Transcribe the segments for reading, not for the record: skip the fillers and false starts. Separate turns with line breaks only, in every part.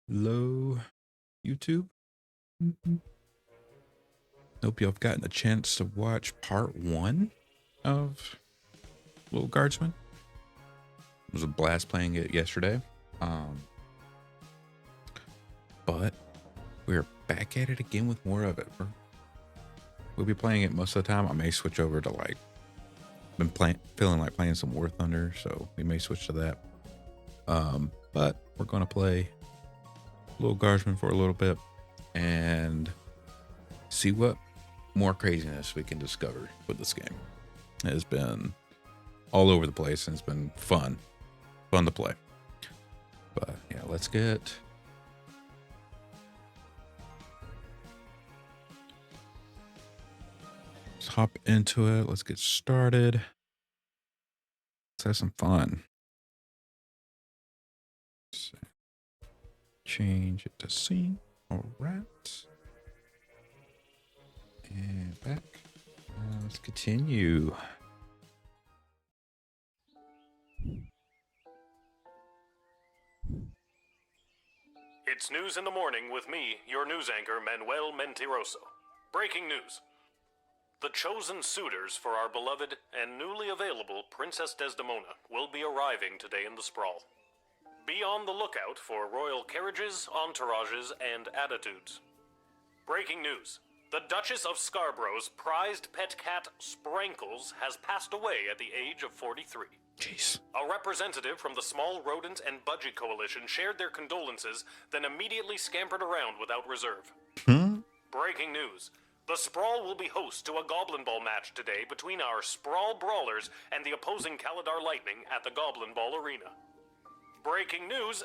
Hello, YouTube. Hope y'all have gotten a chance to watch part one of Lil Guardsman. It was a blast playing it yesterday. But we're back at it again with more of it. We'll be playing it most of the time. I may switch over to feeling like playing some War Thunder, so we may switch to that. But we're gonna play Lil Guardsman for a little bit and see what more craziness we can discover with this game. It has been all over the place and it's been fun to play. But yeah, let's hop into it. Let's get started. Let's have some fun. Change it to scene. All right. And back. Let's continue.
It's news in the morning with me, your news anchor, Manuel Mentiroso. Breaking news. The chosen suitors for our beloved and newly available Princess Desdemona will be arriving today in the Sprawl. Be on the lookout for royal carriages, entourages, and attitudes. Breaking news. The Duchess of Scarborough's prized pet cat, Sprankles, has passed away at the age of 43.
Jeez.
A representative from the Small Rodent and Budgie Coalition shared their condolences, then immediately scampered around without reserve. Breaking news. The Sprawl will be host to a Goblin Ball match today between our Sprawl Brawlers and the opposing Caladar Lightning at the Goblin Ball Arena. Breaking news.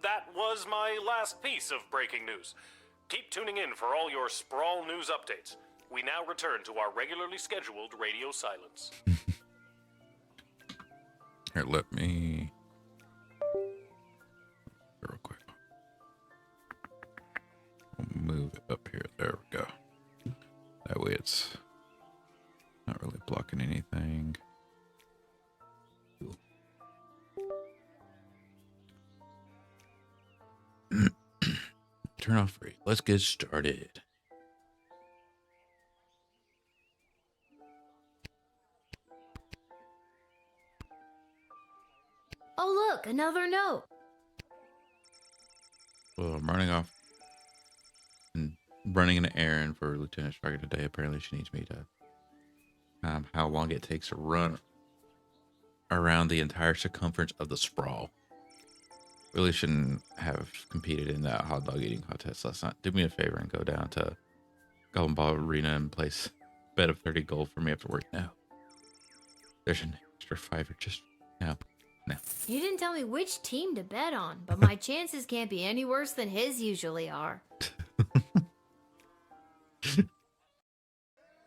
That was my last piece of breaking news. Keep tuning in for all your Sprawl news updates. We now return to our regularly scheduled radio silence.
Here, let me real quick. I'll move it up here. There we go. That way it's not really blocking anything. Cool. Turn off free. Let's get started.
Oh look, another note.
Well, I'm running off and running an errand for Lieutenant Striker today. Apparently she needs me to how long it takes to run around the entire circumference of the Sprawl. Really shouldn't have competed in that hot dog eating contest last night. Do me a favor and go down to Goblin Ball Arena and place a bet of 30 gold for me after work now. There's an extra $5 just now.
You didn't tell me which team to bet on, but my chances can't be any worse than his usually are.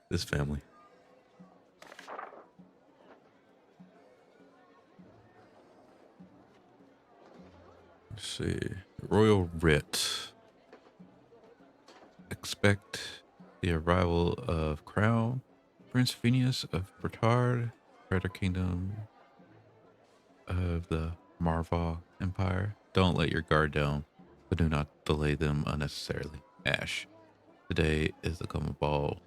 This family. Let's see. Royal Writ. Expect the arrival of Crown Prince Phineas of Bertard, Greater Kingdom of the Marval Empire. Don't let your guard down, but do not delay them unnecessarily. Ash. Today is the Goblin Ball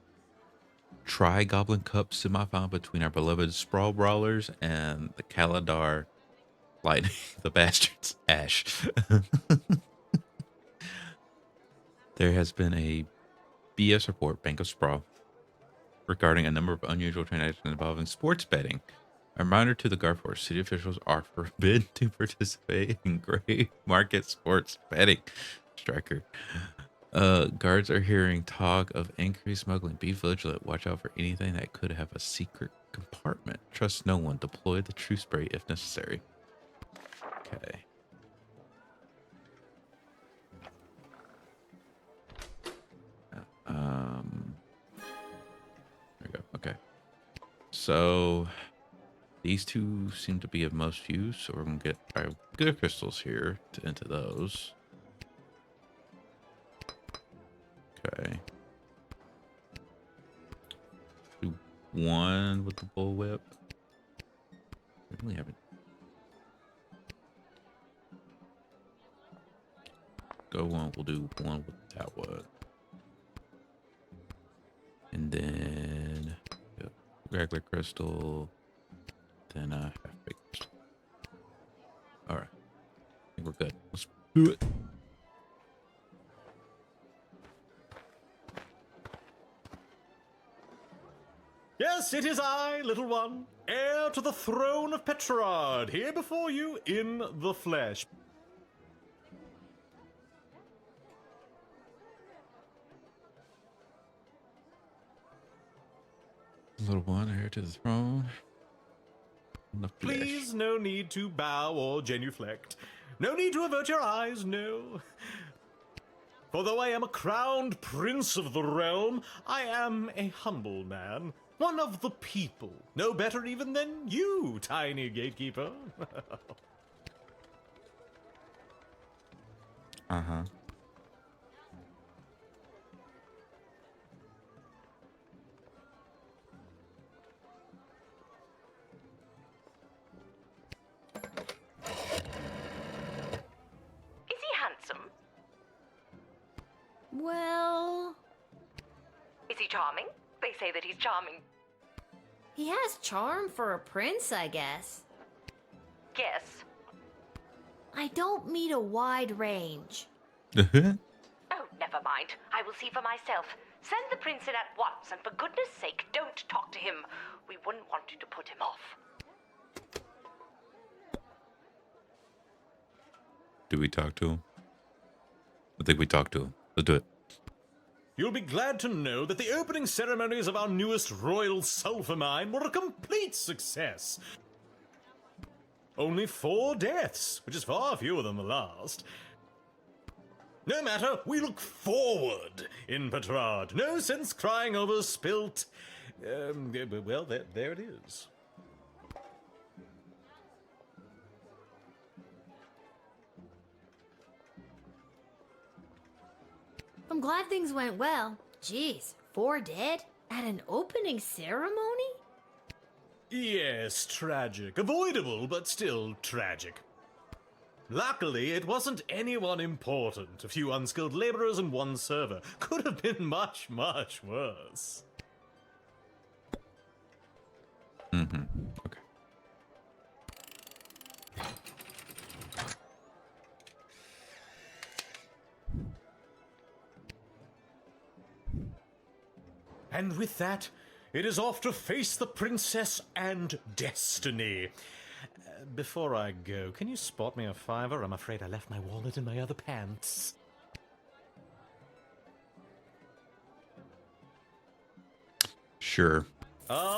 Tri-Goblin Cup semifinal between our beloved Sprawl Brawlers and the Caladar Lightning, the bastards. Ash. There has been a BS report, Bank of Sprawl, regarding a number of unusual transactions involving sports betting. A reminder to the guard force, city officials are forbidden to participate in gray market sports betting. Striker. Guards are hearing talk of increased smuggling. Be vigilant. Watch out for anything that could have a secret compartment. Trust no one. Deploy the true spray if necessary. Okay. There we go. Okay. So these two seem to be of most use, so we're gonna get our good crystals here to into those. Okay. Do one with the bullwhip. We really haven't. go one. We'll do one with that one. And then regular crystal. Then half baked crystal. All right. I think we're good. Let's do it.
Yes, it is I, little one, heir to the throne of Petrard, here before you in the flesh.
Little one, heir to the throne. In the flesh.
Please, no need to bow or genuflect. No need to avert your eyes, no. For though I am a crowned prince of the realm, I am a humble man. One of the people. No better even than you, tiny gatekeeper.
Uh-huh.
Is he handsome?
Well,
Is he charming? They say that he's charming.
he has charm for a prince, I guess.
Yes.
I don't meet a wide range.
Oh, never mind. I will see for myself. Send the prince in at once, and for goodness sake, don't talk to him. We wouldn't want you to put him off.
Do we talk to him? I think we talked to him. Let's do it.
You'll be glad to know that the opening ceremonies of our newest royal sulfur mine were a complete success. Only 4 deaths, which is far fewer than the last. No matter, we look forward in Petrard. No sense crying over spilt. Well, there it is.
I'm glad things went well. Jeez, 4 dead? At an opening ceremony?
Yes, tragic. Avoidable, but still tragic. Luckily, it wasn't anyone important. A few unskilled laborers and 1 server. Could have been much, much worse.
Mm-hmm. Okay.
And with that, it is off to face the princess and destiny. Before I go, can you spot me a $5? I'm afraid I left my wallet in my other pants.
Sure.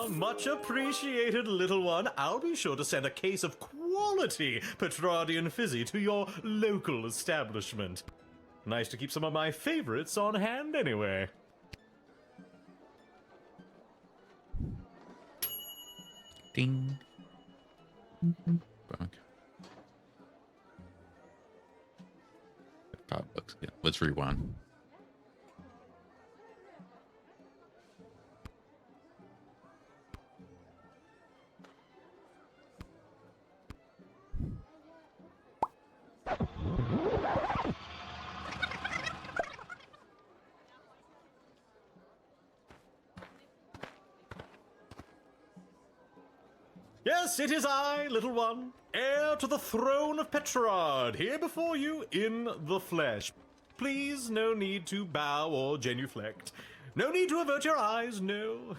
Much appreciated, little one. I'll be sure to send a case of quality Petrardian fizzy to your local establishment. Nice to keep some of my favorites on hand anyway.
Ding. Okay. $5 again. Let's rewind.
Yes, it is I, little one, heir to the throne of Petrard, here before you in the flesh. Please, no need to bow or genuflect. No need to avert your eyes, no.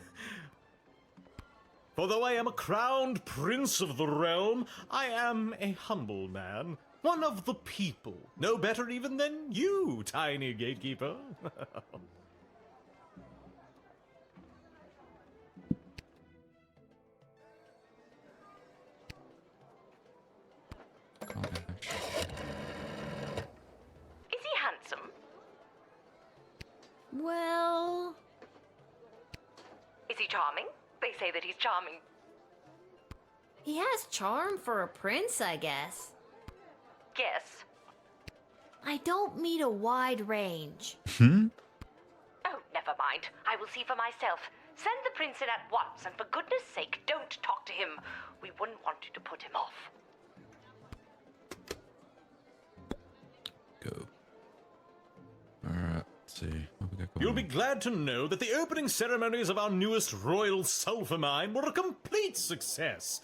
For though I am a crowned prince of the realm, I am a humble man. One of the people. No better even than you, tiny gatekeeper.
Is he handsome?
Well,
Is he charming? They say that he's charming.
he has charm for a prince, I guess.
Yes.
I don't meet a wide range.
Oh, never mind. I will see for myself. Send the prince in at once, and for goodness sake, don't talk to him. We wouldn't want you to put him off.
Go. see. What we got going
You'll
on?
be glad to know that the opening ceremonies of our newest royal sulfur mine were a complete success.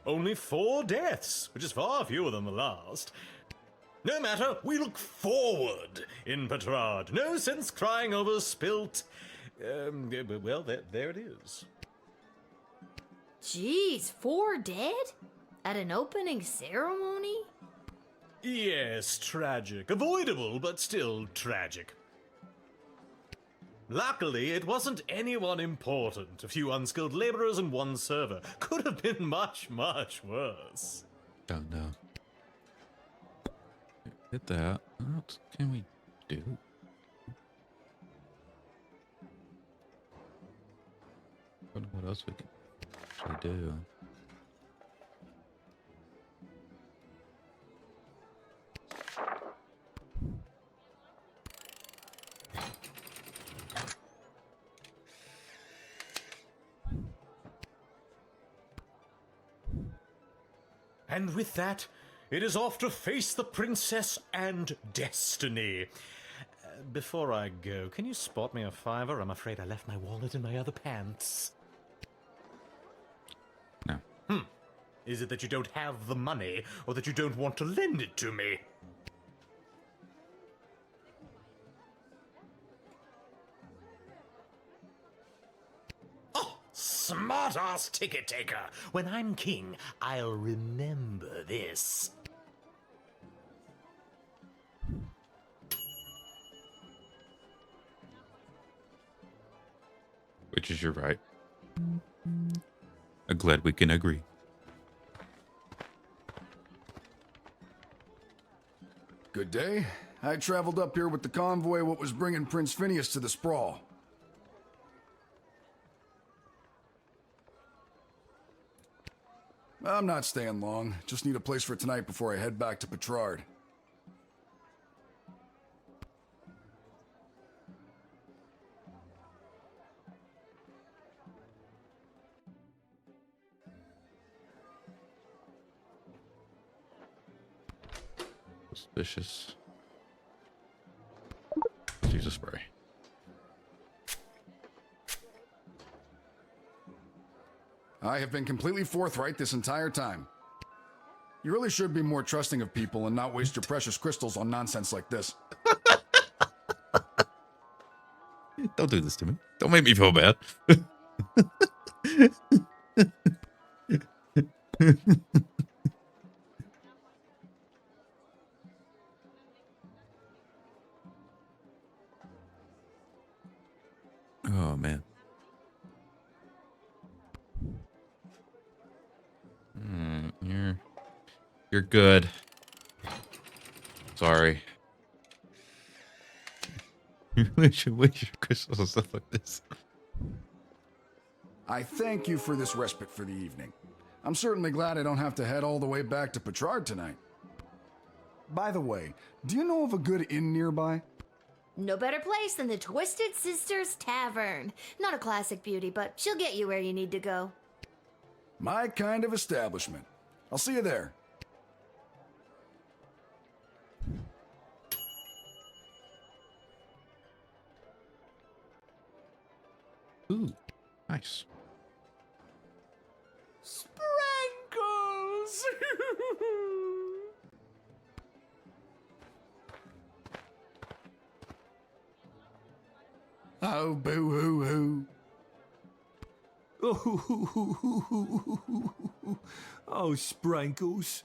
Only 4 deaths, which is far fewer than the last. No matter, we look forward in Petrard. No sense crying over spilt. Well, there it is.
Jeez, 4 dead? At an opening ceremony?
Yes, tragic. Avoidable, but still tragic. Luckily, it wasn't anyone important. A few unskilled laborers and 1 server. Could have been much, much worse.
Oh no. Hit that. What else can we do? I don't know what else we can actually do.
And with that, it is off to face the princess and destiny. Before I go, can you spot me a $5? I'm afraid I left my wallet in my other pants.
No.
Is it that you don't have the money, or that you don't want to lend it to me? Oh, smart-ass ticket taker! When I'm king, I'll remember this.
Which is your right. I'm glad we can agree.
Good day. I traveled up here with the convoy what was bringing Prince Phineas to the sprawl. I'm not staying long. Just need a place for tonight before I head back to Petrard.
Suspicious. Let's use a spray.
I have been completely forthright this entire time. You really should be more trusting of people and not waste your precious crystals on nonsense like this.
Don't do this to me. Don't make me feel bad. Oh man. You're good. Sorry. You really should waste your crystals and stuff like this.
I thank you for this respite for the evening. I'm certainly glad I don't have to head all the way back to Petrard tonight. By the way, do you know of a good inn nearby?
No better place than the Twisted Sisters Tavern. Not a classic beauty, but she'll get you where you need to go.
My kind of establishment. I'll see you there.
Ooh, nice.
Sprinkles! Oh, boo-hoo-hoo.
Oh, Sprankles.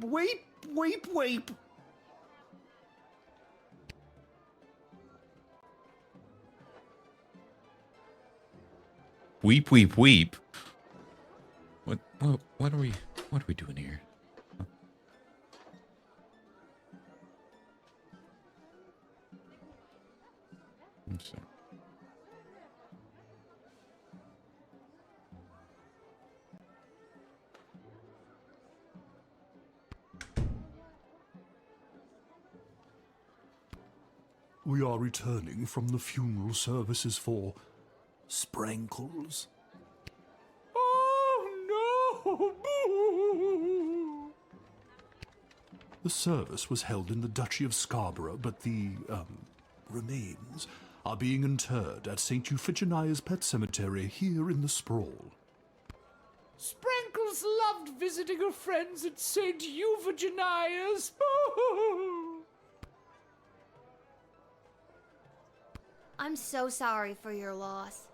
Weep, weep, weep.
Weep, weep, weep. What are we doing here? Huh? Let's see.
We are returning from the funeral services for Sprankles. Oh no! The service was held in the Duchy of Scarborough, but the, remains are being interred at St. Euphigenia's Pet Cemetery here in the Sprawl.
Sprankles loved visiting her friends at St. Euphigenia's.
I'm so sorry for your loss.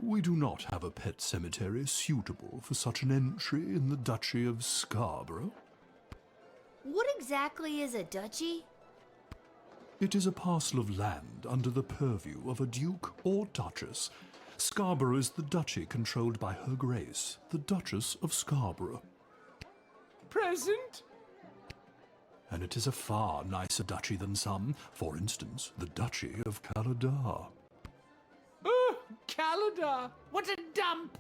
We do not have a pet cemetery suitable for such an entry in the Duchy of Scarborough.
What exactly is a duchy?
It is a parcel of land under the purview of a duke or duchess. Scarborough is the duchy controlled by Her Grace, the Duchess of Scarborough.
Present?
And it is a far nicer duchy than some, for instance, the Duchy of Caladar.
Oh, Caladar! What a dump!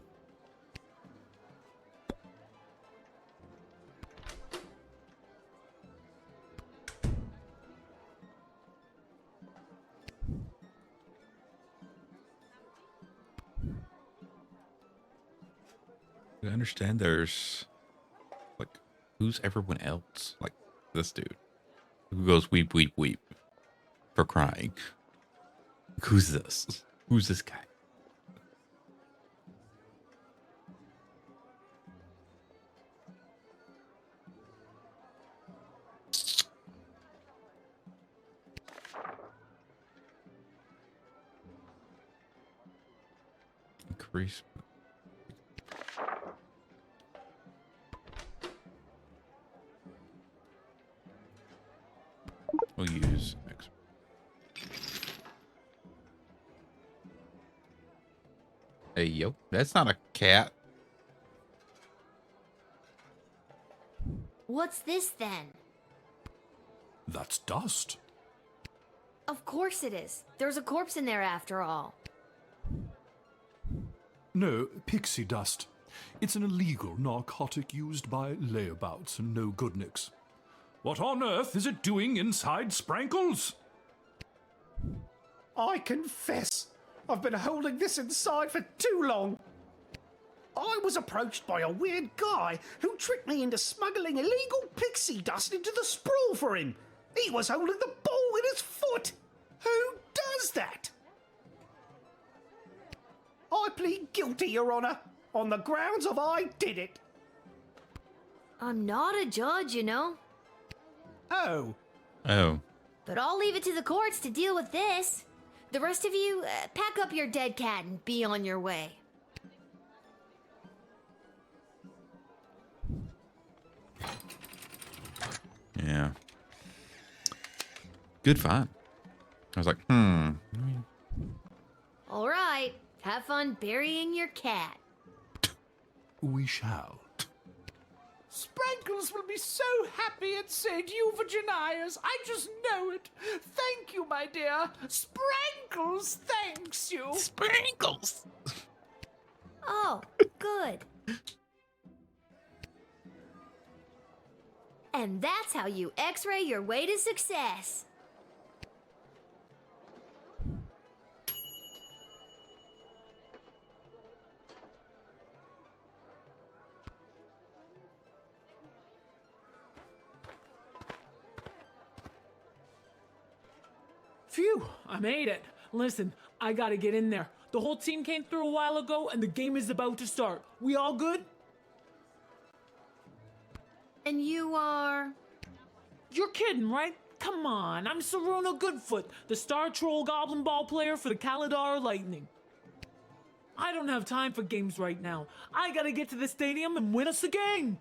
I understand there's, like, who's everyone else? Like, this dude who goes weep, weep, weep for crying. Who's this? Who's this guy? Increase. We'll use X. Hey, yo, that's not a cat.
What's this then?
That's dust.
Of course it is. There's a corpse in there after all.
No, pixie dust. It's an illegal narcotic used by layabouts and no-goodniks. What on earth is it doing inside Sprankles?
I confess, I've been holding this inside for too long. I was approached by a weird guy who tricked me into smuggling illegal pixie dust into the sprawl for him. He was holding the ball with his foot. Who does that? I plead guilty, Your Honour, on the grounds of I did it.
I'm not a judge, you know.
Oh.
Oh.
But I'll leave it to the courts to deal with this. The rest of you, pack up your dead cat and be on your way.
Yeah. Good find. I was like,
All right, have fun burying your cat.
We shall.
Sprankles will be so happy at St. Euphigenia's. I just know it. Thank you, my dear. Sprankles thanks you.
Sprinkles.
Oh, good. And that's how you x-ray your way to success.
Phew, I made it. Listen, I gotta get in there. The whole team came through a while ago and the game is about to start. We all good?
And you are...
You're kidding, right? Come on, I'm Saruna Goodfoot, the Star Troll Goblin Ball player for the Caladar Lightning. I don't have time for games right now. I gotta get to the stadium and win us a game.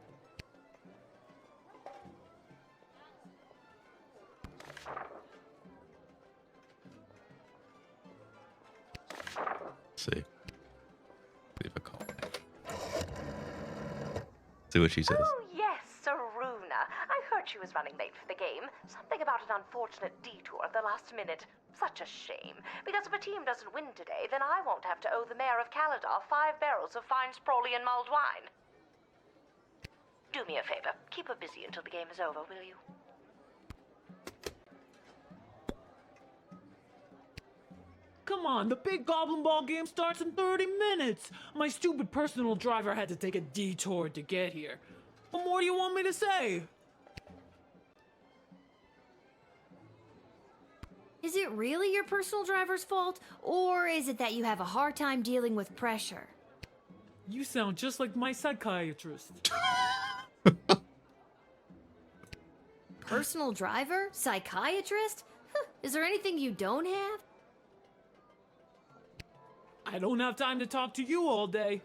See. See if I call her. See what she says.
Oh, yes, Saruna. I heard she was running late for the game. Something about an unfortunate detour at the last minute. Such a shame. Because if a team doesn't win today, then I won't have to owe the mayor of Caladar 5 barrels of fine Sprawley mulled wine. Do me a favor. Keep her busy until the game is over, will you?
Come on, the big Goblin Ball game starts in 30 minutes. My stupid personal driver had to take a detour to get here. What more do you want me to say?
Is it really your personal driver's fault, or is it that you have a hard time dealing with pressure?
You sound just like my psychiatrist.
Personal driver? Psychiatrist? Huh, is there anything you don't have?
I don't have time to talk to you all day.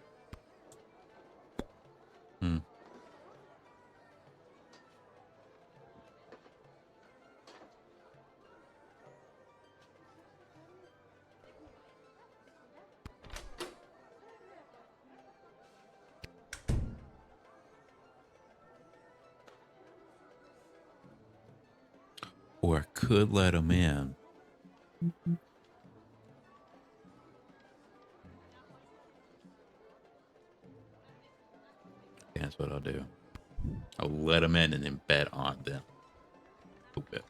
Or I could let him in. That's what I'll do. I'll let him in and then bet on them. A bit.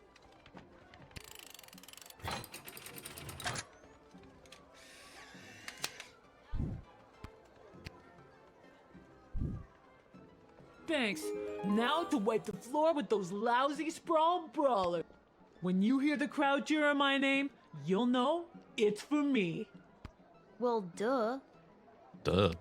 Thanks. Now to wipe the floor with those lousy sprawl brawlers. When you hear the crowd cheering my name, you'll know it's for me.
Well, duh.
Duh.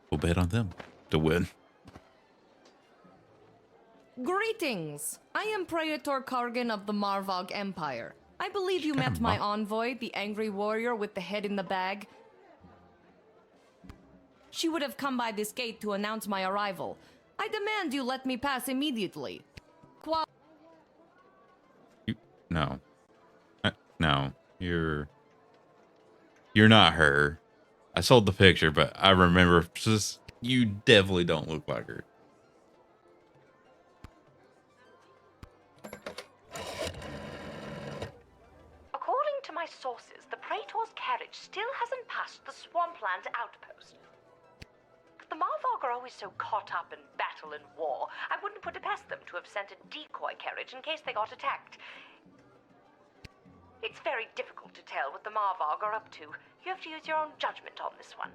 We'll bet on them to win.
Greetings! I am Praetor Kargan of the Marvog Empire. I believe you met my envoy, the angry warrior with the head in the bag. She would have come by this gate to announce my arrival. I demand you let me pass immediately.
No. No. You're not her. I sold the picture, but I remember just you definitely don't look like her.
According to my sources, the Praetor's carriage still hasn't passed the Swampland outpost. The Marvog are always so caught up in battle and war, I wouldn't put it past them to have sent a decoy carriage in case they got attacked. It's very difficult to tell what the Marvog are up to. You have to use your own judgment on this one.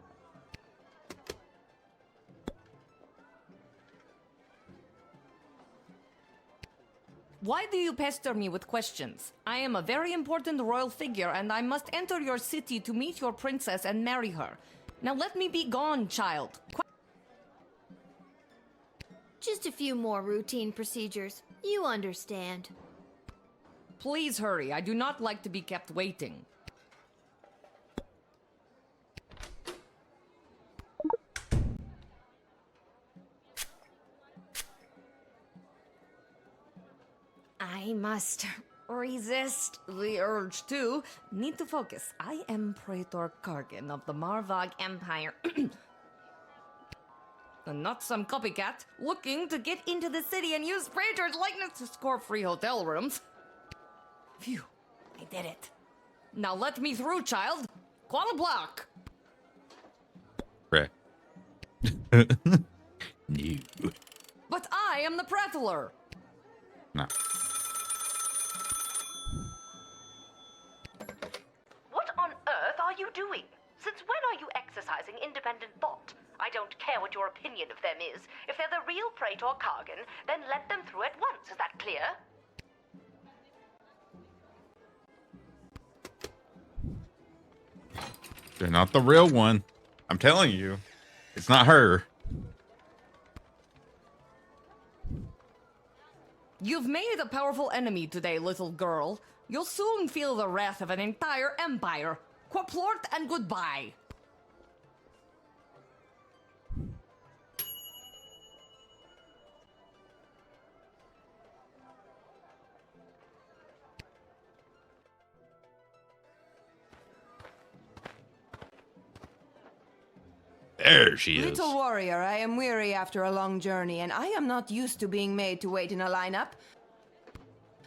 Why do you pester me with questions? I am a very important royal figure and I must enter your city to meet your princess and marry her. Now let me be gone, child.
Just a few more routine procedures. You understand.
Please hurry. I do not like to be kept waiting. I must resist the urge to. Need to focus. I am Praetor Kargan of the Marvog Empire. And not some copycat looking to get into the city and use Praetor's likeness to score free hotel rooms. Phew, I did it. Now let me through, child. Qual block.
Right. No.
But I am the prattler.
No.
What on earth are you doing? Since when are you exercising independent thought? I don't care what your opinion of them is. If they're the real Praetor Kargan, then let them through at once. Is that clear?
They're not the real one. I'm telling you. It's not her.
You've made a powerful enemy today, little girl. You'll soon feel the wrath of an entire empire. Quaplort and goodbye.
There she is.
Little warrior, I am weary after a long journey, and I am not used to being made to wait in a lineup.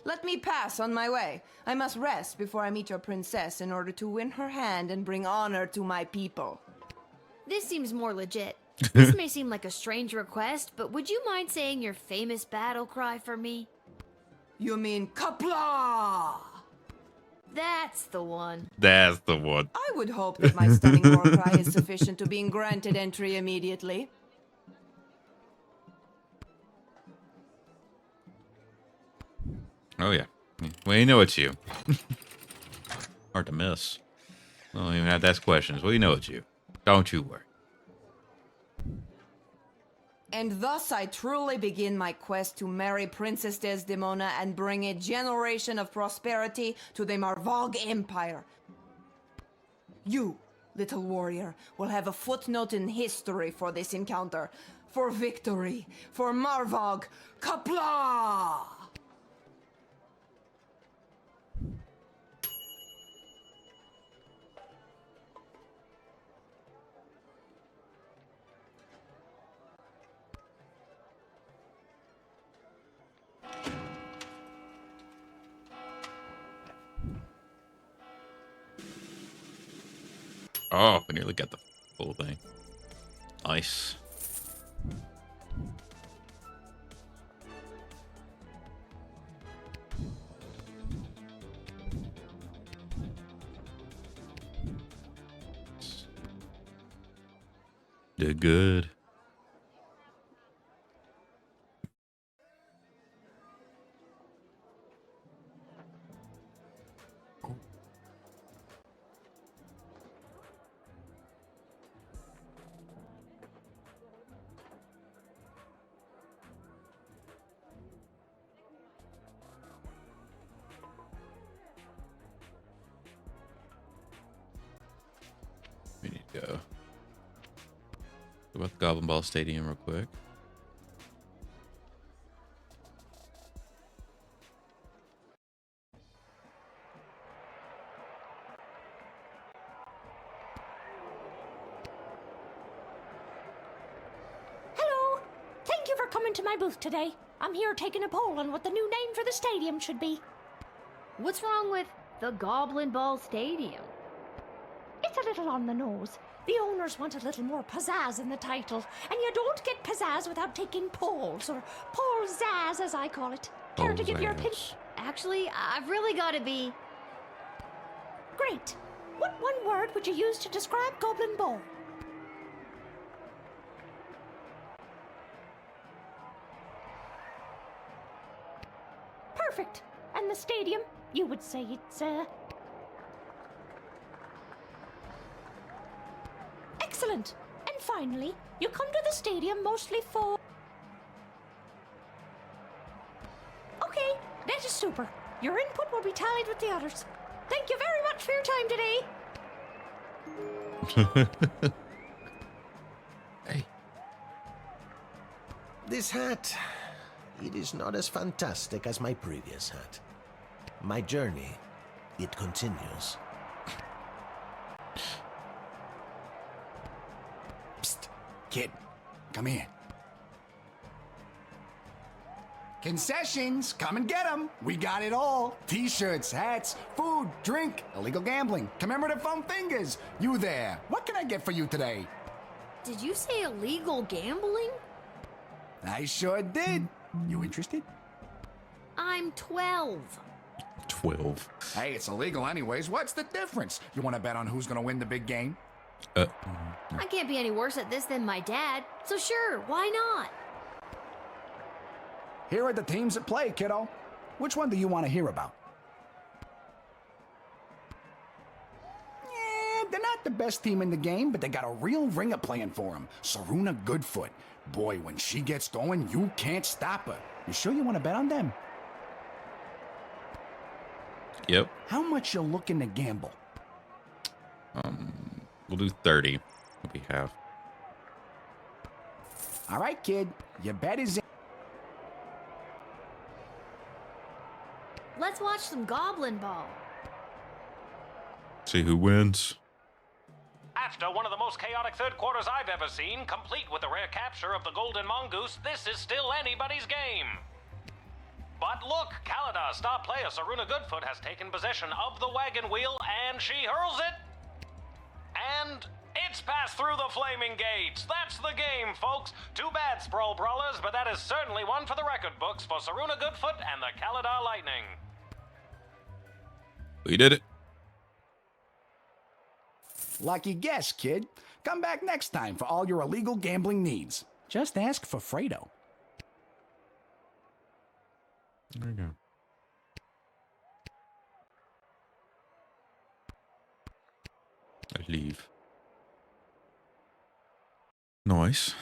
Let me pass on my way. I must rest before I meet your princess in order to win her hand and bring honor to my people.
This seems more legit. This may seem like a strange request, but would you mind saying your famous battle cry for me?
You mean Kapla?
That's the one.
That's the one.
I would hope that my stunning war cry is sufficient to being granted entry immediately.
Oh, yeah. We know it's you. Hard to miss. We don't even have to ask questions. We know it's you. Don't you worry.
And thus I truly begin my quest to marry Princess Desdemona and bring a generation of prosperity to the Marvog Empire. You, little warrior, will have a footnote in history for this encounter. For victory. For Marvog. Kapla!
Oh, we nearly got the full thing. Nice. Did good. We need to go about the Goblin Ball Stadium real quick.
Hello. Thank you for coming to my booth today. I'm here taking a poll on what the new name for the stadium should be.
What's wrong with the Goblin Ball Stadium?
It's a little on the nose. The owners want a little more pizzazz in the title, and you don't get pizzazz without taking polls, or polzazz as I call it. Care to give your opinion?
Actually, I've really got to be...
Great. What one word would you use to describe Goblin Ball? Perfect. And the stadium? You would say it's, Excellent. And finally, you come to the stadium mostly for... Okay, that is super. Your input will be tallied with the others. Thank you very much for your time today.
Hey.
This hat, it is not as fantastic as my previous hat. My journey, it continues.
Psst, kid, come here. Concessions, come and get them. We got it all. T-shirts, hats, food, drink, illegal gambling, commemorative foam fingers. You there. What can I get for you today?
Did you say illegal gambling?
I sure did. You interested?
I'm 12.
12.
Hey, it's illegal anyways. What's the difference? You want to bet on who's going to win the big game?
I can't be any worse at this than my dad, so sure, why not?
Here are the teams at play, kiddo. Which one do you want to hear about? Yeah, they're not the best team in the game, but they got a real ringer playing for them. Saruna Goodfoot. Boy, when she gets going, you can't stop her. You sure you want to bet on them?
Yep.
How much you looking to gamble?
We'll do 30. What we have.
All right, kid. Your bet is in.
Let's watch some Goblin Ball.
See who wins.
After one of the most chaotic third quarters I've ever seen, complete with the rare capture of the Golden Mongoose, this is still anybody's game. But look, Kaladar star player Saruna Goodfoot has taken possession of the wagon wheel, and she hurls it. And it's passed through the flaming gates. That's the game, folks. Too bad, Sprawl Brawlers, but that is certainly one for the record books for Saruna Goodfoot and the Kaladar Lightning.
We did it.
Lucky guess, kid. Come back next time for all your illegal gambling needs. Just ask for Fredo.
There you go. I leave. Nice.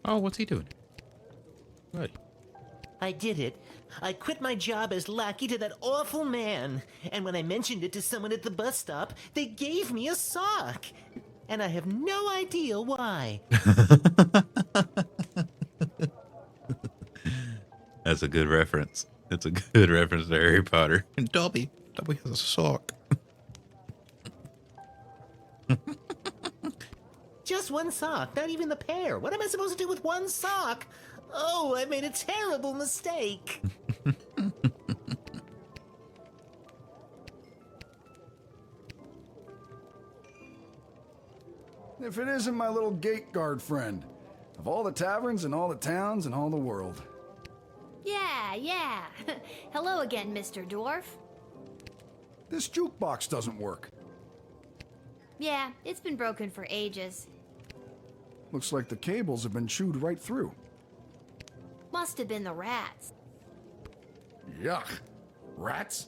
Oh, what's he doing? Good.
I did it. I quit my job as lackey to that awful man. And when I mentioned it to someone at the bus stop, they gave me a sock. And I have no idea why.
That's a good reference. It's a good reference to Harry Potter. And Dobby has a sock.
Just one sock, not even the pair. What am I supposed to do with one sock? Oh, I made a terrible mistake.
If it isn't my little gate guard friend. Of all the taverns in all the towns in all the world.
Yeah. Hello again, Mr. Dwarf.
This jukebox doesn't work.
Yeah, it's been broken for ages.
Looks like the cables have been chewed right through.
Must have been the rats.
Yuck. Rats?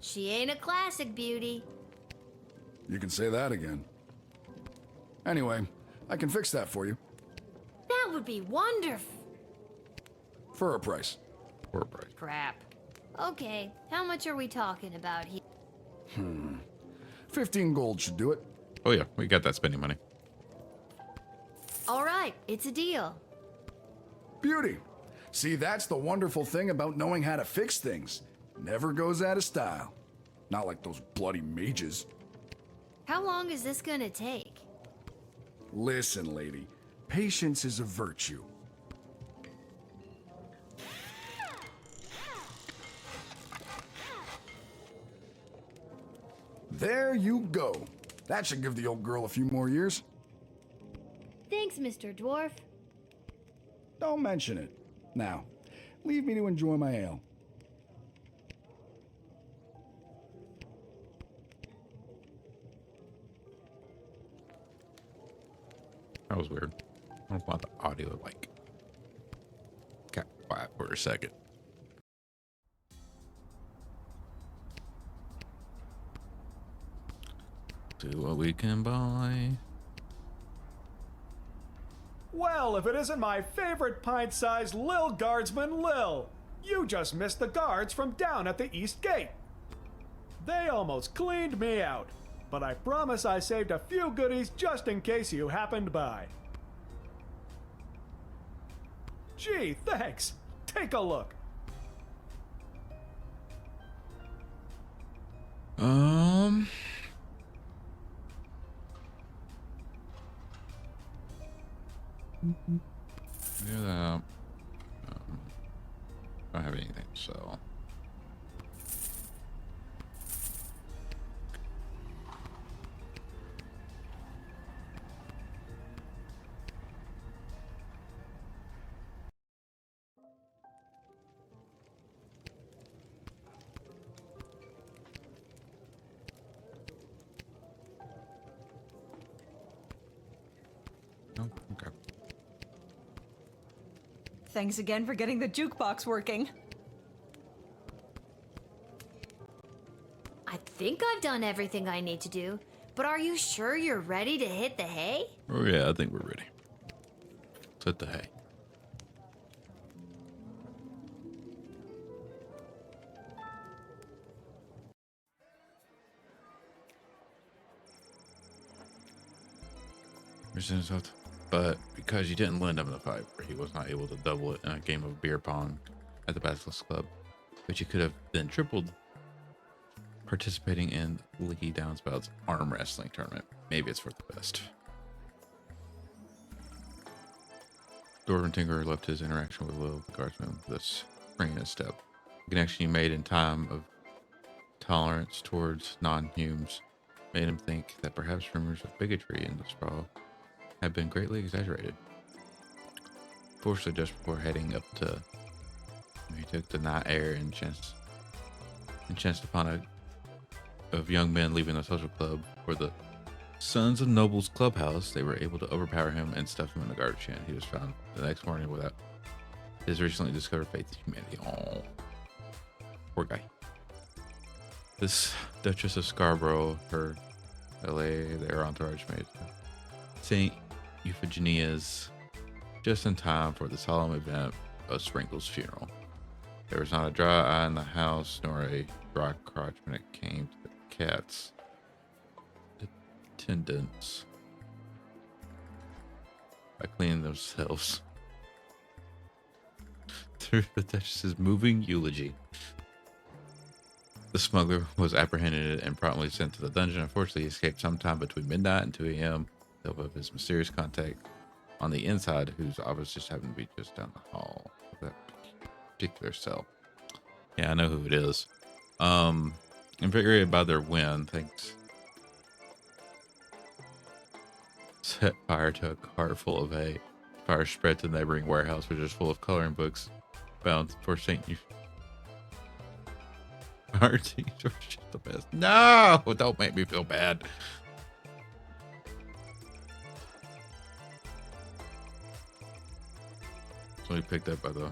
She ain't a classic beauty.
You can say that again. Anyway, I can fix that for you.
That would be wonderful.
For a price.
For a price.
Crap. Okay, how much are we talking about here?
15 gold should do it.
Oh yeah, we got that spending money.
All right, it's a deal.
Beauty. See, that's the wonderful thing about knowing how to fix things. Never goes out of style. Not like those bloody mages.
How long is this gonna take?
Listen, lady. Patience is a virtue. There you go. That should give the old girl a few more years.
Thanks, Mr. Dwarf.
Don't mention it. Now, leave me to enjoy my ale.
That was weird. I don't know why the audio got quiet for a second. See what we can buy.
Well, if it isn't my favorite pint-sized Lil Guardsman Lil. You just missed the guards from down at the East Gate. They almost cleaned me out, but I promise I saved a few goodies just in case you happened by. Gee, thanks. Take a look.
Do that. Don't have anything, so. Oh, okay.
Thanks again for getting the jukebox working.
I think I've done everything I need to do, but are you sure you're ready to hit the hay?
Oh yeah, I think we're ready. Let's hit the hay. But because you didn't lend him the fiver, he was not able to double it in a game of beer pong at the Basilisk Club, which you could have then tripled participating in Leaky Downspout's arm wrestling tournament. Maybe it's for the best. Dwarven Tinkerer left his interaction with Lil Guardsman with a spring in his step. The connection he made in time of tolerance towards non-humans made him think that perhaps rumors of bigotry in the sprawl had been greatly exaggerated. Fortunately, just before heading up to, he took the night air and chanced upon of young men leaving the social club for the Sons of Nobles clubhouse. They were able to overpower him and stuff him in the garbage can. He was found the next morning without his recently discovered faith in humanity. Oh, poor guy. This Duchess of Scarborough, her LA, their entourage made St. Euphigenia's just in time for the solemn event of Sprinkle's funeral. There was not a dry eye in the house, nor a dry crotch when it came to the cat's attendants by cleaning themselves through the Duchess's moving eulogy. The smuggler was apprehended and promptly sent to the dungeon. Unfortunately, he escaped sometime between midnight and 2 a.m. with the help of his mysterious contact on the inside, whose office just happened to be just down the hall of that particular cell. Yeah, I know who it is. Invigorated by their win, thanks, set fire to a cart full of hay. Fire spread to the neighboring warehouse, which is full of coloring books bound for St. Our teachers are just the best. No, don't make me feel bad. So we picked up by the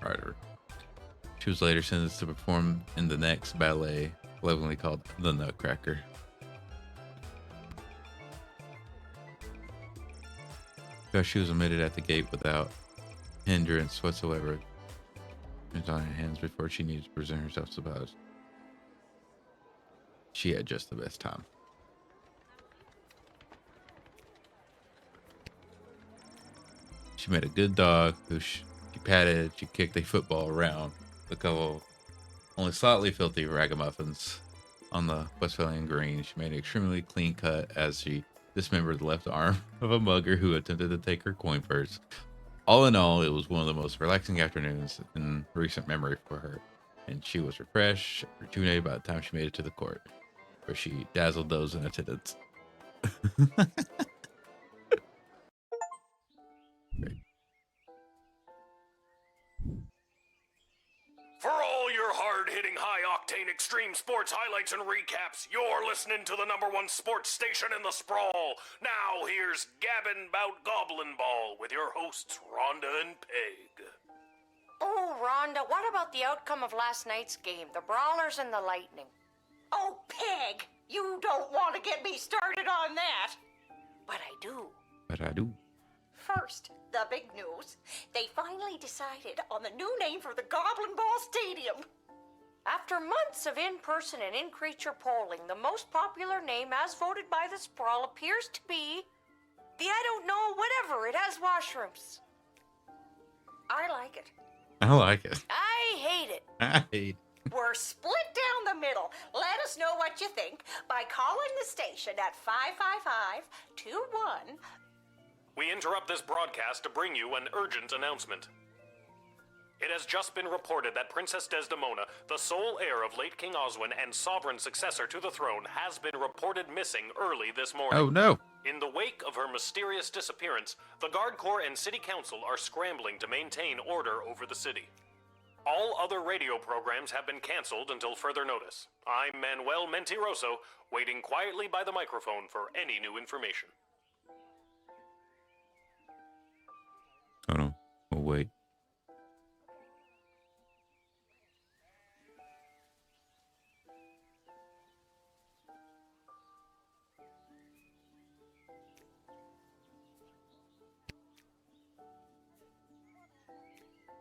writer. She was later sentenced to perform in the next ballet, lovingly called The Nutcracker. Because she was admitted at the gate without hindrance whatsoever. It was on her hands before she needed to present herself to Buzz. She had just the best time. She met a good dog who she patted, she kicked a football around. The couple, only slightly filthy ragamuffins on the Westphalian green. She made an extremely clean cut as she dismembered the left arm of a mugger who attempted to take her coin purse. All in all, it was one of the most relaxing afternoons in recent memory for her, and she was refreshed, rejuvenated by the time she made it to the court, where she dazzled those in attendance. Great.
For all your hard-hitting, high-octane extreme sports highlights and recaps, you're listening to the #1 sports station in the sprawl. Now here's Gabbin' 'bout Goblin Ball with your hosts Rhonda and Peg.
Oh, Rhonda, what about the outcome of last night's game, the Brawlers and the Lightning? Oh, Peg, you don't want to get me started on that. But I do.
But I do.
First, the big news. They finally decided on the new name for the Goblin Ball Stadium. After months of in-person and in-creature polling, the most popular name as voted by the Sprawl appears to be the I don't know whatever. It has washrooms. I like it.
I like it.
I hate it.
I hate it.
We're split down the middle. Let us know what you think by calling the station at 555-21.
We interrupt this broadcast to bring you an urgent announcement. It has just been reported that Princess Desdemona, the sole heir of late King Oswin and sovereign successor to the throne, has been reported missing early this morning.
Oh no.
In the wake of her mysterious disappearance, the Guard Corps and City Council are scrambling to maintain order over the city. All other radio programs have been canceled until further notice. I'm Manuel Mentiroso, waiting quietly by the microphone for any new information.
Hold on. We'll wait.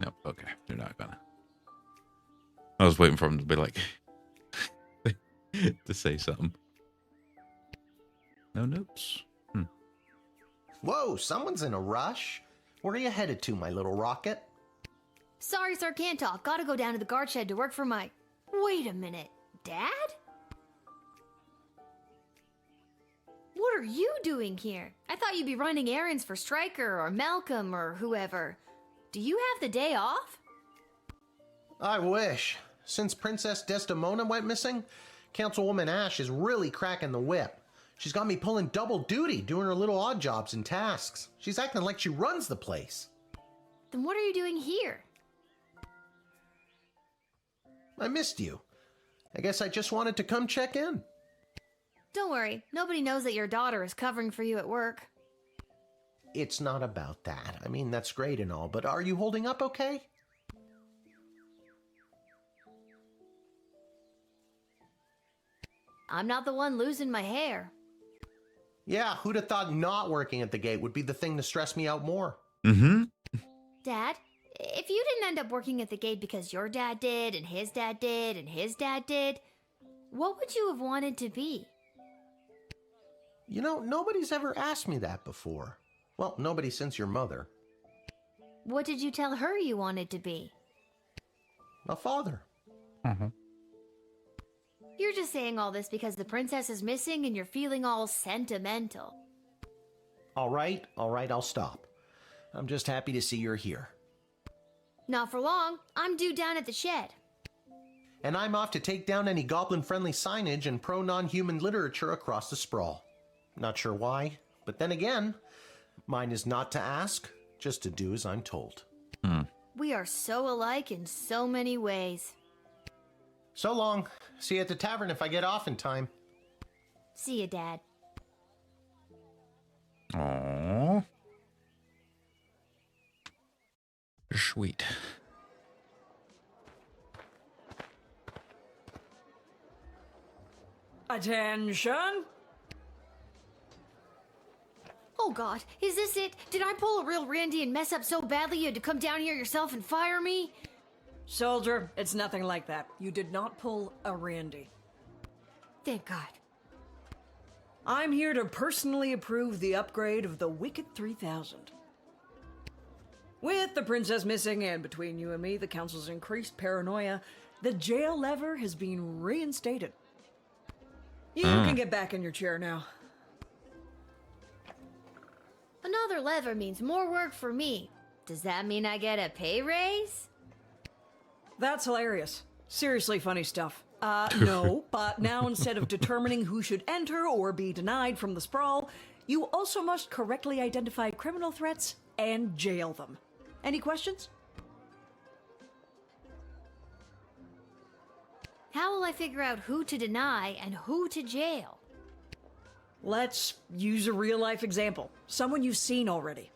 No, okay. They're not gonna. I was waiting for him to be like, to say something. No notes.
Whoa, someone's in a rush. Where are you headed to, my little rocket?
Sorry, sir, can't talk. Gotta go down to the guard shed to work for my... Wait a minute. Dad? What What are you doing here? I thought you'd be running errands for Stryker or Malcolm or whoever. Do you have the day off?
I wish. Since Princess Desdemona went missing, Councilwoman Ash is really cracking the whip. She's got me pulling double duty, doing her little odd jobs and tasks. She's acting like she runs the place.
Then what are you doing here?
I missed you. I guess I just wanted to come check in.
Don't worry, nobody knows that your daughter is covering for you at work.
It's not about that. I mean, that's great and all, but are you holding up okay?
I'm not the one losing my hair.
Yeah, who'd have thought not working at the gate would be the thing to stress me out more?
Mm-hmm.
Dad, if you didn't end up working at the gate because your dad did, and his dad did, and his dad did, what would you have wanted to be?
You know, nobody's ever asked me that before. Well, nobody since your mother.
What did you tell her you wanted to be?
A father.
Uh-huh.
You're just saying all this because the princess is missing and you're feeling all sentimental.
All right, I'll stop. I'm just happy to see you're here.
Not for long. I'm due down at the shed.
And I'm off to take down any goblin-friendly signage and pro-non-human literature across the sprawl. Not sure why, but then again, mine is not to ask, just to do as I'm told.
We are so alike in so many ways.
So long. See you at the tavern if I get off in time.
See you, Dad.
Aww. Sweet.
Attention!
Oh God, is this it? Did I pull a real Randy and mess up so badly you had to come down here yourself and fire me?
Soldier, it's nothing like that. You did not pull a Randy.
Thank God.
I'm here to personally approve the upgrade of the Wicked 3000. With the princess missing and between you and me, the council's increased paranoia, the jail lever has been reinstated. You can get back in your chair now.
Another lever means more work for me. Does that mean I get a pay raise?
That's hilarious. Seriously funny stuff. No, but now instead of determining who should enter or be denied from the sprawl, you also must correctly identify criminal threats and jail them. Any questions?
How will I figure out who to deny and who to jail?
Let's use a real-life example. Someone you've seen already.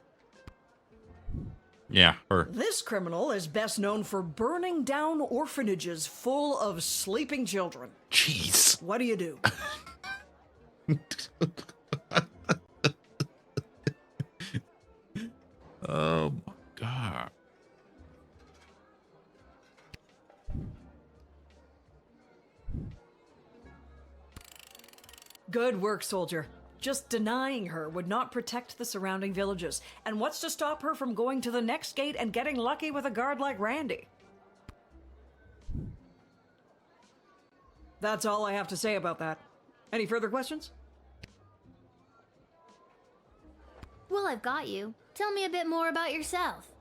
Yeah, her.
This criminal is best known for burning down orphanages full of sleeping children.
Jeez.
What do you do?
Oh my God.
Good work, soldier. Just denying her would not protect the surrounding villages. And what's to stop her from going to the next gate and getting lucky with a guard like Randy? That's all I have to say about that. Any further questions?
Well, I've got you. Tell me a bit more about yourself.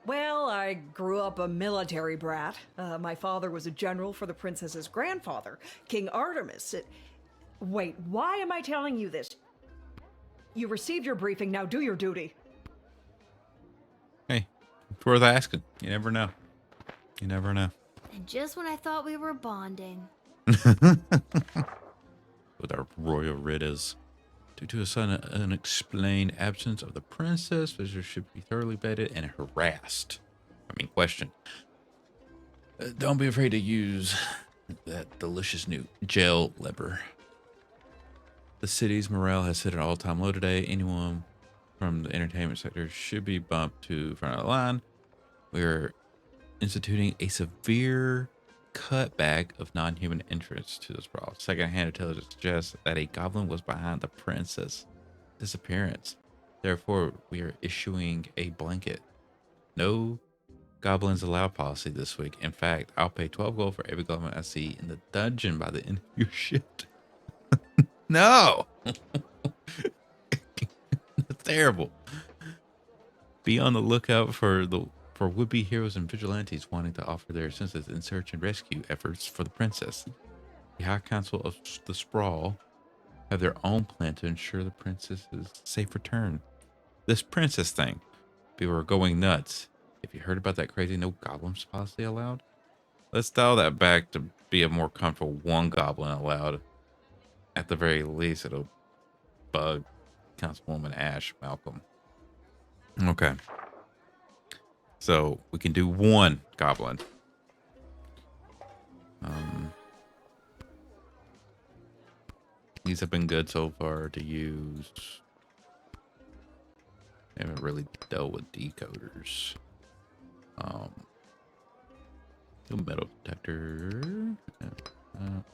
Well, I grew up a military brat. My father was a general for the princess's grandfather, King Artemis. Wait, why am I telling you this? You received your briefing, now do your duty.
Hey, it's worth asking. You never know. You never know.
And just when I thought we were bonding.
With our royal writ is due to a sudden unexplained absence of the princess, visitors should be thoroughly vetted and harassed. Question. Don't be afraid to use that delicious new jail lever. The city's morale has hit an all-time low today. Anyone from the entertainment sector should be bumped to front of the line. We are instituting a severe cutback of non-human entrance to this brawl. Second-hand intelligence suggests that a goblin was behind the princess' disappearance. Therefore, we are issuing a blanket no goblins allowed policy this week. In fact, I'll pay 12 gold for every goblin I see in the dungeon by the end of your shift. No. That's terrible. Be on the lookout for would-be heroes and vigilantes wanting to offer their assistance in search and rescue efforts for the princess. The High Council of the Sprawl have their own plan to ensure the princess's safe return. This princess thing, people are going nuts. If you heard about that crazy no goblins policy allowed, let's dial that back to be a more comfortable one goblin allowed. At the very least, it'll bug Councilwoman Ash Malcolm. Okay. So we can do one goblin. These have been good so far to use. I haven't really dealt with decoders. Metal detector. All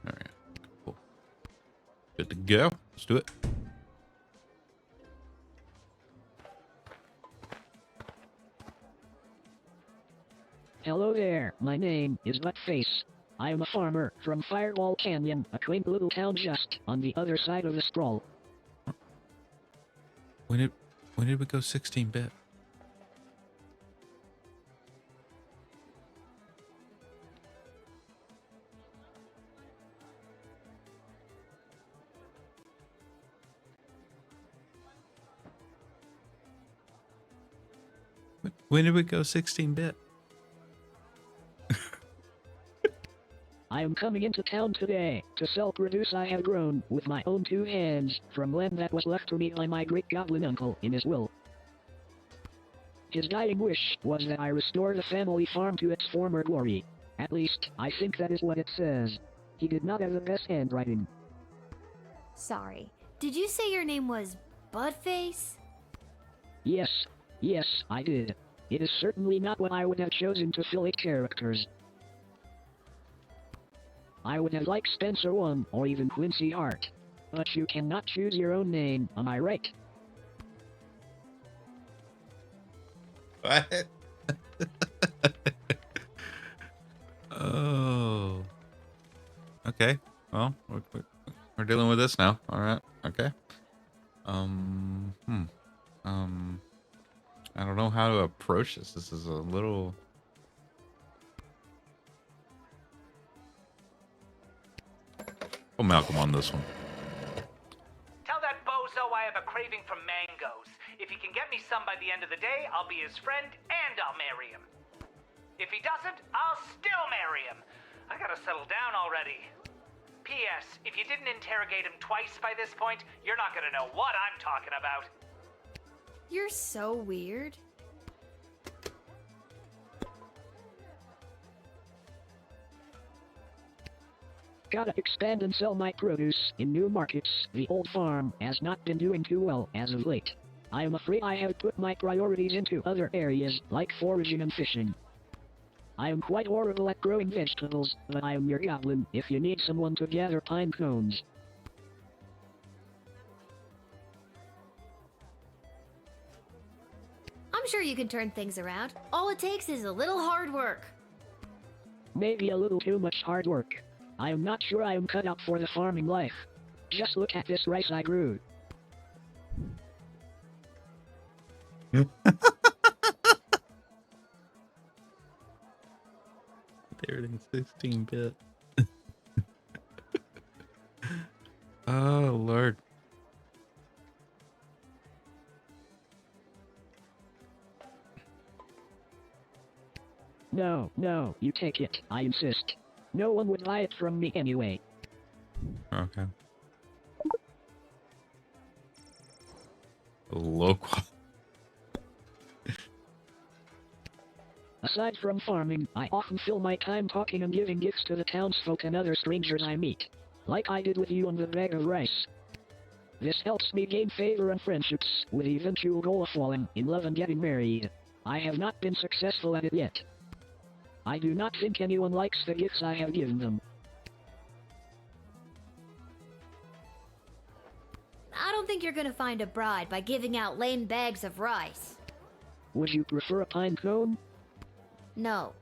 right, cool. Good to go. Let's do it.
Hello there, my name is Buttface. I am a farmer from Firewall Canyon, a quaint little town just on the other side of the sprawl.
When did we go 16-bit? When did we go 16-bit?
I am coming into town today to sell produce I have grown with my own two hands from land that was left to me by my great goblin uncle in his will. His dying wish was that I restore the family farm to its former glory. At least, I think that is what it says. He did not have the best handwriting.
Sorry. Did you say your name was Budface?
Yes, I did. It is certainly not what I would have chosen to fill eight characters. I would have liked Spencer One or even Quincy Hart. But you cannot choose your own name, am I right?
What? Oh. Okay. Well, we're dealing with this now. All right. Okay. I don't know how to approach this. This is a little. Oh, Malcolm on this one.
Tell that bozo I have a craving for mangoes. If he can get me some by the end of the day, I'll be his friend and I'll marry him. If he doesn't, I'll still marry him. I gotta settle down already. P.S. If you didn't interrogate him twice by this point, you're not gonna know what I'm talking about.
You're so weird.
Gotta expand and sell my produce in new markets. The old farm has not been doing too well as of late. I am afraid I have put my priorities into other areas like foraging and fishing. I am quite horrible at growing vegetables, but I am your goblin if you need someone to gather pine cones.
I'm sure you can turn things around. All it takes is a little hard work.
Maybe a little too much hard work. I am not sure I am cut out for the farming life. Just look at this rice I grew.
Everything's 16-bit. Oh, Lord.
No, you take it, I insist. No one would buy it from me anyway.
Okay. Local.
Aside from farming, I often fill my time talking and giving gifts to the townsfolk and other strangers I meet. Like I did with you on the bag of rice. This helps me gain favor and friendships, with the eventual goal of falling in love and getting married. I have not been successful at it yet. I do not think anyone likes the gifts I have given them.
I don't think you're gonna find a bride by giving out lame bags of rice.
Would you prefer a pine cone?
No.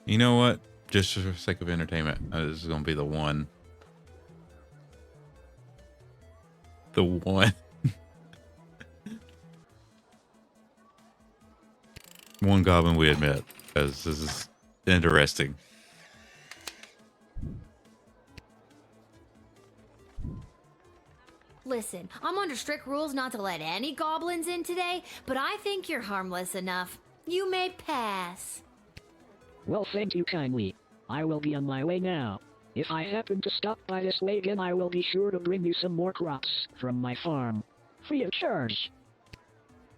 You know what? Just for the sake of entertainment, this is going to be the one. The one. One goblin we admit, because this is interesting.
Listen, I'm under strict rules not to let any goblins in today, but I think you're harmless enough. You may pass.
Well, thank you kindly. I will be on my way now. If I happen to stop by this way again, I will be sure to bring you some more crops from my farm. Free of charge.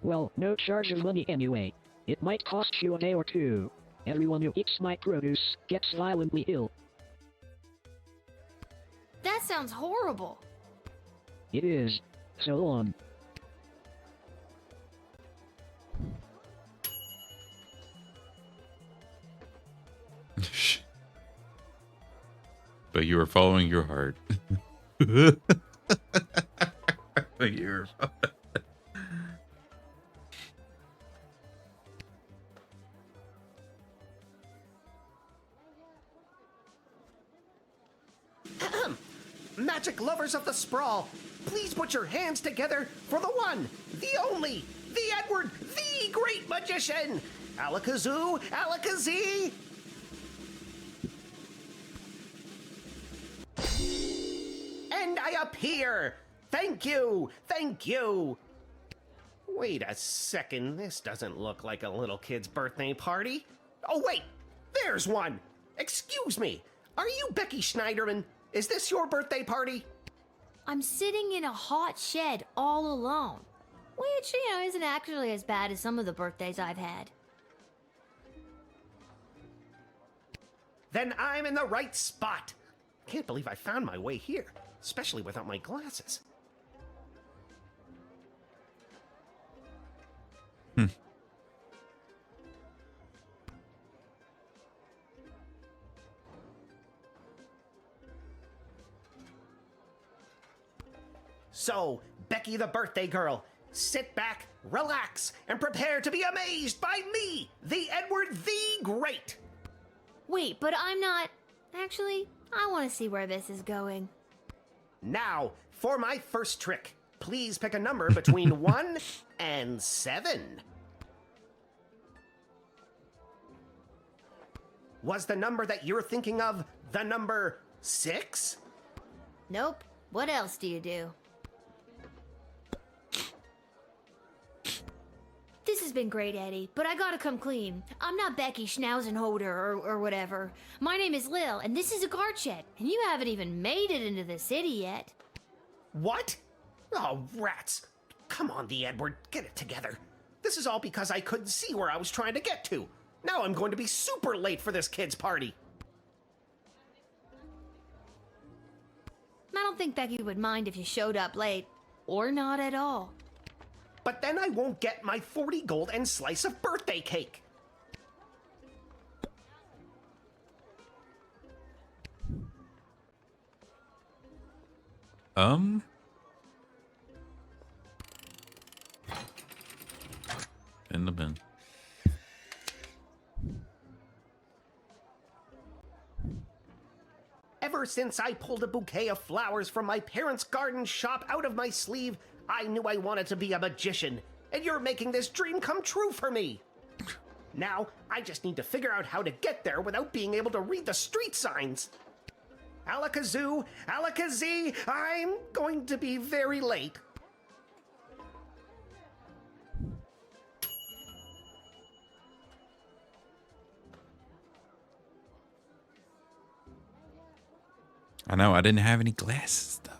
Well, no charge of money anyway. It might cost you a day or two. Everyone who eats my produce gets violently ill.
That sounds horrible.
It is. So long.
But you were following your heart. But you were
Magic lovers of the sprawl, please put your hands together for the one, the only, the Edward, the great magician! Alakazoo, Alakazee! And I appear! Thank you! Thank you! Wait a second, this doesn't look like a little kid's birthday party. Oh wait, there's one! Excuse me, are you Becky Schneiderman? Is this your birthday party?
I'm sitting in a hot shed all alone. Which, isn't actually as bad as some of the birthdays I've had.
Then I'm in the right spot. Can't believe I found my way here, especially without my glasses. So, Becky the birthday girl, sit back, relax, and prepare to be amazed by me, the Edward the Great.
Wait, but I'm not... Actually, I want to see where this is going.
Now, for my first trick, please pick a number between 1 and 7. Was the number that you're thinking of the number 6?
Nope. What else do you do? This has been great, Eddie, but I gotta come clean. I'm not Becky Schnauzenholder or whatever. My name is Lil, and this is a guard shed, and you haven't even made it into the city yet.
What? Oh, rats. Come on, the Edward, get it together. This is all because I couldn't see where I was trying to get to. Now I'm going to be super late for this kid's party.
I don't think Becky would mind if you showed up late, or not at all.
But then I won't get my 40 gold and slice of birthday cake.
In the bin.
Ever since I pulled a bouquet of flowers from my parents' garden shop out of my sleeve, I knew I wanted to be a magician, and you're making this dream come true for me. Now, I just need to figure out how to get there without being able to read the street signs. Alakazoo, Alakazee, I'm going to be very late.
I know, I didn't have any glasses, though.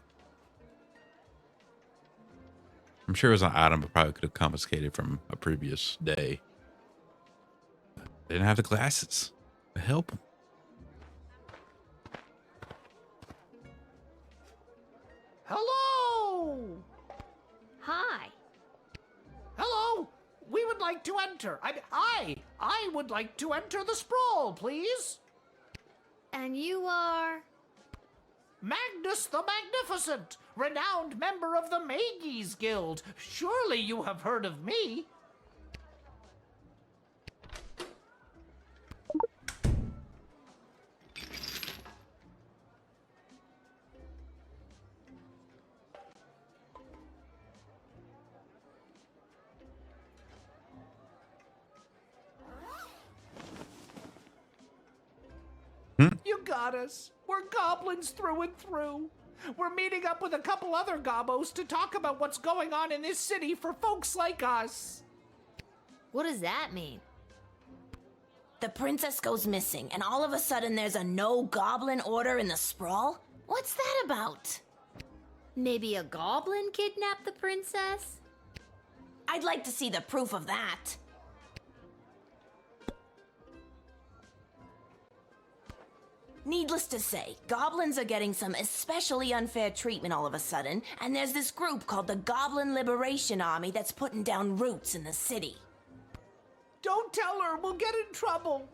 I'm sure it was an item I probably could have confiscated from a previous day. I didn't have the glasses to help him.
Hello!
Hi.
Hello! We would like to enter. I would like to enter the sprawl, please.
And you are...
Magnus the Magnificent, renowned member of the Mages Guild. Surely you have heard of me. got us. We're goblins through and through. We're meeting up with a couple other gobbos to talk about what's going on in this city for folks like us.
What does that mean?
The princess goes missing, and all of a sudden there's a no-goblin order in the sprawl? What's that about?
Maybe a goblin kidnapped the princess?
I'd like to see the proof of that. Needless to say, goblins are getting some especially unfair treatment all of a sudden, and there's this group called the Goblin Liberation Army that's putting down roots in the city.
Don't tell her, we'll get in trouble.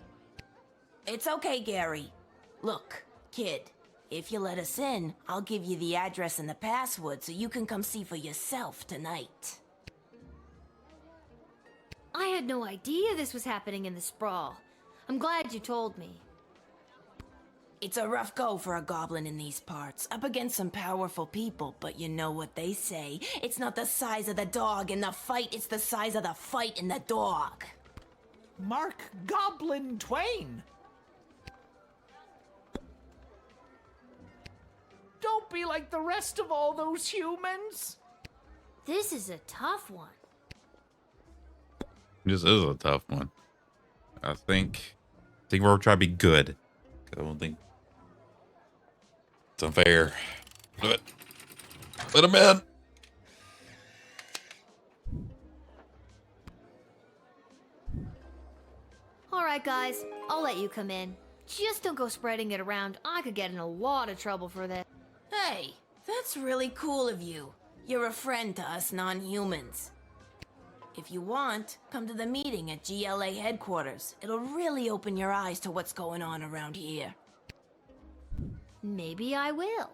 It's okay, Gary. Look, kid, if you let us in, I'll give you the address and the password so you can come see for yourself tonight.
I had no idea this was happening in the sprawl. I'm glad you told me.
It's a rough go for a goblin in these parts, up against some powerful people, but you know what they say. It's not the size of the dog in the fight, it's the size of the fight in the dog.
Mark Goblin Twain. Don't be like the rest of all those humans.
This is a tough one.
This is a tough one. I think we're trying to be good. I don't think it's unfair. But let him in.
All right, guys, I'll let you come in. Just don't go spreading it around. I could get in a lot of trouble for this.
Hey, that's really cool of you. You're a friend to us non-humans. If you want, come to the meeting at GLA headquarters. It'll really open your eyes to what's going on around here.
Maybe I will.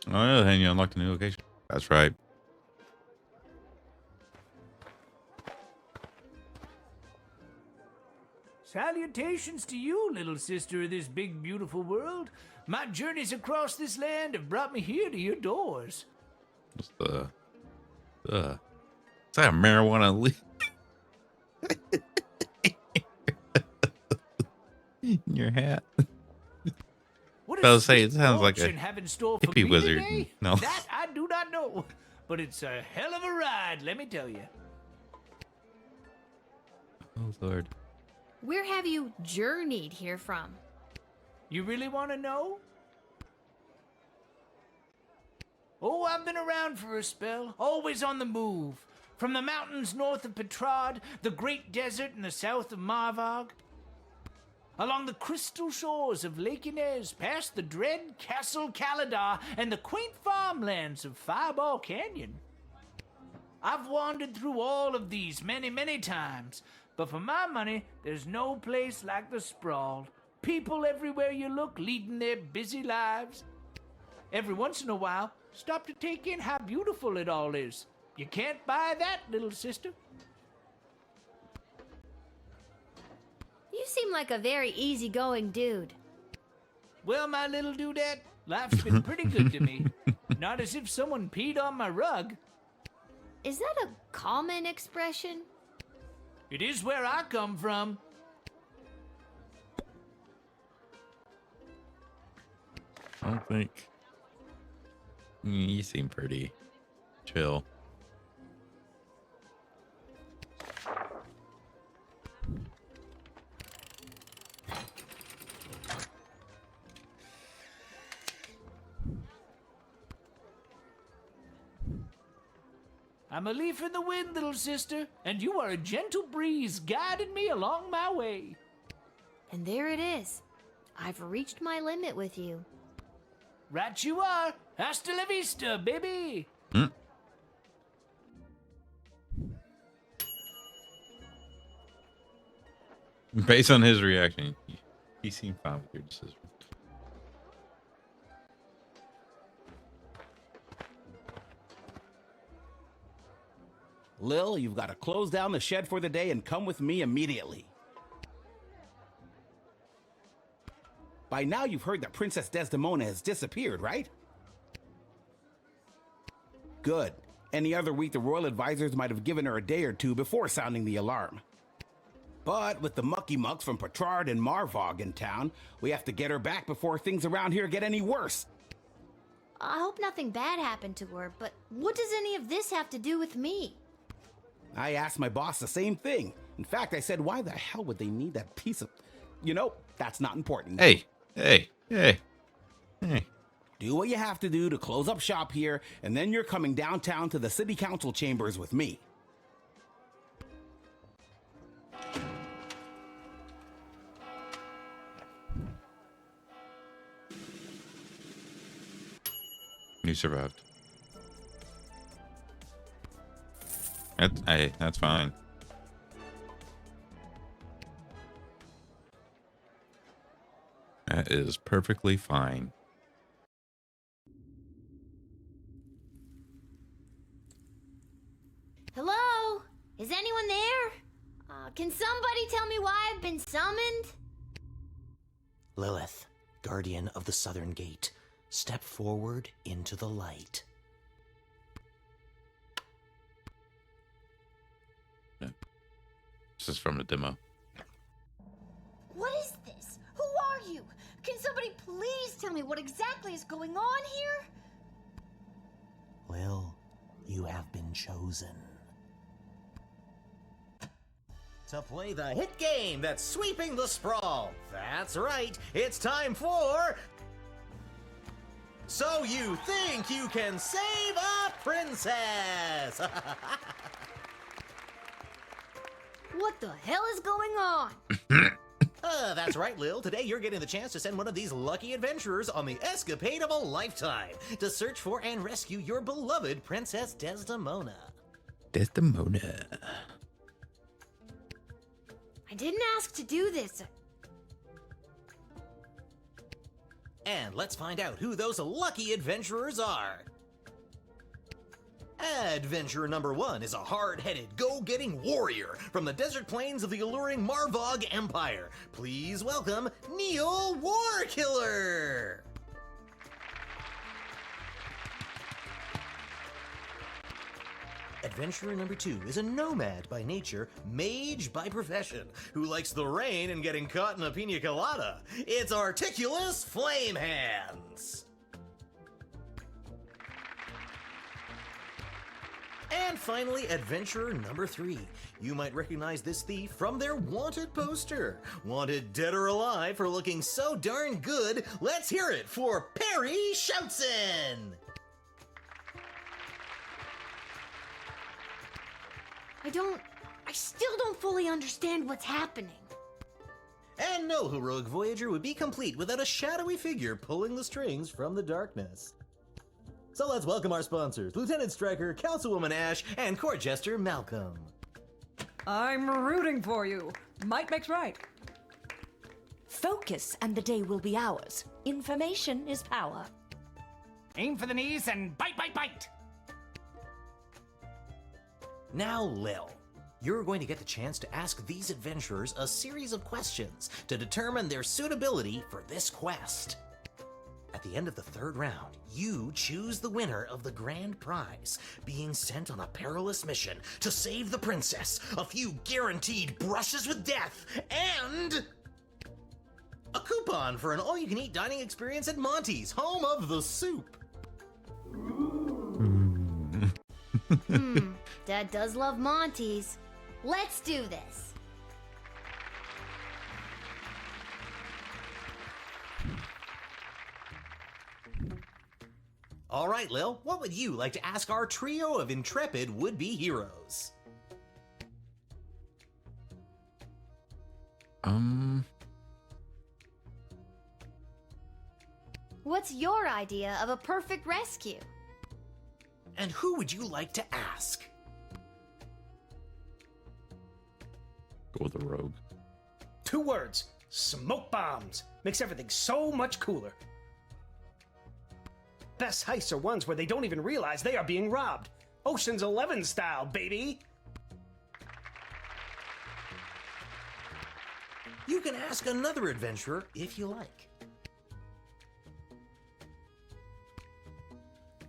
On the other hand, you unlocked a new location. That's right.
Salutations to you, little sister of this big, beautiful world. My journeys across this land have brought me here to your doors.
What's is that a marijuana leaf? In your hat.
What
I was
does
saying, it sounds like a
auction have in store for
hippie
me
wizard.
today?
No.
That I do not know, but it's a hell of a ride, let me tell you.
Oh, Lord.
Where have you journeyed here from?
You really want to know? Oh, I've been around for a spell, always on the move. From the mountains north of Petrad, the great desert in the south of Marvog, along the crystal shores of Lake Inez, past the dread Castle Caladar and the quaint farmlands of Fireball Canyon. I've wandered through all of these many, many times, but for my money, there's no place like the sprawl. People everywhere you look leading their busy lives. Every once in a while, stop to take in how beautiful it all is. You can't buy that, little sister.
You seem like a very easygoing dude.
Well, my little dudette, life's been pretty good to me. Not as if someone peed on my rug.
Is that a common expression?
It is where I come from.
I don't think. You seem pretty chill.
I'm a leaf in the wind, little sister, and you are a gentle breeze guiding me along my way.
And there it is. I've reached my limit with you.
Right you are. Hasta la vista, baby.
Based on his reaction, he seemed fine with your decision.
Lil, you've got to close down the shed for the day and come with me immediately. By now you've heard that Princess Desdemona has disappeared, right? Good. Any other week the royal advisors might have given her a day or two before sounding the alarm. But with the mucky mucks from Petrard and Marvog in town, we have to get her back before things around here get any worse.
I hope nothing bad happened to her, but what does any of this have to do with me?
I asked my boss the same thing. In fact, I said, why the hell would they need that piece of... You know, that's not important.
Hey.
Do what you have to do to close up shop here, and then you're coming downtown to the city council chambers with me.
You survived. Hey, that's fine. That is perfectly fine.
Hello? Is anyone there? Can somebody tell me why I've been summoned?
Lilith, guardian of the Southern Gate, step forward into the light.
This is from the demo.
What is this? Who are you? Can somebody please tell me what exactly is going on here?
Lil, you have been chosen.
To play the hit game that's sweeping the sprawl. That's right, it's time for... So you think you can save a princess?
What the hell is going on?
That's right, Lil. Today you're getting the chance to send one of these lucky adventurers on the escapade of a lifetime to search for and rescue your beloved Princess Desdemona.
Desdemona.
I didn't ask to do this.
And let's find out who those lucky adventurers are. Adventurer number 1 is a hard-headed, go-getting warrior from the desert plains of the alluring Marvog Empire. Please welcome Neil Warkiller. Adventurer number 2 is a nomad by nature, mage by profession, who likes the rain and getting caught in a pina colada. It's Articulous Flame Hands. And finally, adventurer number 3. You might recognize this thief from their wanted poster. Wanted dead or alive for looking so darn good, let's hear it for Perry Shoutson!
I still don't fully understand what's happening.
And no heroic voyager would be complete without a shadowy figure pulling the strings from the darkness. So let's welcome our sponsors, Lieutenant Stryker, Councilwoman Ash, and Court Jester Malcolm.
I'm rooting for you. Might makes right.
Focus and the day will be ours. Information is power.
Aim for the knees and bite, bite, bite!
Now, Lil, you're going to get the chance to ask these adventurers a series of questions to determine their suitability for this quest. At the end of the 3rd round, you choose the winner of the grand prize, being sent on a perilous mission to save the princess, a few guaranteed brushes with death, and a coupon for an all-you-can-eat dining experience at Monty's, home of the soup.
Dad does love Monty's. Let's do this.
All right, Lil, what would you like to ask our trio of intrepid would-be heroes?
What's your idea of a perfect rescue?
And who would you like to ask?
Go with the rogue.
2 words. Smoke bombs. Makes everything so much cooler. Best heists are ones where they don't even realize they are being robbed. Ocean's 11 style, baby.
You can ask another adventurer if you like.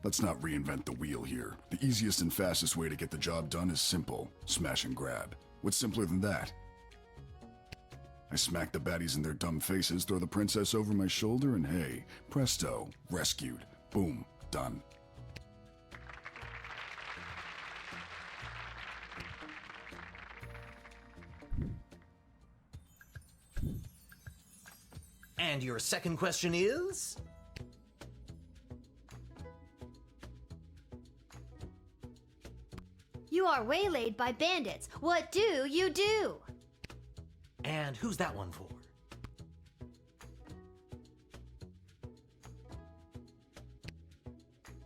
Let's not reinvent the wheel here. The easiest and fastest way to get the job done is simple. Smash and grab. What's simpler than that? I smack the baddies in their dumb faces, throw the princess over my shoulder, and hey, presto, rescued. Boom, done.
And your second question is?
You are waylaid by bandits. What do you do?
And who's that one for?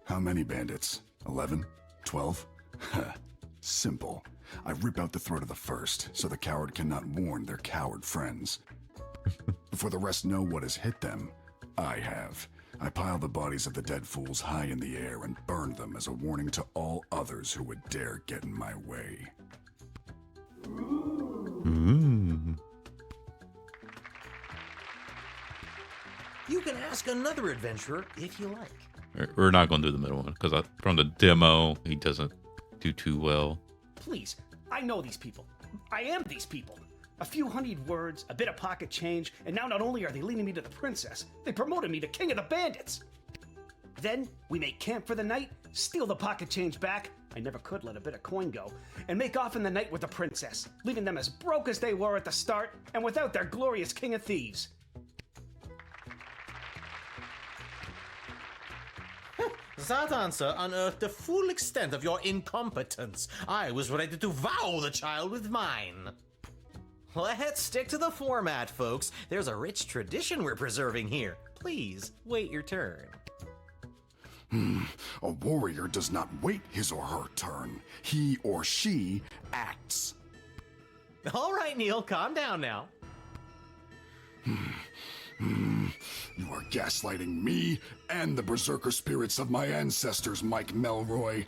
How many bandits? 11? 12? Simple. I rip out the throat of the first, so the coward cannot warn their coward friends. Before the rest know what has hit them, I have. I pile the bodies of the dead fools high in the air and burn them as a warning to all others who would dare get in my way.
You can ask another adventurer if you like.
We're not going to do the middle one because from the demo, he doesn't do too well.
Please, I know these people. I am these people. A few honeyed words, a bit of pocket change, and now not only are they leading me to the princess, they promoted me to king of the bandits. Then we make camp for the night, steal the pocket change back, I never could let a bit of coin go, and make off in the night with the princess, leaving them as broke as they were at the start and without their glorious king of thieves.
That answer unearthed the full extent of your incompetence. I was ready to wow the child with mine.
Let's stick to the format, folks. There's a rich tradition we're preserving here. Please, wait your turn.
A warrior does not wait his or her turn. He or she acts.
All right, Neil, calm down now.
You are gaslighting me and the berserker spirits of my ancestors, Mike Melroy.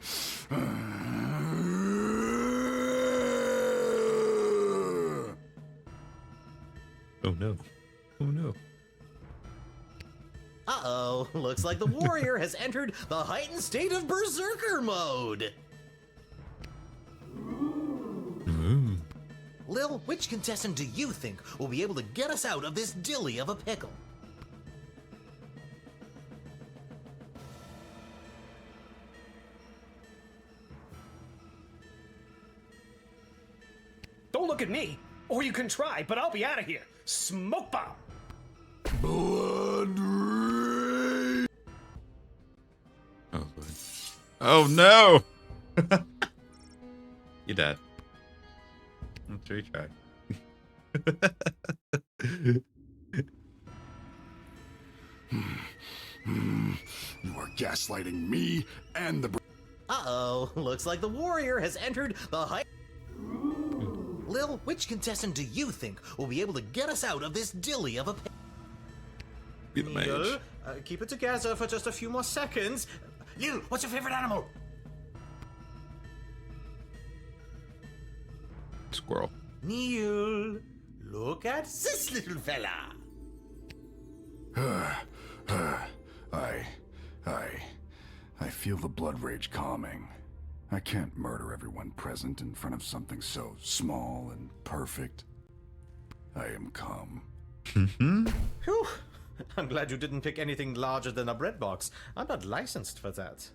Oh no. Oh no.
Uh-oh, looks like the warrior has entered the heightened state of berserker mode. Lil, which contestant do you think will be able to get us out of this dilly of a pickle?
Don't look at me, or you can try, but I'll be out of here. Smoke bomb!
Blood rain.
Oh, boy. Oh no! You're dead. I'm sure you tried.
You are gaslighting me and the...
Uh-oh, looks like the warrior has entered the height... Lil, which contestant do you think will be able to get us out of this dilly of a pickle?
Be the mage.
Lil, keep it together for just a few more seconds. Lil, what's your favorite animal?
Squirrel.
Neil, look at this little fella.
I feel the blood rage calming. I can't murder everyone present in front of something so small and perfect. I am calm.
Phew. I'm glad you didn't pick anything larger than a bread box. I'm not licensed for that.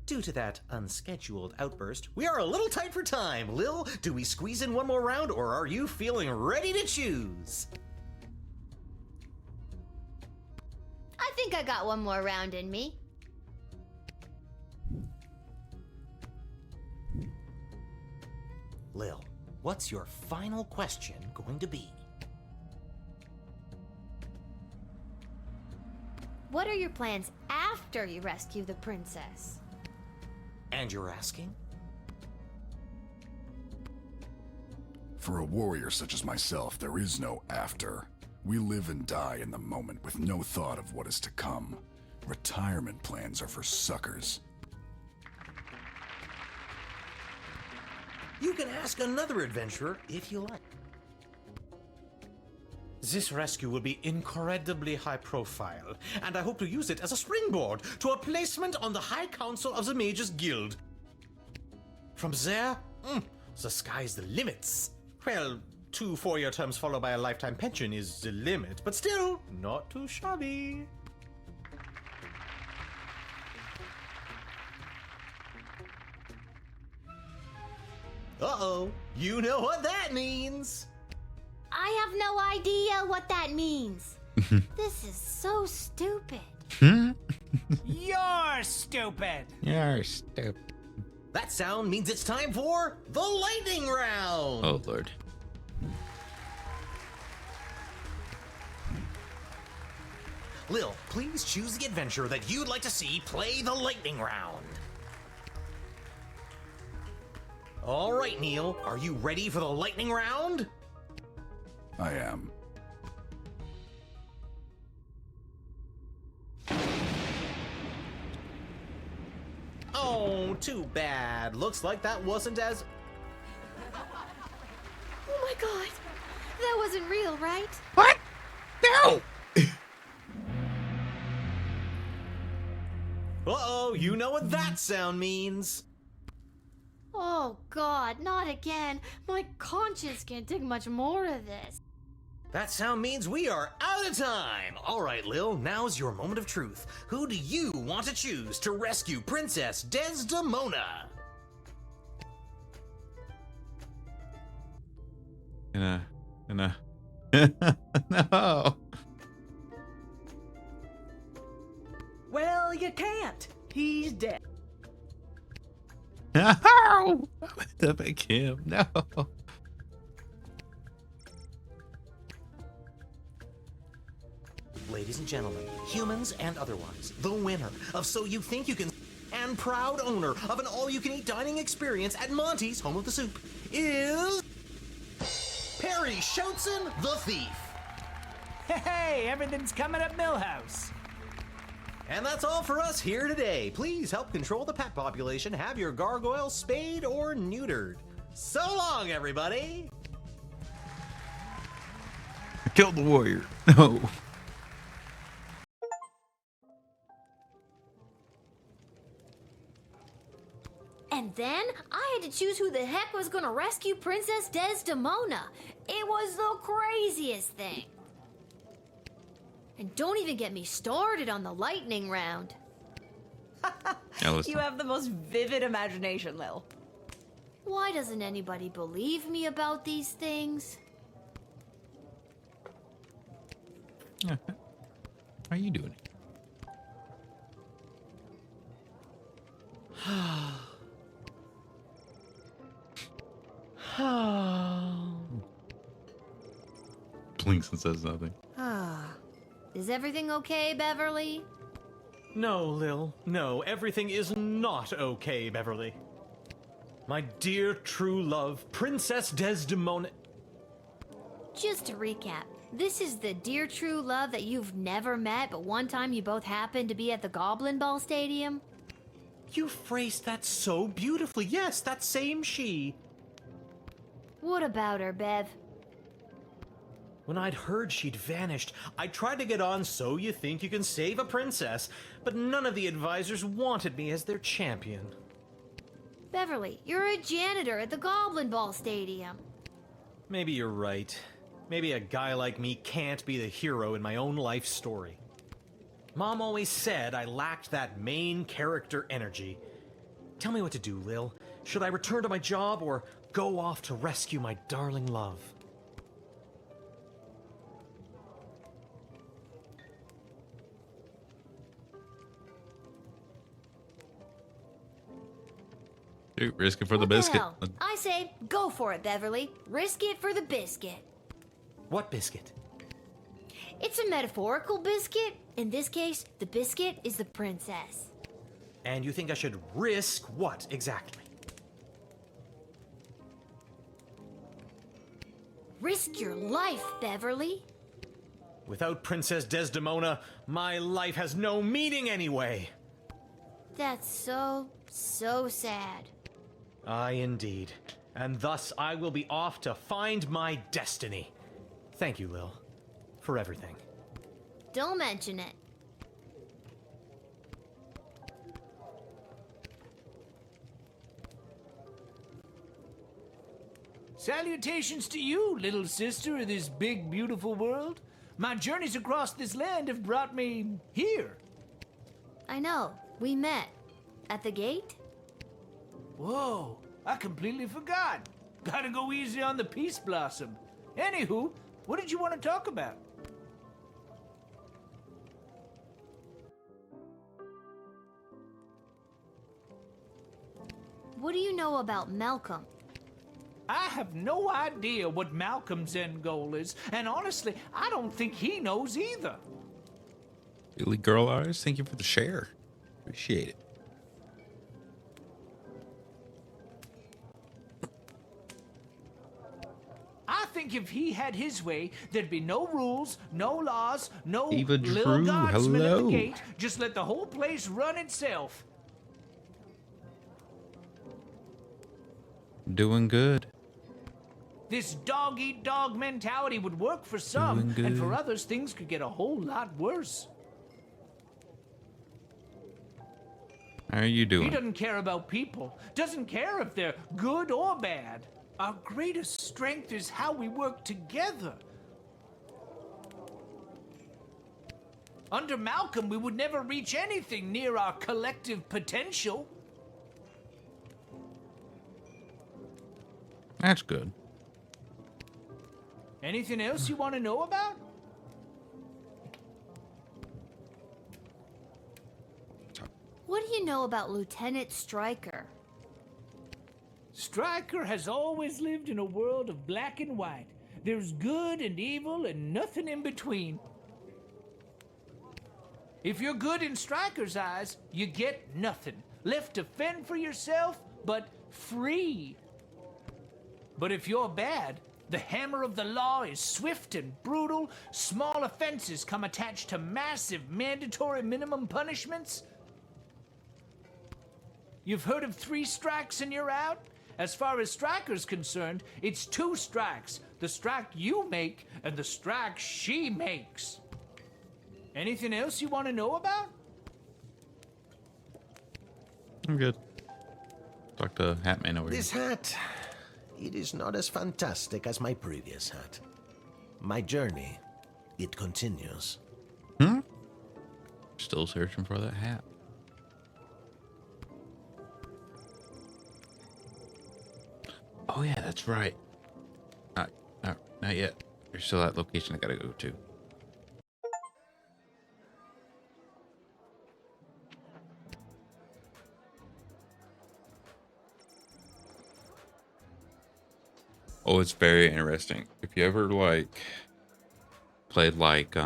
Due to that unscheduled outburst, we are a little tight for time. Lil, do we squeeze in one more round, or are you feeling ready to choose?
I think I got one more round in me.
Lil, what's your final question going to be?
What are your plans after you rescue the princess?
And you're asking?
For a warrior such as myself, there is no after. We live and die in the moment with no thought of what is to come. Retirement plans are for suckers.
You can ask another adventurer if you like.
This rescue will be incredibly high profile, and I hope to use it as a springboard to a placement on the High Council of the Mages Guild. From there, the sky's the limits. Well, 2 4-year terms followed by a lifetime pension is the limit, but still, not too shabby.
Uh-oh, you know what that means.
I have no idea what that means. This is so stupid.
You're stupid.
You're stupid.
That sound means it's time for the lightning round.
Oh, Lord.
Lil, please choose the adventure that you'd like to see play the lightning round. All right, Neil, are you ready for the lightning round?
I am.
Oh, too bad. Looks like that wasn't as...
Oh my god. That wasn't real, right?
What? No!
Uh-oh, you know what that sound means.
Oh god, not again. My conscience can't take much more of this.
That sound means we are out of time. All right, Lil, now's your moment of truth. Who do you want to choose to rescue Princess Desdemona?
No.
Well, you can't. He's dead.
No! I'm gonna pick him. No.
Ladies and gentlemen, humans and otherwise, the winner of So You Think You Can and proud owner of an all-you-can-eat dining experience at Monty's Home of the Soup is... Perry Shoutson, the Thief.
Hey, everything's coming up Millhouse.
And that's all for us here today. Please help control the pet population. Have your gargoyle spayed or neutered. So long, everybody.
I killed the warrior. No.
And then I had to choose who the heck was gonna rescue Princess Desdemona. It was the craziest thing. And don't even get me started on the lightning round.
You have the most vivid imagination, Lil.
Why doesn't anybody believe me about these things?
How are you doing? Blinks and says nothing.
Is everything okay, Beverly?
No, Lil. No, everything is not okay, Beverly. My dear true love, Princess Desdemona...
Just to recap, this is the dear true love that you've never met, but one time you both happened to be at the Goblin Ball Stadium?
You phrased that so beautifully. Yes, that same she.
What about her, Bev?
When I'd heard she'd vanished, I tried to get on So You Think You Can Save a Princess, but none of the advisors wanted me as their champion.
Beverly, you're a janitor at the Goblin Ball Stadium.
Maybe you're right. Maybe a guy like me can't be the hero in my own life story. Mom always said I lacked that main character energy. Tell me what to do, Lil. Should I return to my job or go off to rescue my darling love?
Dude, risk it for the
What
biscuit.
hell? I say, go for it, Beverly. Risk it for the biscuit.
What biscuit?
It's a metaphorical biscuit. In this case, the biscuit is the princess.
And you think I should risk what exactly?
Risk your life, Beverly.
Without Princess Desdemona, my life has no meaning anyway.
That's so sad.
Aye, indeed. And thus I will be off to find my destiny. Thank you, Lil. for everything.
Don't mention it.
Salutations to you, little sister of this big, beautiful world. My journeys across this land have brought me here.
I know. We met. At the gate?
Whoa, I completely forgot. Gotta go easy on the Peace Blossom. Anywho, what did you want to talk about?
What do you know about Malcolm?
I have no idea what Malcolm's end goal is, and honestly, I don't think he knows either.
Really, Girl Eyes, thank you for the share. Appreciate it.
I think if he had his way, there'd be no rules, no laws, no
Eva
Lil
Drew,
Guardsman at
hello.
the gate. Just let the whole place run itself.
Doing good.
This dog-eat-dog mentality would work for some,
Doing
and for
good.
others, things could get a whole lot worse.
How are you
He
doing?
doesn't care about people, doesn't care if they're good or bad. Our greatest strength is how we work together. Under Malcolm, we would never reach anything near our collective potential.
That's good.
Anything else you want to know about?
What do you know about Lieutenant Stryker?
Stryker has always lived in a world of black and white. There's good and evil and nothing in between. If you're good in Stryker's eyes, you get nothing. Left to fend for yourself, but free. But if you're bad, the hammer of the law is swift and brutal. Small offenses come attached to massive mandatory minimum punishments. You've heard of 3 strikes and you're out? As far as Stryker's concerned, it's 2 strikes. The strike you make and the strike she makes. Anything else you want to know about?
I'm good. Talk to Hatman over
This
here.
hat, it is not as fantastic as my previous hat. My journey, it continues.
Still searching for that hat. Oh yeah, that's right. Not yet. There's still that location I gotta go to. Oh, it's very interesting. If you ever like played like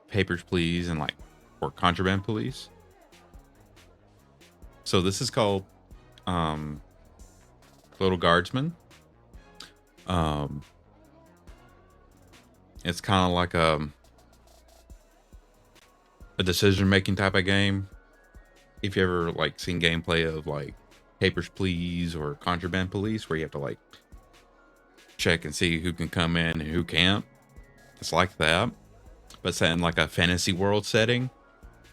Papers, Please and like or Contraband Police. So this is called Lil Guardsman. It's kind of like a decision-making type of game. If you ever like seen gameplay of like Papers, Please or Contraband Police, where you have to like check and see who can come in and who can't. It's like that, but set in like a fantasy world setting.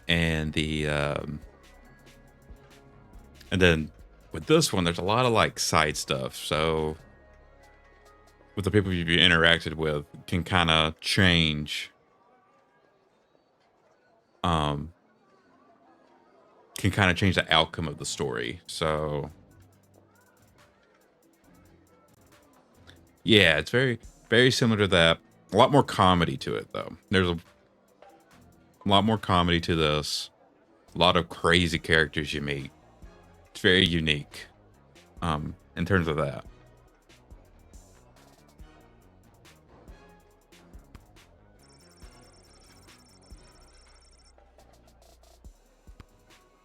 And the and then with this one, there's a lot of like side stuff. So with the people you've interacted with can kind of change. Can kind of change the outcome of the story. So yeah, it's very, very similar to that. A lot more comedy to it though. There's a lot more comedy to this. A lot of crazy characters you meet. It's very unique in terms of that.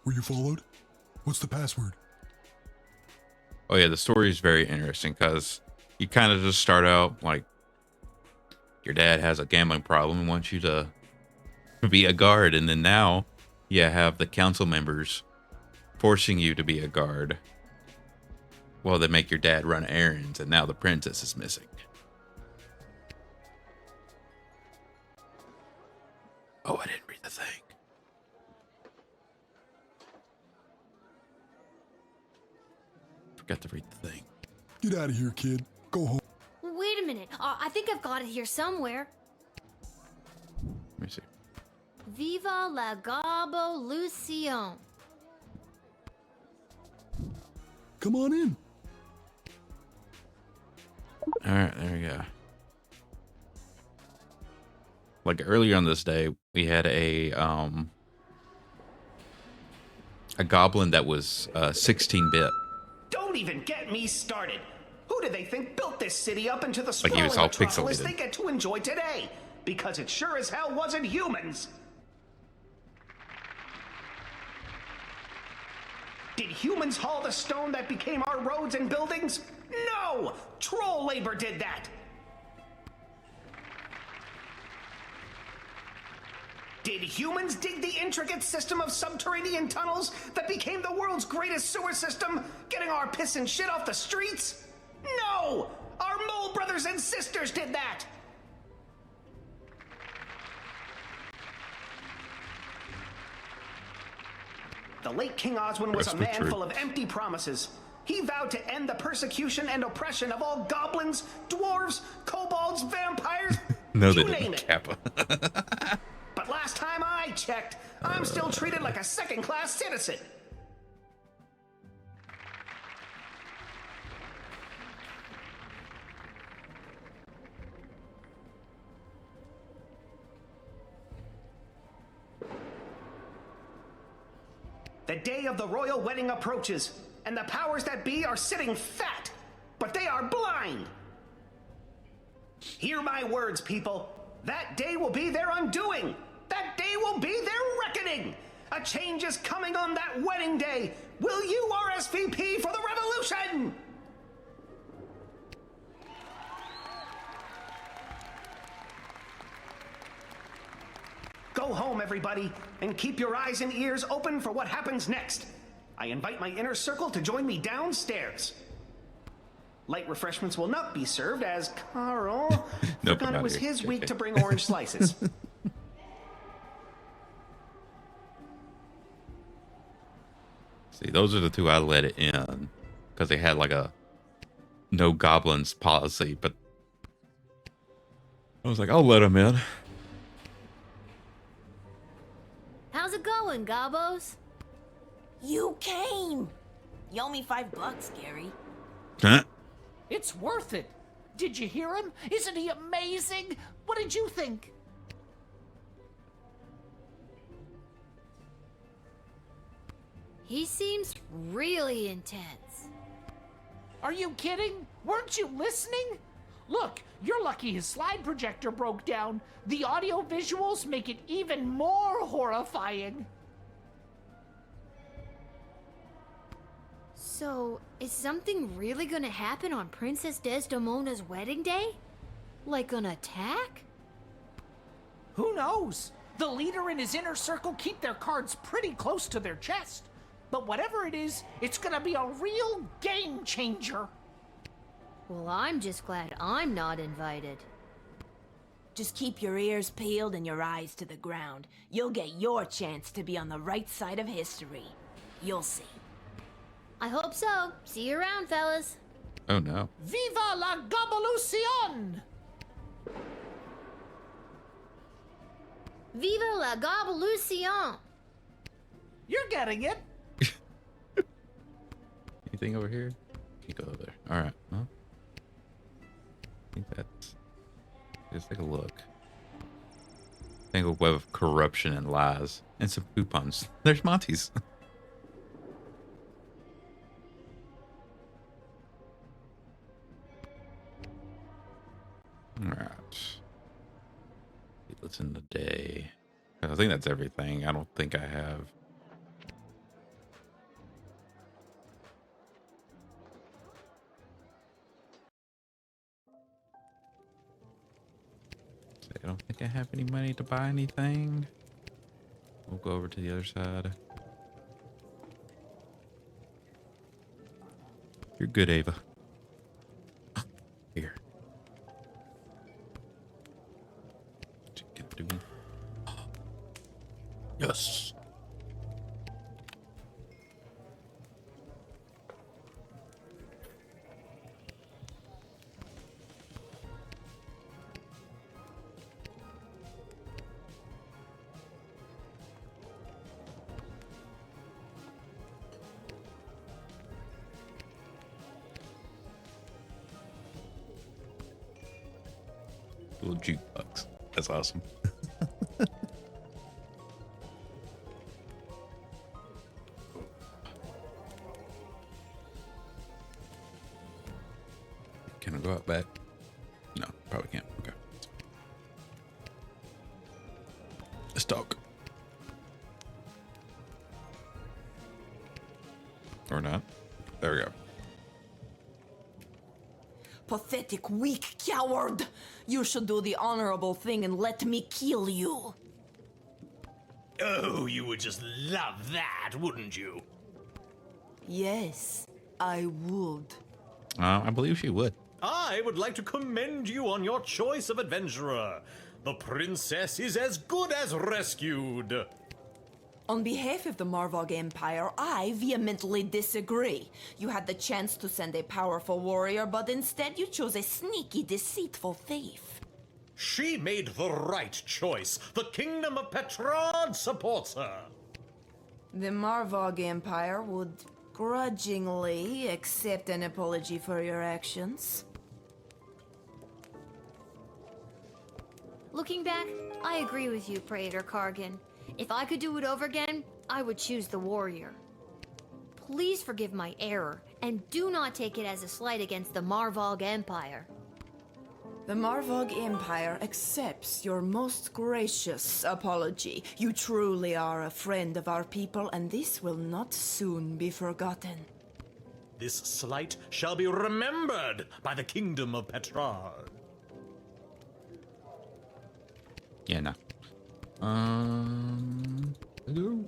Were you followed? What's the password?
Oh yeah, the story is very interesting because you kind of just start out like your dad has a gambling problem and wants you to be a guard, and then now you have the council members forcing you to be a guard while they make your dad run errands, and now the princess is missing. I didn't read the thing. Forgot to read the thing.
Get out of here, kid. Go home.
Wait a minute. I think I've got it here somewhere.
Let me see.
Viva la Gobolution.
Come on in.
All right, there we go. Like earlier on this day, we had a goblin that was 16-bit.
Don't even get me started. Who do they think built this city up into the
Like
sprawling
he was all
metropolis
pixelated.
they get to enjoy today? Because it sure as hell wasn't humans. Did humans haul the stone that became our roads and buildings? No! Troll labor did that! Did humans dig the intricate system of subterranean tunnels that became the world's greatest sewer system, getting our piss and shit off the streets? No! Our mole brothers and sisters did that! The late King Oswin was a man full of empty promises. He vowed to end the persecution and oppression of all goblins, dwarves, kobolds, vampires,
No, they
you name
didn't.
it.
Kappa.
But last time I checked, I'm still treated like a second-class citizen. The day of the royal wedding approaches, and the powers that be are sitting fat, but they are blind. Hear my words, people. That day will be their undoing. That day will be their reckoning. A change is coming on that wedding day. Will you RSVP for the revolution? Go home, everybody, and keep your eyes and ears open for what happens next. I invite my inner circle to join me downstairs. Light refreshments will not be served as Carl
Nope,
forgot it
not
was
here.
his
Okay.
week to bring orange slices.
See, those are the two I let it in because they had like a no goblins policy, but I was like, I'll let them in.
How's it going, Gobos?
You came. You owe me $5, Gary.
Huh?
It's worth it. Did you hear him? Isn't he amazing? What did you think?
He seems really intense.
Are you kidding? Weren't you listening? Look, you're lucky his slide projector broke down. The audio visuals make it even more horrifying.
So, is something really gonna happen on Princess Desdemona's wedding day? Like an attack?
Who knows? The leader and his inner circle keep their cards pretty close to their chest. But whatever it is, it's gonna be a real game changer.
Well, I'm just glad I'm not invited.
Just keep your ears peeled and your eyes to the ground. You'll get your chance to be on the right side of history. You'll see.
I hope so. See you around, fellas.
Oh no.
Viva la Gobolution!
Viva la Gobolution!
You're getting it.
Anything over here? You go over there. All right. Well, I think that's. Let's take a look. I think a web of corruption and lies and some coupons. There's Monty's. All right. What's in the day? I think that's everything. I don't think I have. I don't think I have any money to buy anything. We'll go over to the other side. You're good, Ava. Here. What you gonna do? Yes. Little jukebox. That's awesome. Can I go out back? No, probably can't. Okay. Let's talk. Or not. There we go.
Pathetic, weak coward! You should do the honorable thing and let me kill you.
Oh, you would just love that, wouldn't you?
Yes, I would.
I believe she would.
I would like to commend you on your choice of adventurer. The princess is as good as rescued.
On behalf of the Marvog Empire, I vehemently disagree. You had the chance to send a powerful warrior, but instead you chose a sneaky, deceitful thief.
She made the right choice. The kingdom of Petrard supports her.
The Marvog Empire would grudgingly accept an apology for your actions.
Looking back, I agree with you, Praetor Kargan. If I could do it over again, I would choose the warrior. Please forgive my error, and do not take it as a slight against the Marvog Empire.
The Marvog Empire accepts your most gracious apology. You truly are a friend of our people, and this will not soon be forgotten.
This slight shall be remembered by the kingdom of Petrard.
Yeah, no. Hello.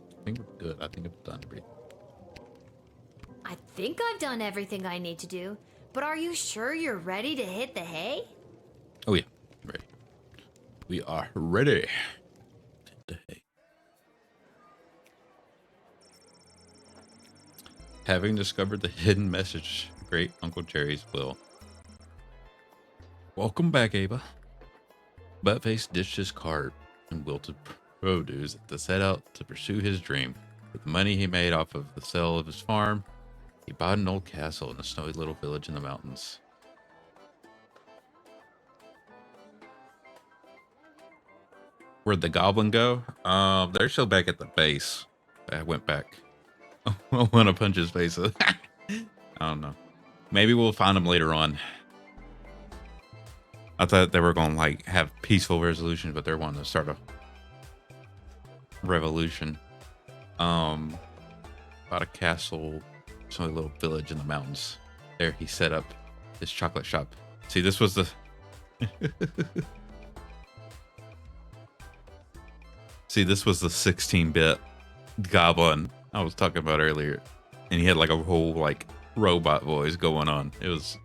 I think we're good. I think I've done everything.
I think I've done everything I need to do, but are you sure you're ready to hit the hay?
Oh yeah, ready. We are ready. Hit the hay. Having discovered the hidden message, Great Uncle Jerry's will. Welcome back, Ava. Buttface ditched his cart and wilted produce to set out to pursue his dream. With the money he made off of the sale of his farm, he bought an old castle in a snowy little village in the mountains. Where'd the goblin go? They're still back at the base. I went back. I want to punch his face. I don't know. Maybe we'll find him later on. I thought they were going to like have peaceful resolution, but they're wanting to start a revolution. About a castle, some little village in the mountains. There he set up his chocolate shop. See, this was the this was the 16-bit goblin I was talking about earlier. And he had like a whole like robot voice going on. It was,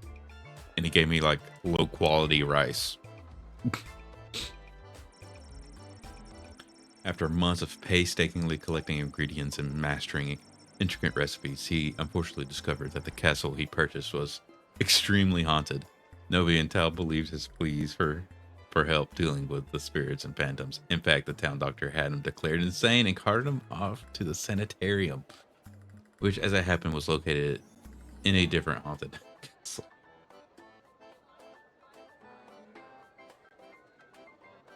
and he gave me like low quality rice. After months of painstakingly collecting ingredients and mastering intricate recipes, he unfortunately discovered that the castle he purchased was extremely haunted. Nobody in town believed his pleas for help dealing with the spirits and phantoms. In fact, the town doctor had him declared insane and carted him off to the sanitarium, which, as it happened, was located in a different haunted castle.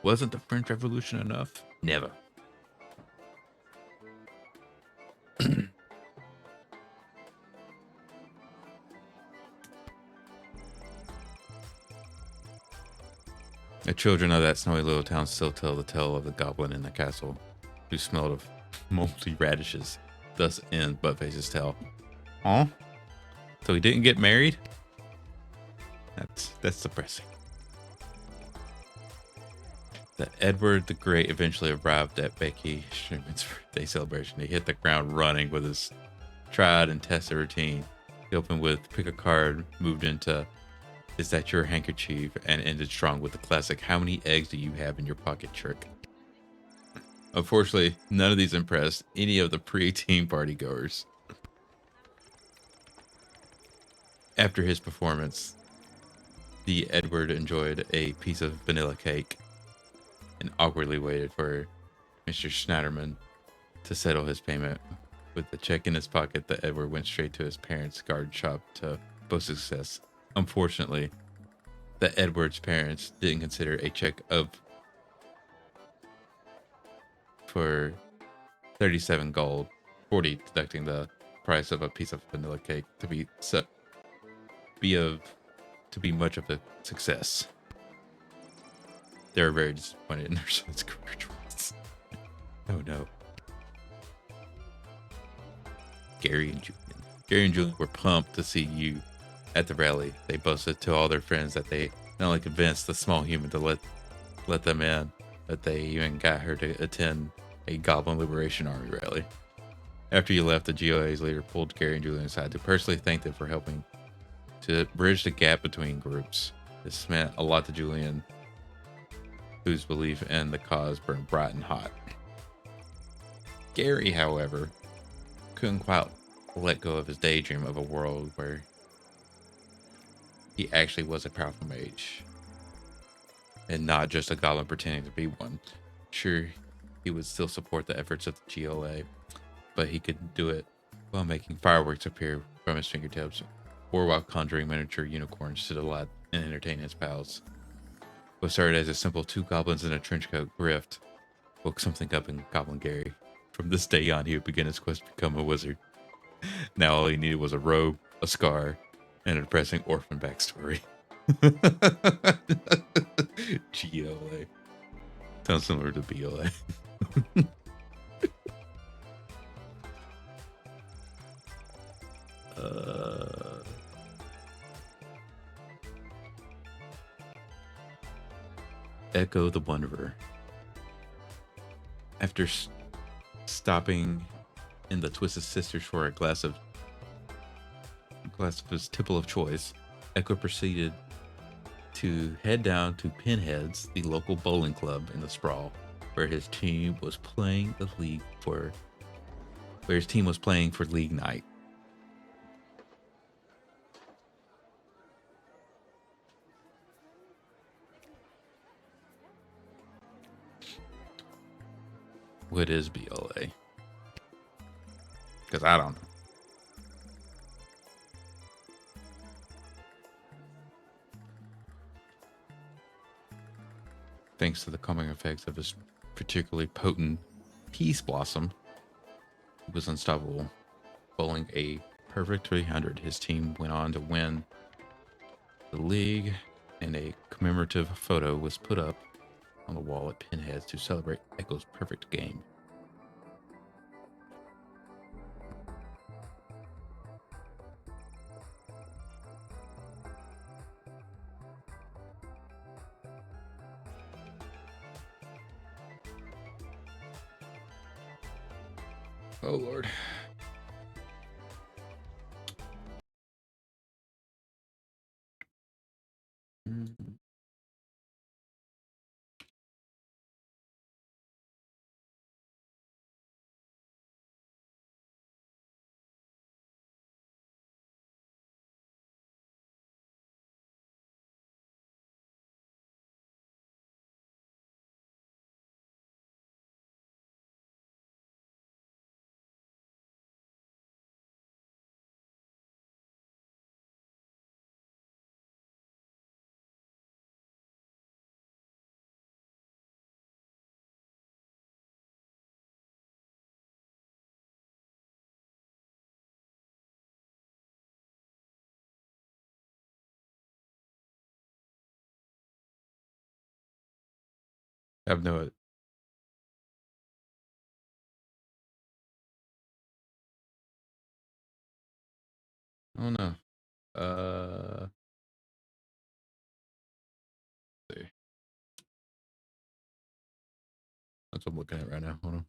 Wasn't the French Revolution enough? Never. The children of that snowy little town still tell the tale of the goblin in the castle who smelled of moldy radishes. Thus ends Buttface's tale. Huh? So he didn't get married? That's depressing. That Edward the Great eventually arrived at Becky Schumann's birthday celebration. He hit the ground running with his tried and tested routine. He opened with pick a card, moved into is that your handkerchief, and ended strong with the classic how many eggs do you have in your pocket trick. Unfortunately, none of these impressed any of the pre-teen party goers. After his performance, the Edward enjoyed a piece of vanilla cake and awkwardly waited for Mr. Schneiderman to settle his payment. With the check in his pocket, the Edward went straight to his parents' garden shop to boast success. Unfortunately, the Edward's parents didn't consider a check of for 37 gold, 40 deducting the price of a piece of vanilla cake to be much of a success. They were very disappointed in their son's career choice. Oh no. Gary and Julian were pumped to see you at the rally. They boasted to all their friends that they not only convinced the small human to let them in, but they even got her to attend a Goblin Liberation Army rally. After you left, the GOA's leader pulled Gary and Julian aside to personally thank them for helping to bridge the gap between groups. This meant a lot to Julian, whose belief in the cause burned bright and hot. Gary, however, couldn't quite let go of his daydream of a world where he actually was a powerful mage and not just a goblin pretending to be one. Sure, he would still support the efforts of the GLA, but he could do it while making fireworks appear from his fingertips or while conjuring miniature unicorns to delight and entertain his pals. What started as a simple two goblins in a trench coat grift woke something up in Goblin Gary. From this day on, he would begin his quest to become a wizard. Now all he needed was a robe, a scar, and a depressing orphan backstory. GLA. Sounds similar to BLA. Echo the Wanderer. After stopping in the Twisted Sisters for a glass of his tipple of choice, Echo proceeded to head down to Pinhead's, the local bowling club in the Sprawl, where his team was playing for league night. What is BLA? Because I don't know. Thanks to the calming effects of his particularly potent Peace Blossom, he was unstoppable. Bowling a perfect 300, his team went on to win the league, and a commemorative photo was put up on the wall at Pinhead's to celebrate Echo's perfect game. Oh Lord. I've no it. Oh no. See. That's what I'm looking at right now. Hold on.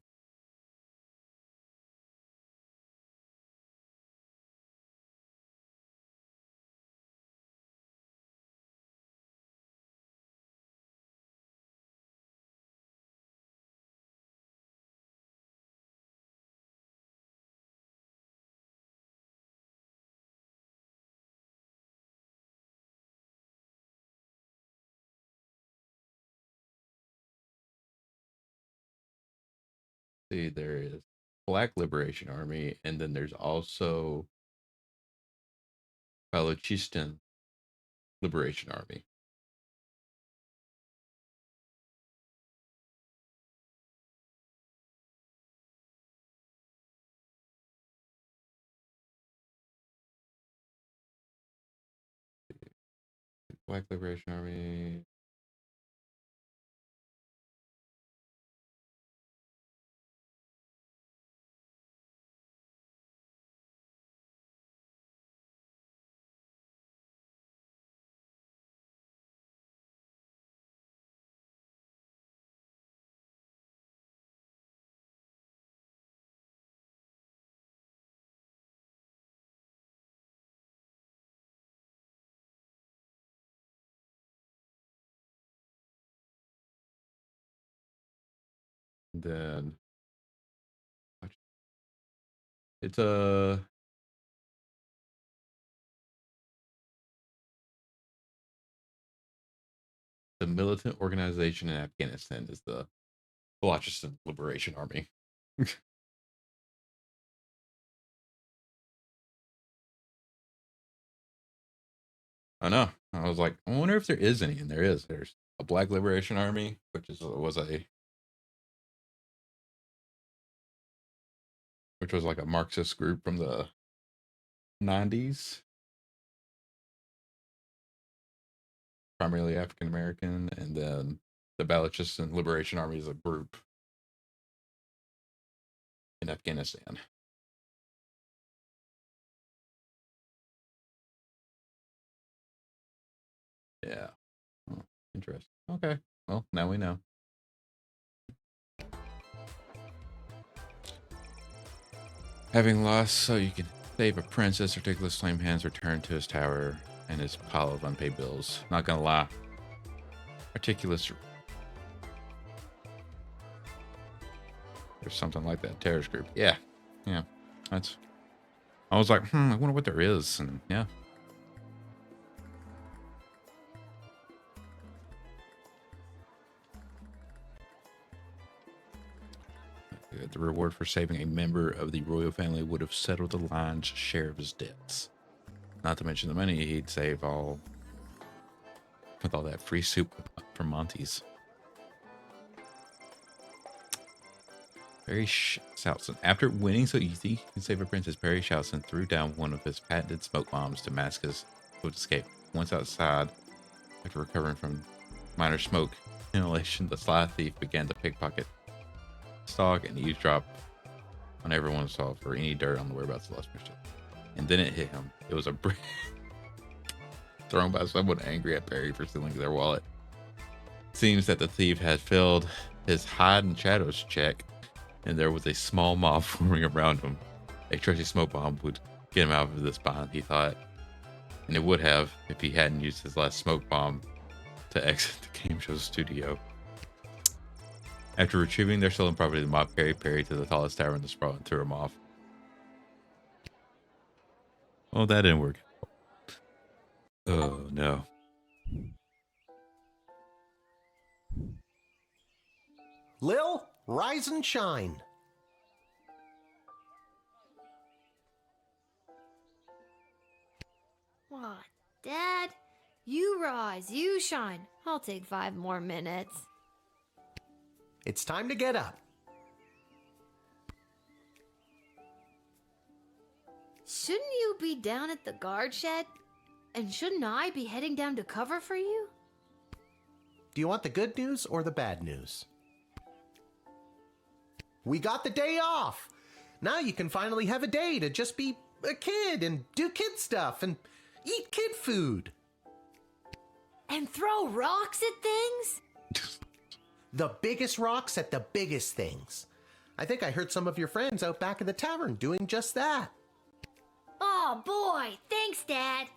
see, there is Black Liberation Army, and then there's also Balochistan Liberation Army. Black Liberation Army. Then it's the militant organization in Afghanistan is the Balochistan Liberation Army. I know. I was like, I wonder if there is any, and there is. There's a Black Liberation Army, which was like a Marxist group from the 90s, primarily African American, and then the Balochistan Liberation Army is a group in Afghanistan. Yeah. Oh, interesting. Okay. Well, now we know. Having lost so you can save a princess, Ridiculous Flame Hands return to his tower and his pile of unpaid bills. Not gonna lie. Articulous. There's something like that. Terrorist group. Yeah. Yeah. That's. I was like, I wonder what there is. And yeah. The reward for saving a member of the royal family would have settled the lion's share of his debts. Not to mention the money he'd save all with all that free soup from Monty's. Perry Shoutson. After winning so easy, he can save a princess. Perry Shoutson threw down one of his patented smoke bombs to mask his swift escape. Once outside, after recovering from minor smoke inhalation, the sly thief began to pickpocket, stalk, and eavesdrop on everyone saw for any dirt on the whereabouts of Lost Mistress. And then it hit him. It was a brick thrown by someone angry at Perry for stealing their wallet. Seems that the thief had failed his hide and shadows check, and there was a small mob forming around him. A trusty smoke bomb would get him out of this bind, he thought. And it would have if he hadn't used his last smoke bomb to exit the game show's studio. After retrieving their stolen property, the mob carried Perry to the tallest tower in the sprawl and threw him off. Well, that didn't work. Oh, no.
Lil, rise and shine.
What, Dad? You rise, you shine. I'll take 5 more minutes.
It's time to get up.
Shouldn't you be down at the guard shed? And shouldn't I be heading down to cover for you?
Do you want the good news or the bad news? We got the day off. Now you can finally have a day to just be a kid and do kid stuff and eat kid food.
And throw rocks at things?
The biggest rocks at the biggest things. I think I heard some of your friends out back of the tavern doing just that.
Oh boy, thanks, Dad.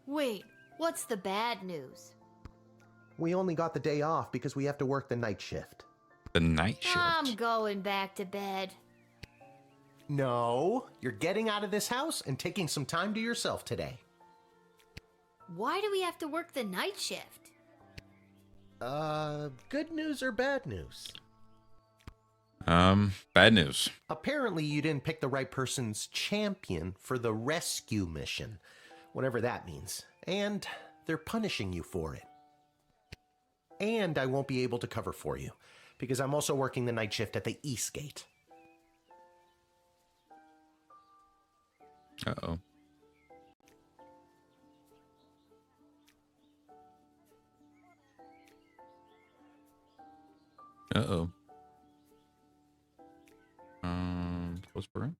Wait, what's the bad news?
We only got the day off because we have to work the night shift.
The night shift?
I'm going back to bed.
No, you're getting out of this house and taking some time to yourself today.
Why do we have to work the night shift?
Good news or bad news?
Bad news.
Apparently, you didn't pick the right person's champion for the rescue mission, whatever that means. And they're punishing you for it. And I won't be able to cover for you, because I'm also working the night shift at the East Gate.
Uh-oh. Uh-oh. Close burn?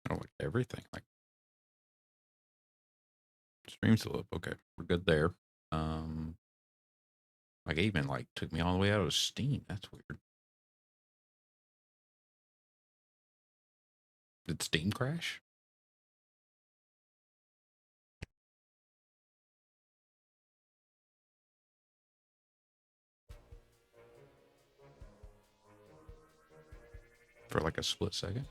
I don't like everything. Like, stream still up. Okay, we're good there. Like, it even, like, took me all the way out of Steam. That's weird. Did Steam crash? For like a split second.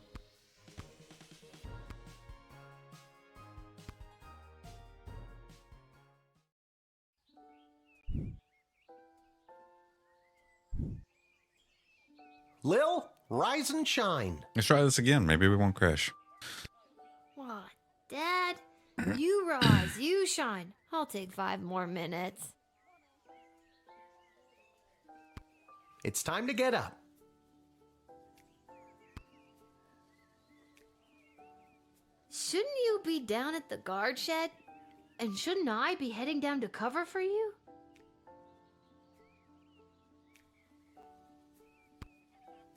Lil, rise and shine.
Let's try this again. Maybe we won't crash.
What, Dad? You rise, you shine. I'll take 5 more minutes.
It's time to get up.
Shouldn't you be down at the guard shed? And shouldn't I be heading down to cover for you?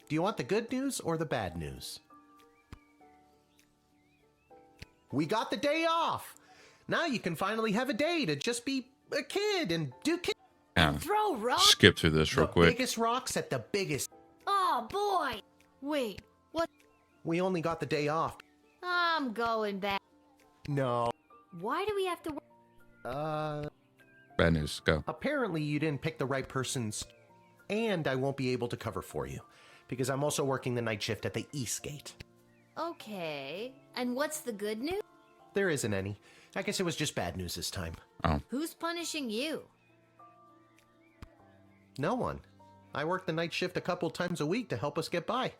Do you want the good news or the bad news? We got the day off. Now you can finally have a day to just be a kid and do kid.
Throw rocks?
Skip through this real quick.
Biggest rocks at the biggest.
Oh, boy. Wait, what?
We only got the day off.
I'm going back.
No.
Why do we have to work?
Bad news. Go.
Apparently you didn't pick the right person's. And I won't be able to cover for you, because I'm also working the night shift at the East Gate.
Okay. And what's the good news?
There isn't any. I guess it was just bad news this time.
Oh.
Who's punishing you?
No one. I work the night shift a couple times a week to help us get by.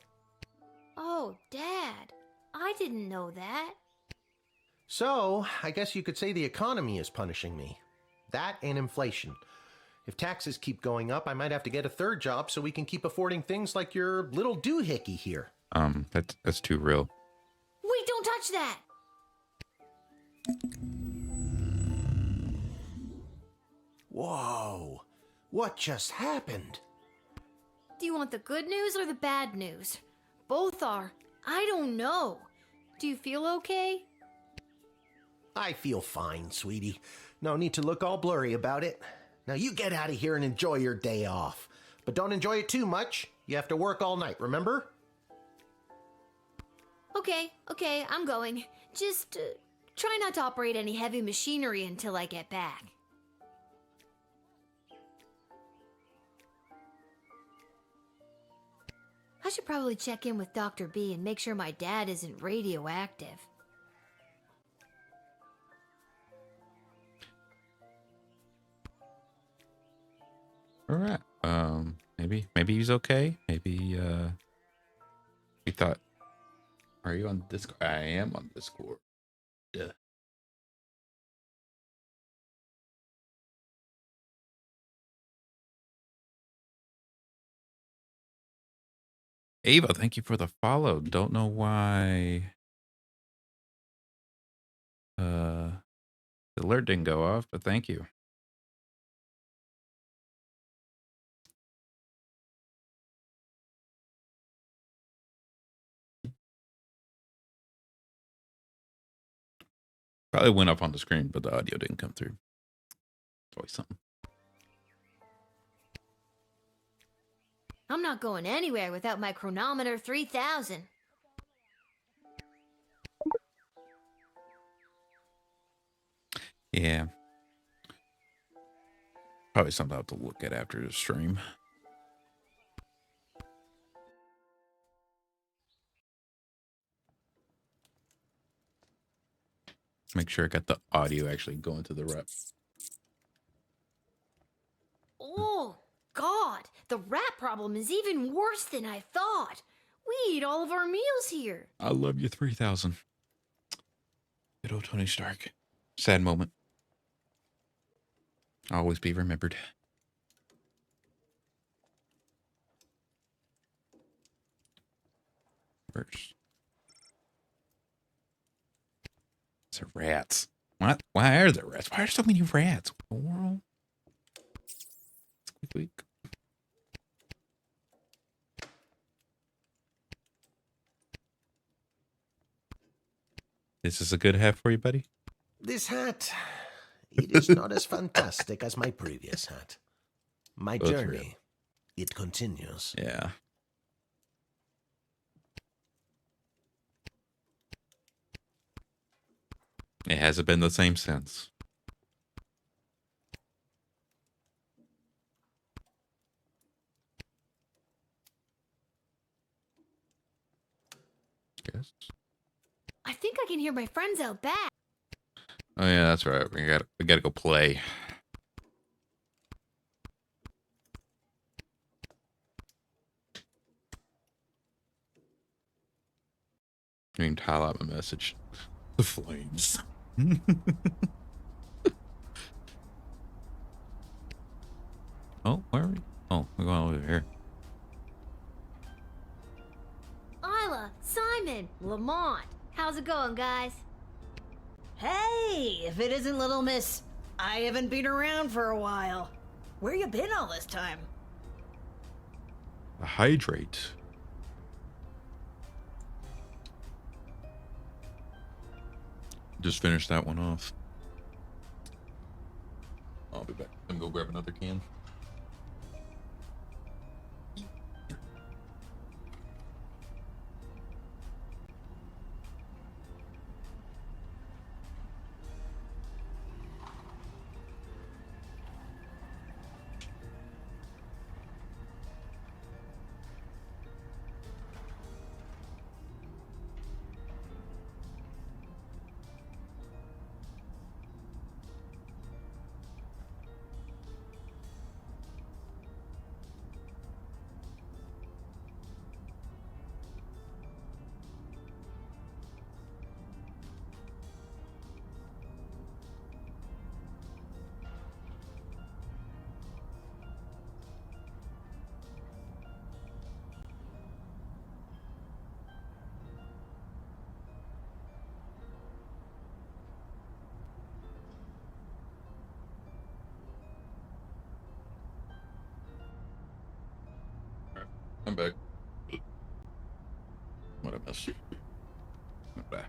Oh, Dad. I didn't know that.
So, I guess you could say the economy is punishing me. That and inflation. If taxes keep going up, I might have to get a third job so we can keep affording things like your little doohickey here.
That's too real.
Wait, don't touch that!
Whoa. What just happened?
Do you want the good news or the bad news? Both are. I don't know. Do you feel okay?
I feel fine, sweetie. No need to look all blurry about it. Now you get out of here and enjoy your day off. But don't enjoy it too much. You have to work all night, remember?
Okay, I'm going. Just try not to operate any heavy machinery until I get back. I should probably check in with Dr. B and make sure my dad isn't radioactive.
All right. Maybe he's okay. Maybe he thought. Are you on Discord? I am on Discord. Yeah. Ava, thank you for the follow. Don't know why the alert didn't go off, but thank you. Probably went up on the screen, but the audio didn't come through. It's always something.
I'm not going anywhere without my chronometer 3000.
Yeah. Probably something I'll have to look at after the stream. Make sure I got the audio actually going to the rep.
Oh, God, The rat problem is even worse than I thought. We eat all of our meals here.
I love you 3000. Good old Tony Stark. Sad moment. Always be remembered. First. It's rats. What? Why are there rats? Why are so many rats? What in the world? Squeak, squeak. This is a good hat for you, buddy?
This hat, it is not as fantastic as my previous hat. My
Both
journey, it continues.
Yeah. It hasn't been the same since. Yes.
I think I can hear my friends out back.
Oh yeah, that's right. We gotta go play. I mean, tile out my message. The flames. Oh, where are we? Oh, we're going over here.
Isla, Simon, Lamont. How's it going, guys?
Hey, if it isn't Little Miss, I haven't been around for a while. Where you been all this time?
Hydrate. Just finished that one off. I'll be back. I'm gonna go grab another can. I'm back. What a mess. I'm back.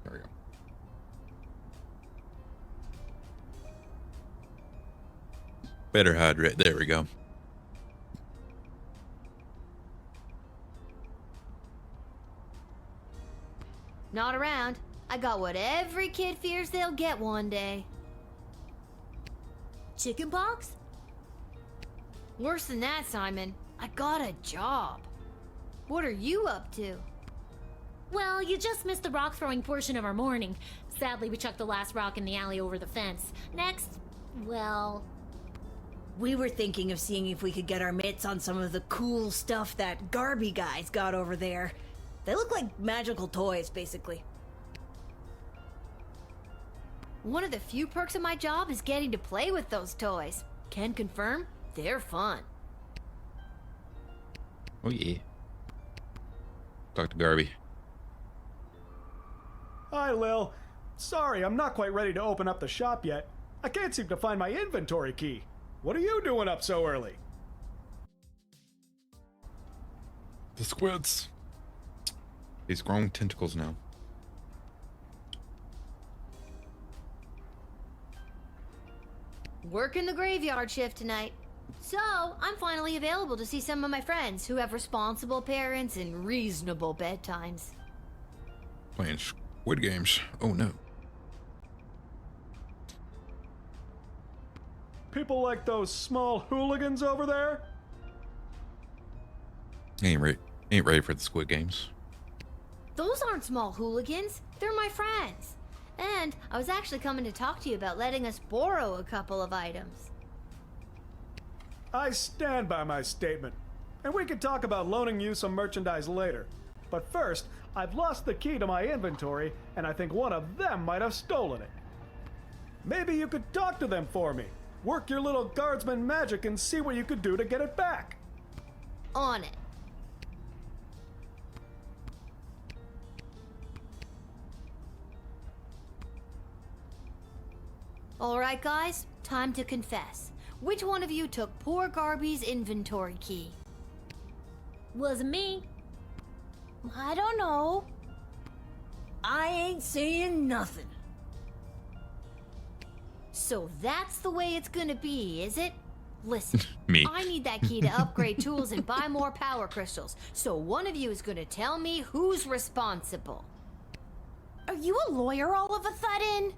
There we go. Better hydrate. There we go.
Not around. I got what every kid fears they'll get one day. Chickenpox? Worse than that, Simon. I got a job. What are you up to?
Well, you just missed the rock throwing portion of our morning. Sadly, we chucked the last rock in the alley over the fence. Next, well...
We were thinking of seeing if we could get our mitts on some of the cool stuff that Garby guys got over there. They look like magical toys, basically.
One of the few perks of my job is getting to play with those toys. Can confirm, they're fun.
Oh yeah. Talk to Garby.
Hi, Lil. Sorry, I'm not quite ready to open up the shop yet. I can't seem to find my inventory key. What are you doing up so early?
The squids. He's growing tentacles now.
Working the graveyard shift tonight. So, I'm finally available to see some of my friends who have responsible parents and reasonable bedtimes.
Playing Squid Games. Oh no.
People like those small hooligans over there?
Ain't ready for the Squid Games.
Those aren't small hooligans. They're my friends. And I was actually coming to talk to you about letting us borrow a couple of items.
I stand by my statement. And we can talk about loaning you some merchandise later. But first, I've lost the key to my inventory, and I think one of them might have stolen it. Maybe you could talk to them for me. Work your little guardsman magic and see what you could do to get it back.
On it. Alright guys, time to confess. Which one of you took poor Garby's inventory key?
Wasn't me.
I don't know.
I ain't saying nothing.
So that's the way it's gonna be, is it? Listen,
Me.
I need that key to upgrade tools and buy more power crystals. So one of you is gonna tell me who's responsible.
Are you a lawyer all of a sudden?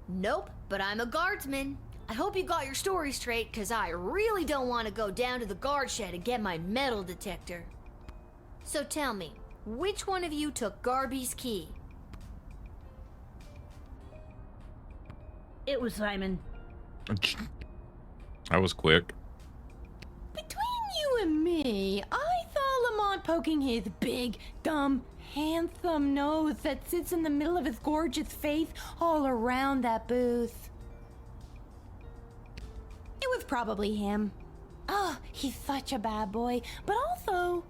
Nope, but I'm a guardsman. I hope you got your story straight, cause I really don't want to go down to the guard shed and get my metal detector. So tell me, which one of you took Garby's key?
It was Simon.
I was quick.
Between you and me, I saw Lamont poking his big, dumb, handsome nose that sits in the middle of his gorgeous face all around that booth. It was probably him. Oh, he's such a bad boy, but also...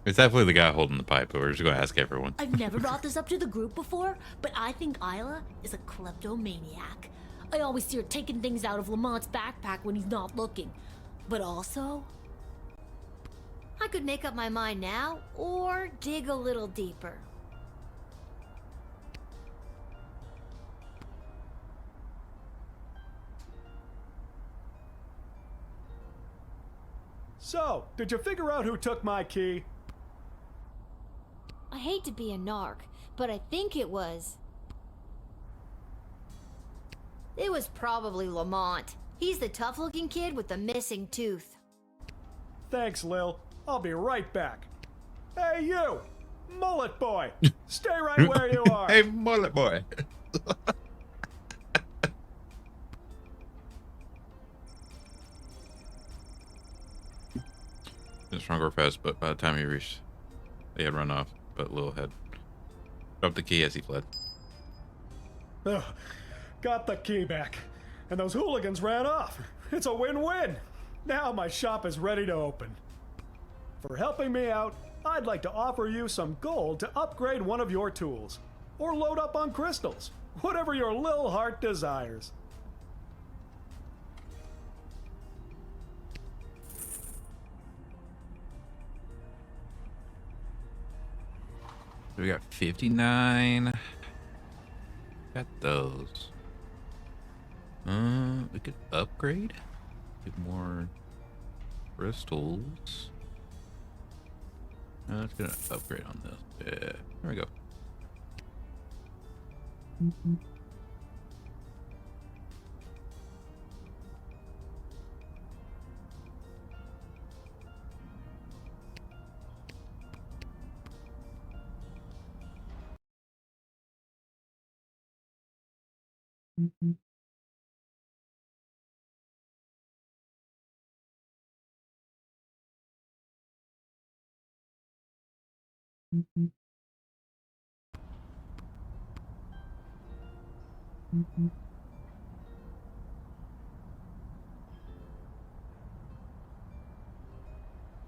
It's definitely the guy holding the pipe, but we're just going to ask everyone.
I've never brought this up to the group before, but I think Isla is a kleptomaniac. I always see her taking things out of Lamont's backpack when he's not looking. But also...
I could make up my mind now, or dig a little deeper.
So, did you figure out who took my key?
I hate to be a narc, but I think it was probably Lamont. He's the tough-looking kid with the missing tooth.
Thanks, Lil. I'll be right back. Hey, you! Mullet boy! Stay right where you are!
Hey, mullet boy! Been stronger fast, but by the time he reached, they had run off, but Lil had dropped the key as he fled.
Ugh, got the key back, and those hooligans ran off. It's a win-win. Now my shop is ready to open. For helping me out, I'd like to offer you some gold to upgrade one of your tools, or load up on crystals, whatever your Lil heart desires.
We got 59. Got those. We could upgrade. Get more crystals. Let's get an upgrade on this. Yeah, there we go.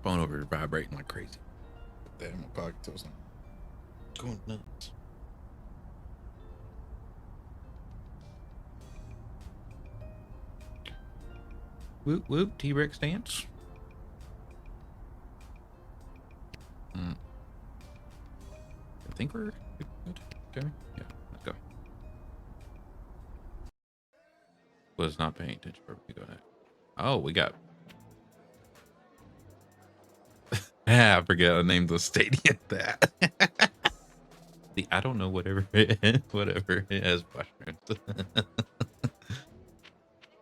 Phone over here vibrating like crazy. Put that in my pocket so it's not going nuts. Whoop whoop, T-Rex dance. I think we're good. Okay, yeah, let's go. Was not paying attention. Where we go next? Oh, we got. I forget I named the stadium that. The I don't know whatever whatever it has mushrooms.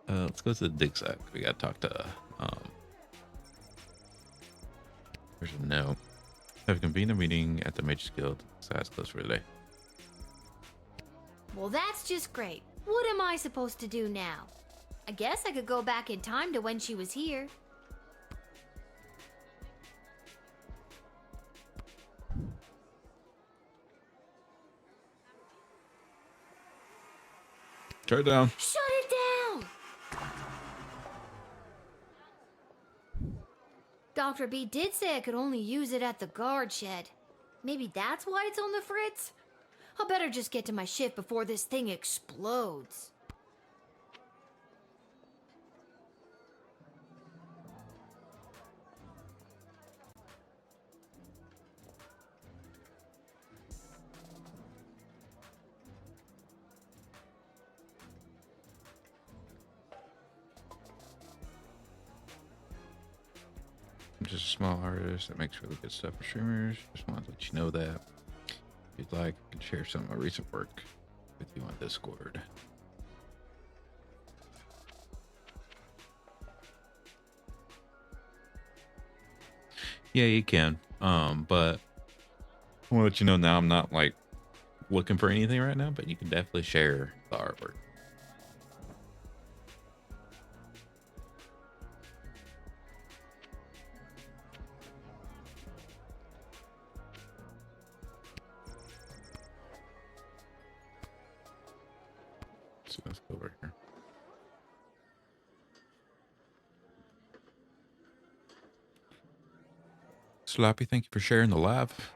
Let's go to the dig site. We gotta talk to there's a no. Have convened a meeting at the Mages Guild. So that's close for today.
Well, that's just great. What am I supposed to do now? I guess I could go back in time to when she was here.
Shut it down.
Shut it down! Dr. B did say I could only use it at the guard shed. Maybe that's why it's on the fritz? I'll better just get to my shift before this thing explodes.
I'm just a small artist that makes really good stuff for streamers. Just wanted to let you know that. If you'd like, I can share some of my recent work with you on Discord. Yeah, you can. But I want to let you know now I'm not like looking for anything right now, but you can definitely share the artwork. So let's go over here. Sloppy, thank you for sharing the live.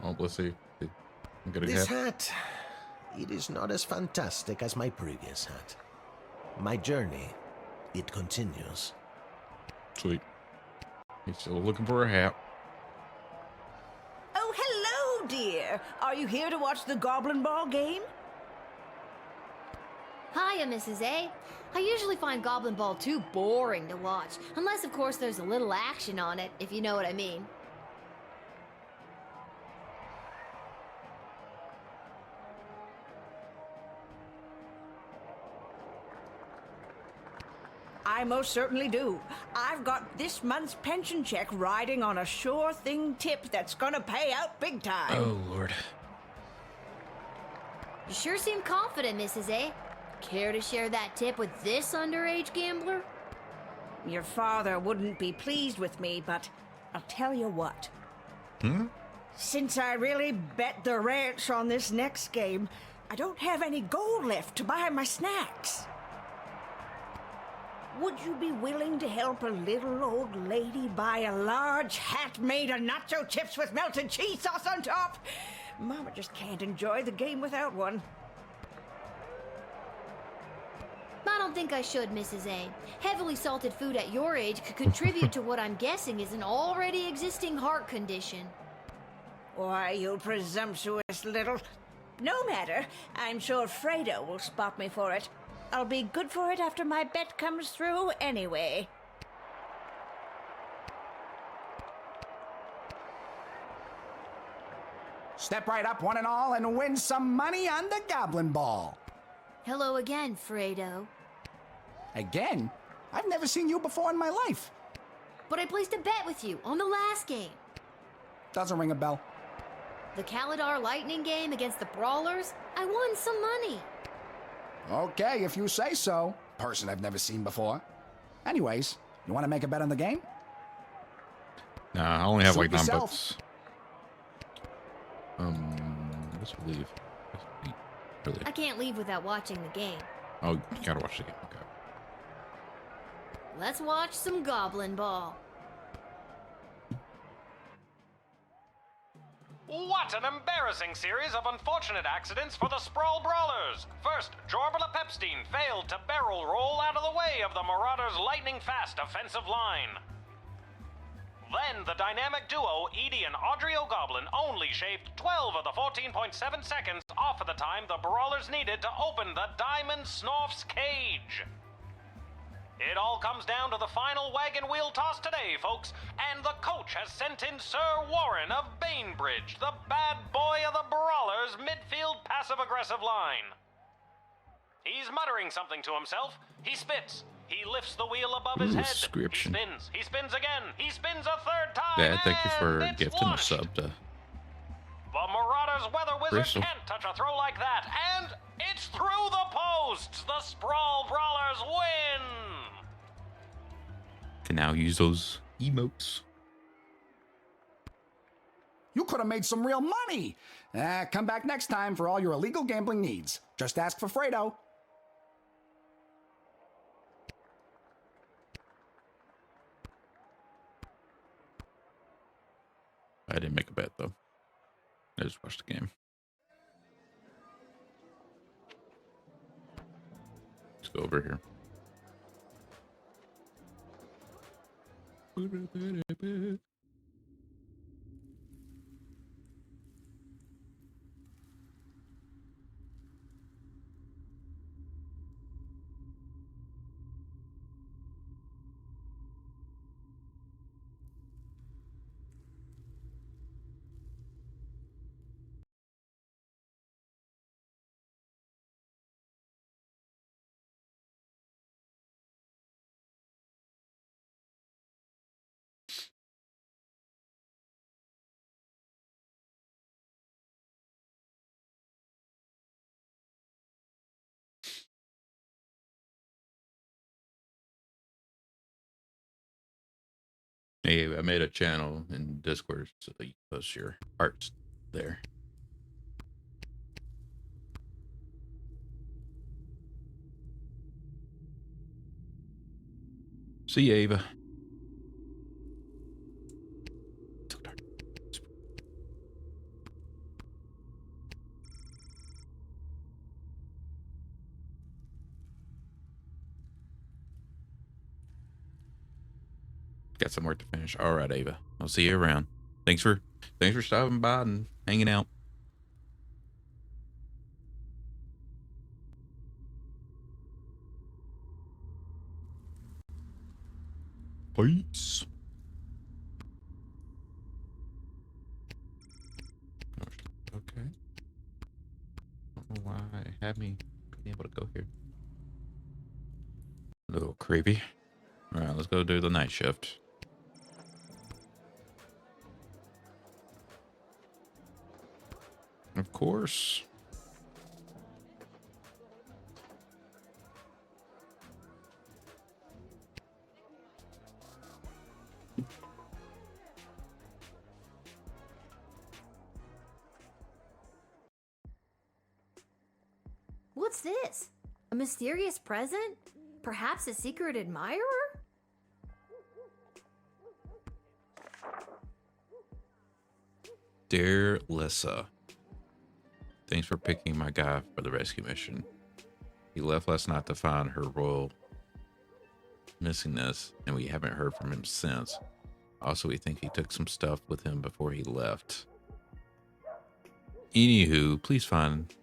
Oh, let's see. I'm gonna
This
get...
hat, it is not as fantastic as my previous hat. My journey, it continues.
Sweet. He's still looking for a hat.
Oh, hello, dear. Are you here to watch the Goblin Ball game?
Hiya, Mrs. A. I usually find Goblin Ball too boring to watch, unless, of course, there's a little action on it, if you know what I mean.
I most certainly do. I've got this month's pension check riding on a sure thing tip that's gonna pay out big time.
Oh, Lord.
You sure seem confident, Mrs. A. Care to share that tip with this underage gambler?
Your father wouldn't be pleased with me, but I'll tell you what. Since I really bet the ranch on this next game, I don't have any gold left to buy my snacks. Would you be willing to help a little old lady buy a large hat made of nacho chips with melted cheese sauce on top? Mama just can't enjoy the game without one.
I don't think I should, Mrs. A. Heavily salted food at your age could contribute to what I'm guessing is an already existing heart condition.
Why, you presumptuous little... No matter. I'm sure Fredo will spot me for it. I'll be good for it after my bet comes through anyway.
Step right up, one and all, and win some money on the Goblin Ball.
Hello again, Fredo.
Again? I've never seen you before in my life.
But I placed a bet with you on the last game.
Doesn't ring a bell.
The Kaladar Lightning game against the Brawlers, I won some money.
Okay, if you say so. Person I've never seen before. Anyways, you want to make a bet on the game?
Nah, I only have like 9
yourself.
bucks. Let's leave. Really?
I can't leave without watching the game.
Oh, you gotta watch the game. Okay.
Let's watch some Goblin Ball.
What an embarrassing series of unfortunate accidents for the Sprawl Brawlers! First, Jorbala Pepstein failed to barrel roll out of the way of the Marauders' lightning-fast offensive line. Then, the dynamic duo, Edie and Audrey O'Goblin, only shaved 12 of the 14.7 seconds off of the time the Brawlers needed to open the Diamond Snorf's cage. It all comes down to the final wagon wheel toss today, folks, and the coach has sent in Sir Warren of Bainbridge, the bad boy of the Brawlers' midfield passive-aggressive line. He's muttering something to himself. He spits. He lifts the wheel above his head.
Description.
He spins. He spins again. He spins a third time.
Dad, thank you for
and it's
gifting
launched.
a sub to
The Marauders Weather Wizard
Crystal.
can't touch a throw like that. And it's through the posts. The Sprawl Brawlers win.
Can now use those emotes.
You could have made some real money. Come back next time for all your illegal gambling needs. Just ask for Fredo.
I didn't make a bet though. I just watched the game. Let's go over here. Hey, I made a channel in Discord so that you can post your arts there. See ya, Ava. Got some work to finish. All right, Ava. I'll see you around. Thanks for stopping by and hanging out. Peace. Okay. I don't know why it had me being able to go here. A little creepy. All right, let's go do the night shift. Of course.
What's this? A mysterious present? Perhaps a secret admirer?
Dear Lissa, thanks for picking my guy for the rescue mission. He left last night to find her royal missingness, and we haven't heard from him since. Also, we think he took some stuff with him before he left. Anywho, please find...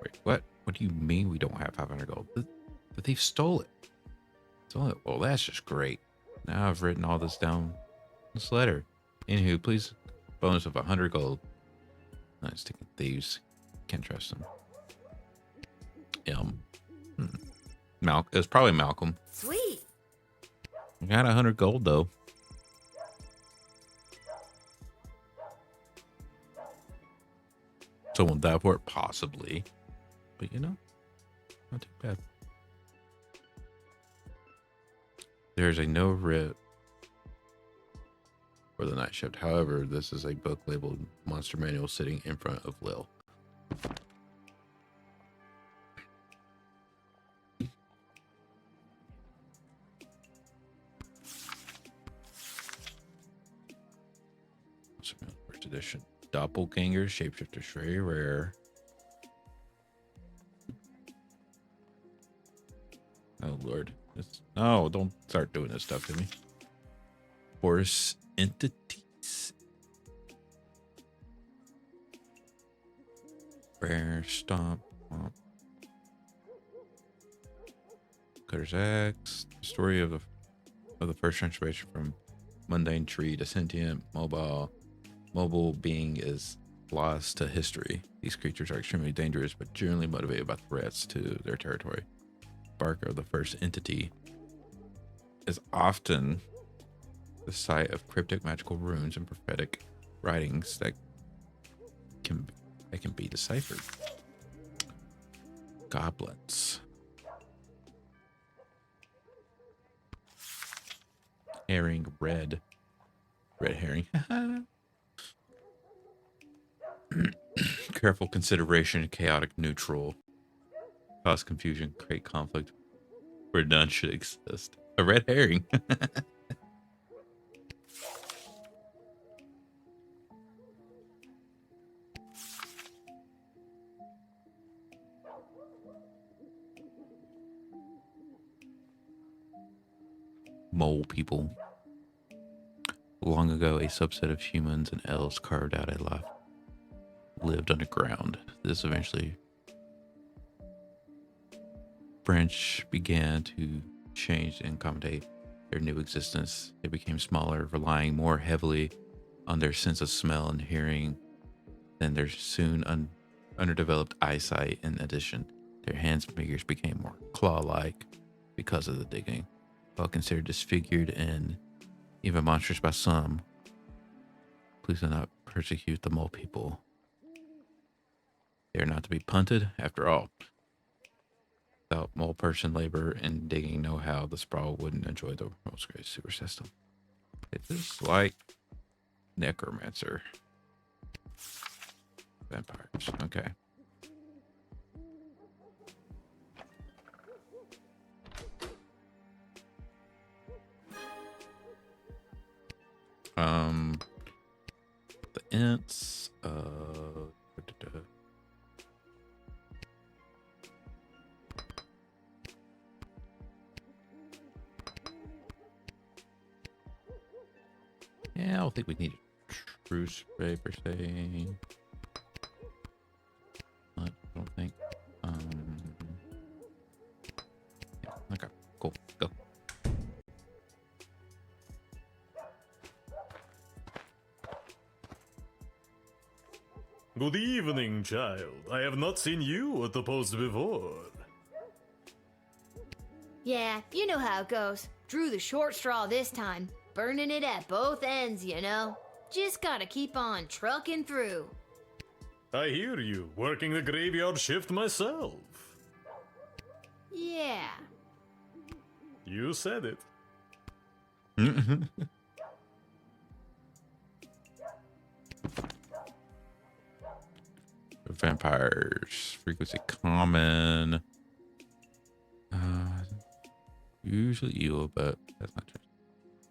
Wait, what? What do you mean we don't have 500 gold? The thief stole it. Stole it? Well, that's just great. Now I've written all this down in this letter. Anywho, please, bonus of 100 gold. Nice, sticking thieves. Can't trust them. It's probably Malcolm.
Sweet.
I got 100 gold though. Someone died for it, possibly. But you know, not too bad. There's a no rip for the night shift. However, this is a book labeled Monster Manual sitting in front of Lil. First edition. Doppelganger, shapeshifter, very rare. Oh Lord. No, don't start doing this stuff to me. Force entities. Rare stomp. Cutter's axe. Story of the first transformation from mundane tree to sentient mobile being is lost to history. These creatures are extremely dangerous, but generally motivated by threats to their territory. Barker, the first entity, is often the site of cryptic magical runes and prophetic writings that can be deciphered. Goblins. Herring, red herring. Careful consideration, chaotic neutral. Cause confusion, create conflict where none should exist. A red herring. Mole people. Long ago, a subset of humans and elves carved out a life lived underground. This eventually branch began to change and accommodate their new existence. They became smaller, relying more heavily on their sense of smell and hearing than their soon underdeveloped eyesight. In addition, their hands and fingers became more claw-like because of the digging. While considered disfigured and even monstrous by some, please do not persecute the mole people. They are not to be punted. After all, without mole person labor and digging know-how, the sprawl wouldn't enjoy the world's greatest sewer system. It is like necromancer. Vampires. Okay. The Ents, yeah, I don't think we need a truce spray per se. I don't think. Yeah, okay, cool, go.
Good evening, child. I have not seen you at the post before.
Yeah, you know how it goes. Drew the short straw this time. Burning it at both ends, you know. Just gotta keep on trucking through.
I hear you, working the graveyard shift myself.
Yeah.
You said it.
Vampires. Frequency common. Usually evil, but that's not true.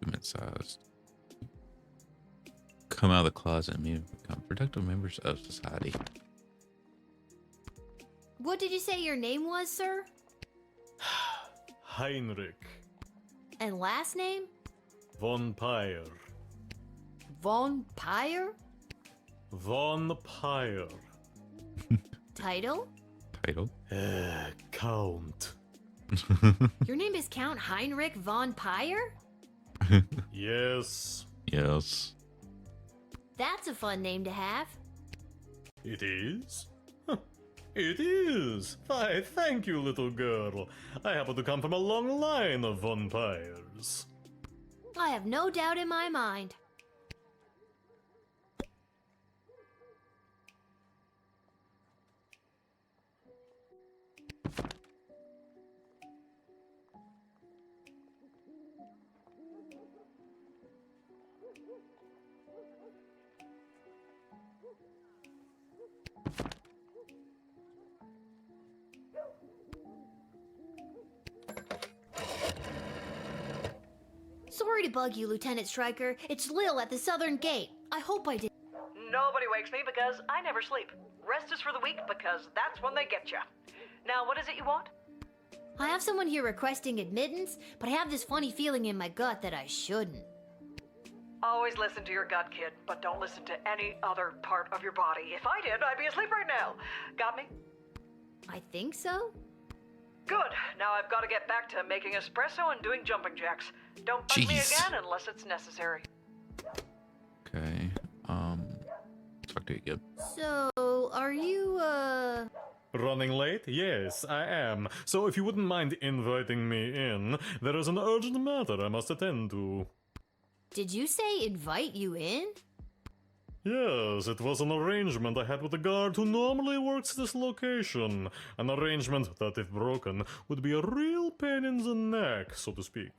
Human sized. Come out of the closet and become productive members of society.
What did you say your name was, sir?
Heinrich.
And last name?
Von Pyre.
Von Pyre?
Von Pyre.
Title?
Count.
Your name is Count Heinrich von Pyre?
Yes.
Yes.
That's a fun name to have.
It is? It is. Why, thank you, little girl. I happen to come from a long line of von Pyres.
I have no doubt in my mind. Sorry to bug you, Lieutenant Stryker. It's Lil at the southern gate. I hope I did.
Nobody wakes me because I never sleep. Rest is for the weak because that's when they get you. Now, what is it you want?
I have someone here requesting admittance, but I have this funny feeling in my gut that I shouldn't.
Always listen to your gut, kid, but don't listen to any other part of your body. If I did, I'd be asleep right now. Got me?
I think so.
Good. Now I've got to get back to making espresso and doing jumping jacks. Don't bug me again unless it's necessary.
Okay. Talk to you again.
So, are you,
Running late? Yes, I am. So if you wouldn't mind inviting me in, there is an urgent matter I must attend to.
Did you say invite you in?
Yes, it was an arrangement I had with the guard who normally works this location. An arrangement that, if broken, would be a real pain in the neck, so to speak.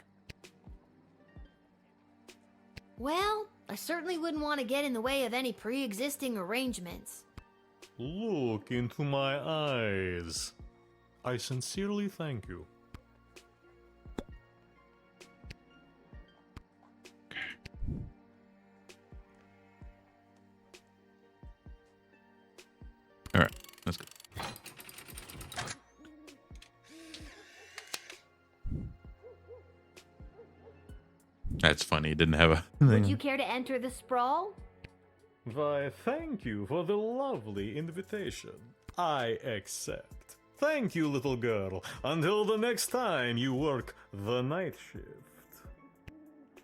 Well, I certainly wouldn't want to get in the way of any pre-existing arrangements.
Look into my eyes. I sincerely thank you.
All right, let's go. That's funny. He didn't have a thing.
Would you care to enter the sprawl?
Why, thank you for the lovely invitation. I accept. Thank you, little girl. Until the next time you work the night shift.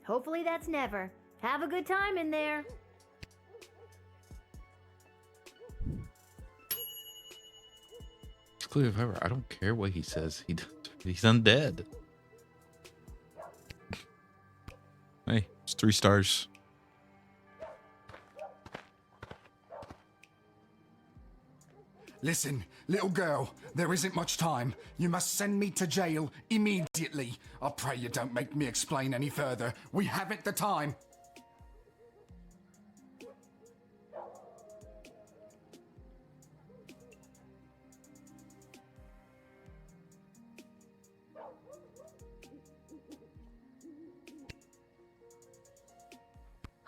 Hopefully that's never. Have a good time in there.
It's clear if ever. I don't care what he says. He's undead. Hey, it's 3 stars.
Listen, little girl, there isn't much time. You must send me to jail immediately. I pray you don't make me explain any further. We haven't the time.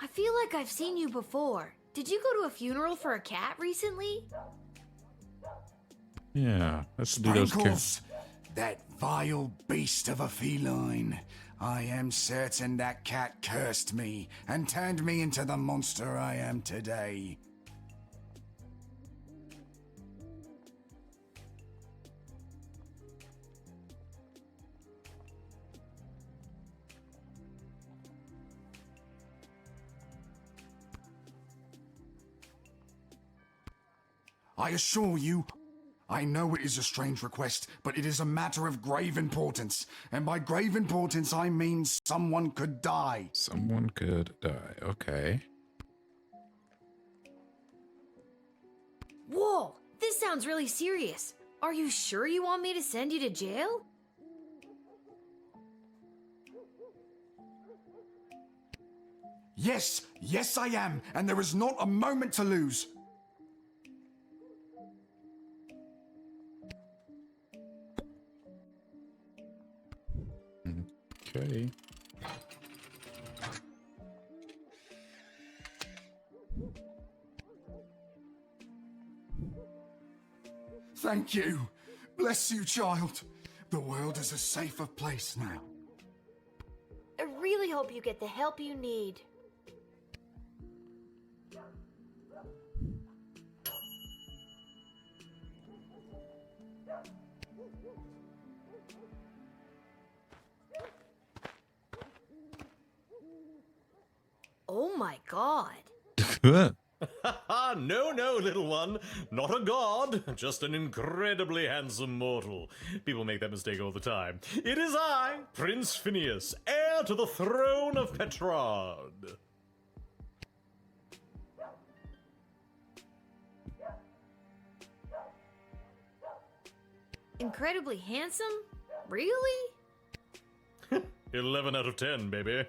I feel like I've seen you before. Did you go to a funeral for a cat recently?
Yeah, let's do those
Sprinkles, that vile beast of a feline. I am certain that cat cursed me and turned me into the monster I am today. I assure you, I know it is a strange request, but it is a matter of grave importance. And by grave importance, I mean someone could die.
Someone could die. Okay.
Whoa, this sounds really serious. Are you sure you want me to send you to jail?
Yes, yes I am, and there is not a moment to lose.
Okay.
Thank you. Bless you, child. The world is a safer place now.
I really hope you get the help you need. Oh my god.
No, no, little one. Not a god, just an incredibly handsome mortal. People make that mistake all the time. It is I, Prince Phineas, heir to the throne of Petrard.
Incredibly handsome? Really?
11 out of 10, baby.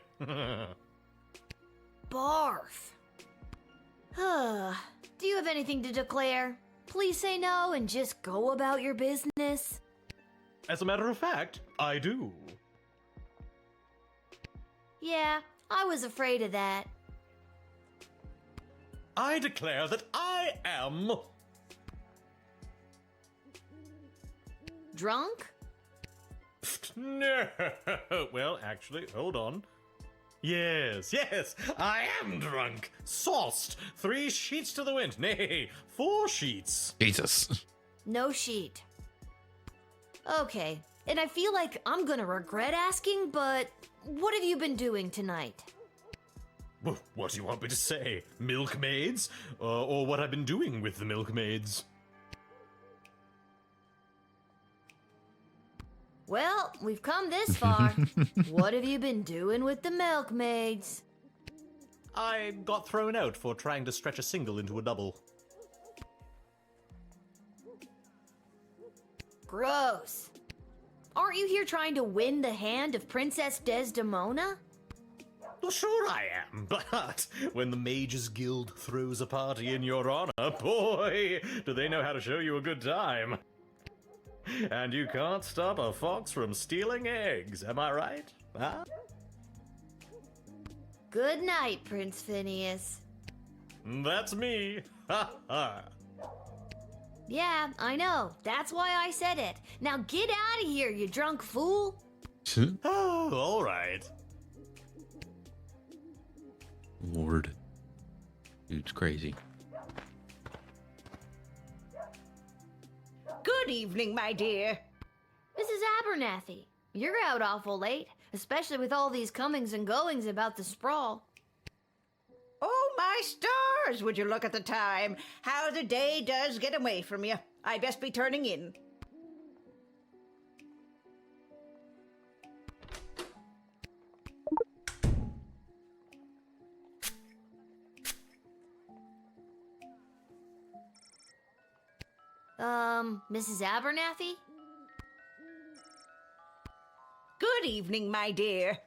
Barf. Do you have anything to declare? Please say no and just go about your business.
As a matter of fact, I do.
Yeah, I was afraid of that.
I declare that I am...
Drunk?
No. Well, actually, hold on. Yes, I am drunk. Sauced. 3 sheets to the wind. Nay, 4 sheets.
Jesus.
No sheet. Okay, and I feel like I'm gonna regret asking, but what have you been doing tonight?
What do you want me to say? Milkmaids? Or what I've been doing with the milkmaids?
Well, we've come this far. What have you been doing with the milkmaids?
I got thrown out for trying to stretch a single into a double.
Gross. Aren't you here trying to win the hand of Princess Desdemona?
Well, sure I am, but when the Mages Guild throws a party in your honor, boy, do they know how to show you a good time. And you can't stop a fox from stealing eggs, am I right? Huh?
Good night, Prince Phineas.
That's me. Ha ha.
Yeah, I know. That's why I said it. Now get out of here, you drunk fool.
Oh, all right.
Lord. Dude's crazy.
Good evening, my dear.
Mrs. Abernathy, you're out awful late, especially with all these comings and goings about the sprawl.
Oh, my stars! Would you look at the time? How the day does get away from you. I best be turning in.
Mrs. Abernathy?
Good evening, my dear.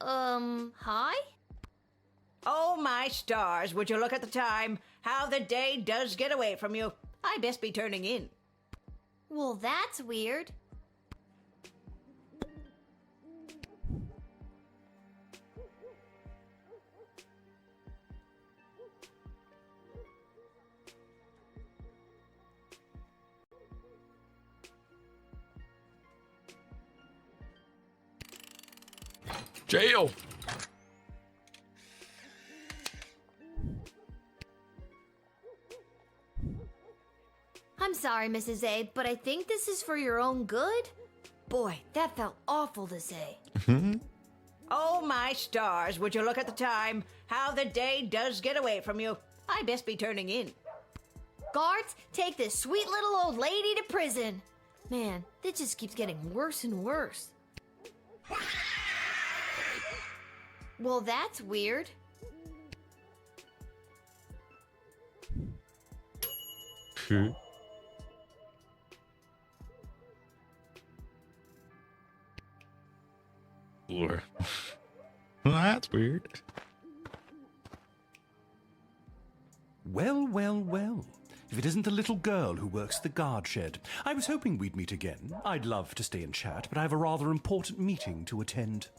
Hi?
Oh, my stars, would you look at the time? How the day does get away from you. I best be turning in.
Well, that's weird.
Jail!
I'm sorry, Mrs. A, but I think this is for your own good. Boy, that felt awful to say.
Oh, my stars, would you look at the time? How the day does get away from you. I best be turning in.
Guards, take this sweet little old lady to prison. Man, this just keeps getting worse and worse. Well, that's weird.
Lord. That's weird.
Well, well, well. If it isn't the little girl who works the guard shed. I was hoping we'd meet again. I'd love to stay and chat, but I have a rather important meeting to attend.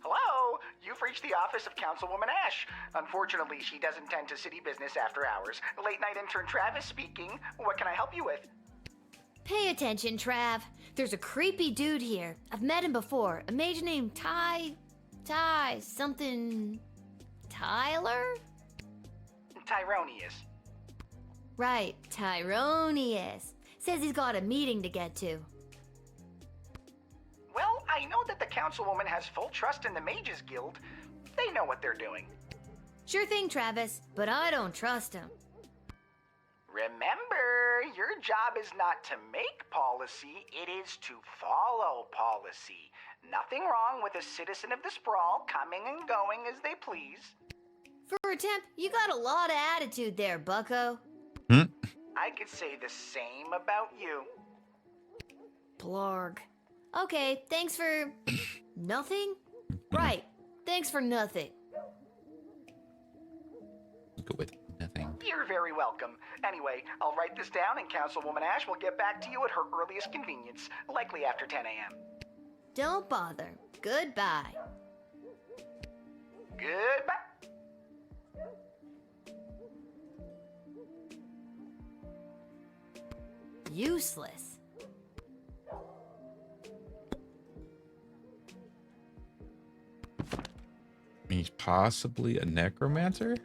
Hello? You've reached the office of Councilwoman Ash. Unfortunately, she doesn't tend to city business after hours. Late night intern Travis speaking. What can I help you with?
Pay attention, Trav. There's a creepy dude here. I've met him before. A mage named something... Tyler?
Tyronius.
Right, Tyronius. Says he's got a meeting to get to.
Well, I know that the Councilwoman has full trust in the Mages Guild. They know what they're doing.
Sure thing, Travis, but I don't trust him.
Remember, your job is not to make policy, it is to follow policy. Nothing wrong with a citizen of the sprawl coming and going as they please.
For a temp, you got a lot of attitude there, bucko.
I could say the same about you.
Blarg. Okay, thanks for... nothing? Right, thanks for nothing.
Go with nothing.
You're very welcome. Anyway, I'll write this down and Councilwoman Ash will get back to you at her earliest convenience, likely after 10 a.m.
Don't bother. Goodbye.
Goodbye.
Useless.
He's possibly a necromancer?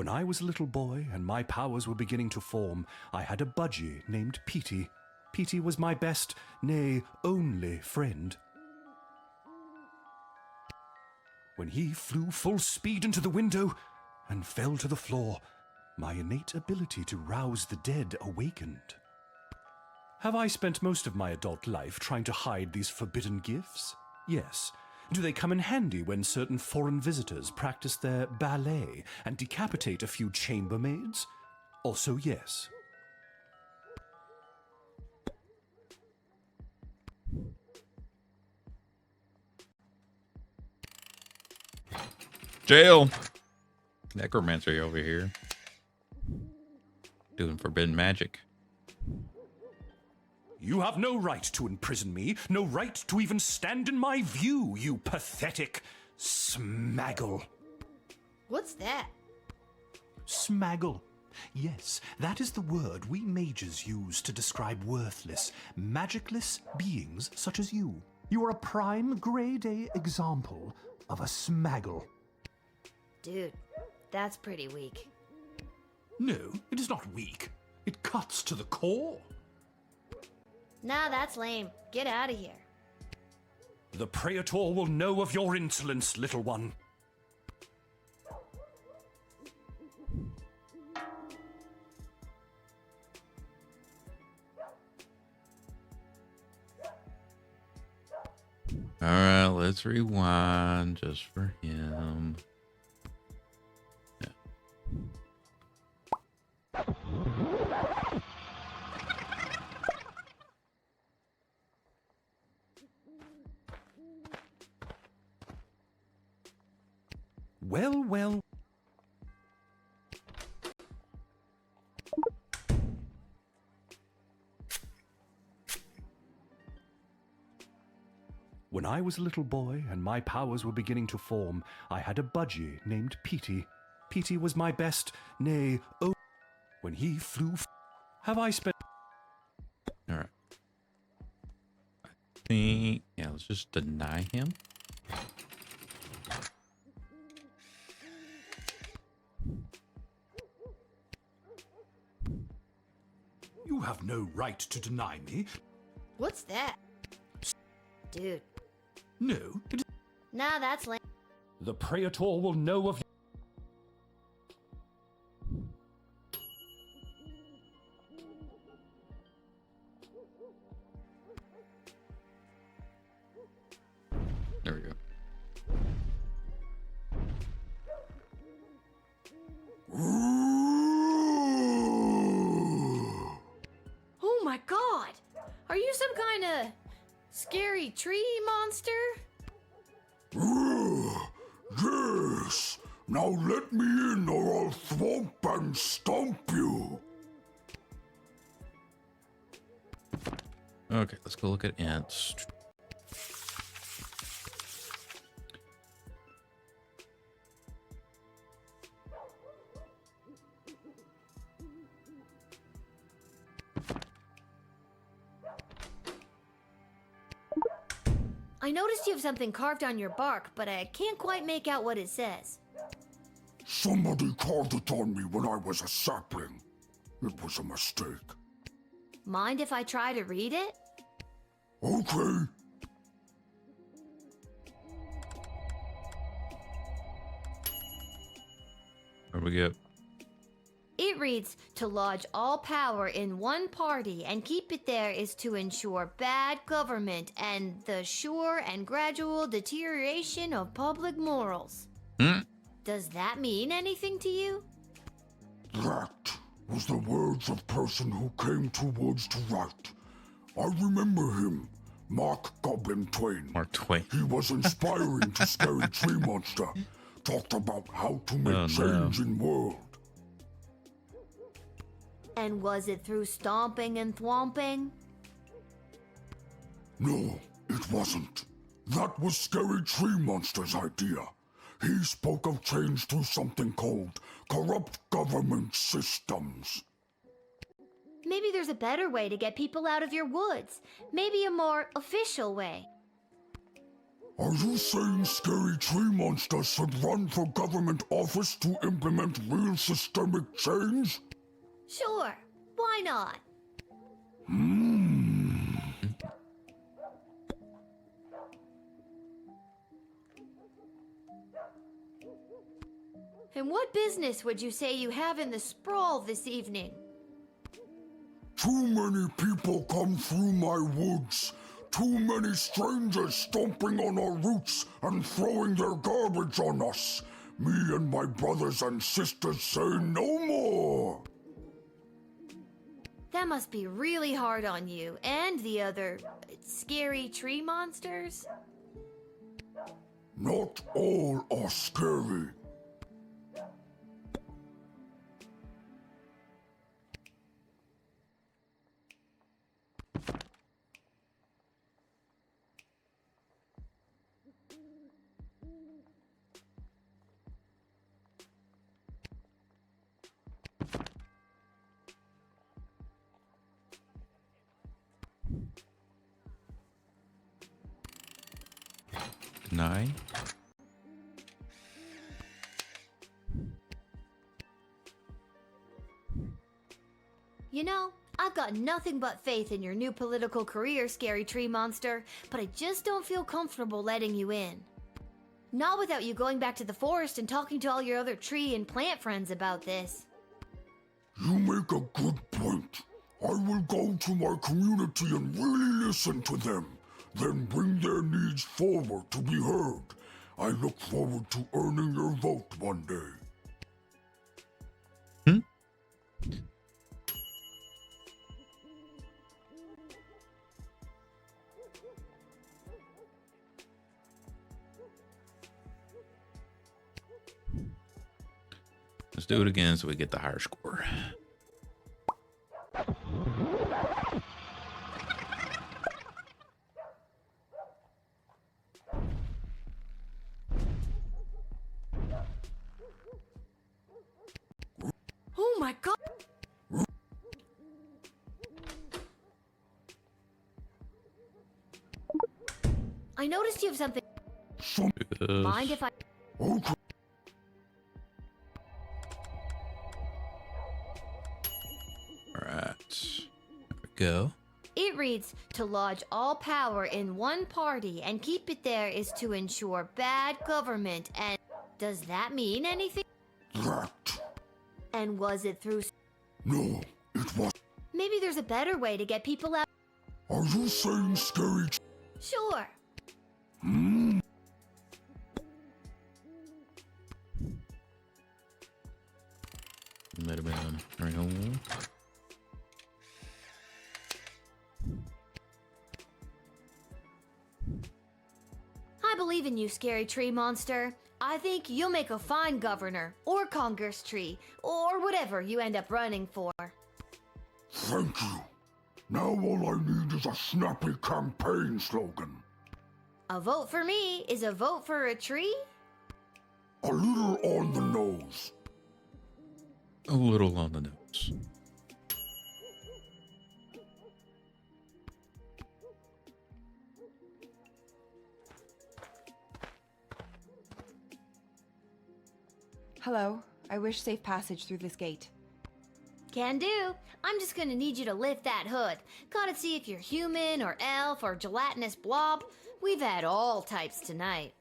When I was a little boy and my powers were beginning to form, I had a budgie named Petey. Petey was my best, nay, only friend. When he flew full speed into the window and fell to the floor, my innate ability to rouse the dead awakened. Have I spent most of my adult life trying to hide these forbidden gifts? Yes. Do they come in handy when certain foreign visitors practice their ballet and decapitate a few chambermaids? Also yes.
Jail! Necromancer over here. Doing forbidden magic.
You have no right to imprison me, no right to even stand in my view, you pathetic smaggle.
What's that?
Smaggle. Yes, that is the word we mages use to describe worthless, magicless beings such as you. You are a prime grade A example of a smaggle.
Dude, that's pretty weak.
No, it is not weak. It cuts to the core.
Nah, that's lame. Get out of here.
The Praetor will know of your insolence, little one.
Alright, let's rewind just for him. Yeah.
Well, well. When I was a little boy and my powers were beginning to form, I had a budgie named Petey. Petey was my best, nay, oh. When he flew, have I spent...
Alright. I think, yeah, let's just deny him.
You have no right to deny me.
What's that? Dude.
No, it is...
Nah, that's lame.
The Praetor will know of...
There we go.
Oh my god! Are you some kind of scary tree monster?
Yes! Now let me in or I'll thwomp and stomp you!
Okay, let's go look at ants.
I noticed you have something carved on your bark, but I can't quite make out what it says.
Somebody carved it on me when I was a sapling. It was a mistake.
Mind if I try to read it?
Okay.
What do we get?
It reads, to lodge all power in one party and keep it there is to ensure bad government and the sure and gradual deterioration of public morals. Does that mean anything to you?
That was the words of person who came to woods to write. I remember him, Mark Goblin Twain.
Mark Twain.
He was inspiring to Scary Tree Monster. Talked about how to make change in world.
And was it through stomping and thwomping?
No, it wasn't. That was Scary Tree Monster's idea. He spoke of change through something called corrupt government systems.
Maybe there's a better way to get people out of your woods. Maybe a more official way.
Are you saying scary tree monsters should run for government office to implement real systemic change?
Sure, why not? And what business would you say you have in the sprawl this evening?
Too many people come through my woods. Too many strangers stomping on our roots and throwing their garbage on us. Me and my brothers and sisters say no more.
That must be really hard on you and the other scary tree monsters.
Not all are scary.
Nine.
You know, I've got nothing but faith in your new political career, Scary Tree Monster, but I just don't feel comfortable letting you in. Not without you going back to the forest and talking to all your other tree and plant friends about this.
You make a good point. I will go to my community and really listen to them, then bring their needs forward to be heard. I look forward to earning your vote one day.
Let's do it again so we get the higher score.
Oh my god! I noticed you have something. Mind if I...
Okay.
Alright. There we go.
It reads, to lodge all power in one party and keep it there is to ensure bad government and... Does that mean anything?
That.
And was it through...
No, it was.
Maybe there's a better way to get people out...
Are you saying scary?
Sure.
Might have been right home.
I believe in you, Scary Tree Monster. I think you'll make a fine governor, or Congress tree, or whatever you end up running for.
Thank you. Now all I need is a snappy campaign slogan.
A vote for me is a vote for a tree?
A little on the nose.
A little on the nose.
Hello. I wish safe passage through this gate.
Can do. I'm just gonna need you to lift that hood. Gotta see if you're human or elf or gelatinous blob. We've had all types tonight.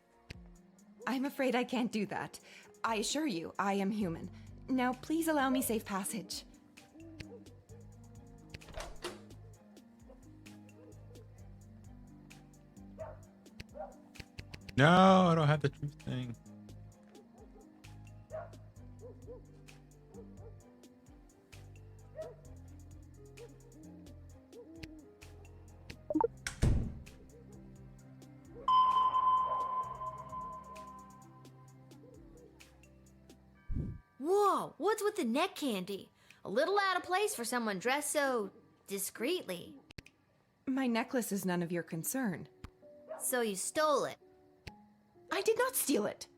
I'm afraid I can't do that. I assure you, I am human. Now, please allow me safe passage.
No, I don't have the truth thing.
Whoa, what's with the neck candy? A little out of place for someone dressed so discreetly.
My necklace is none of your concern.
So you stole it?
I did not steal it.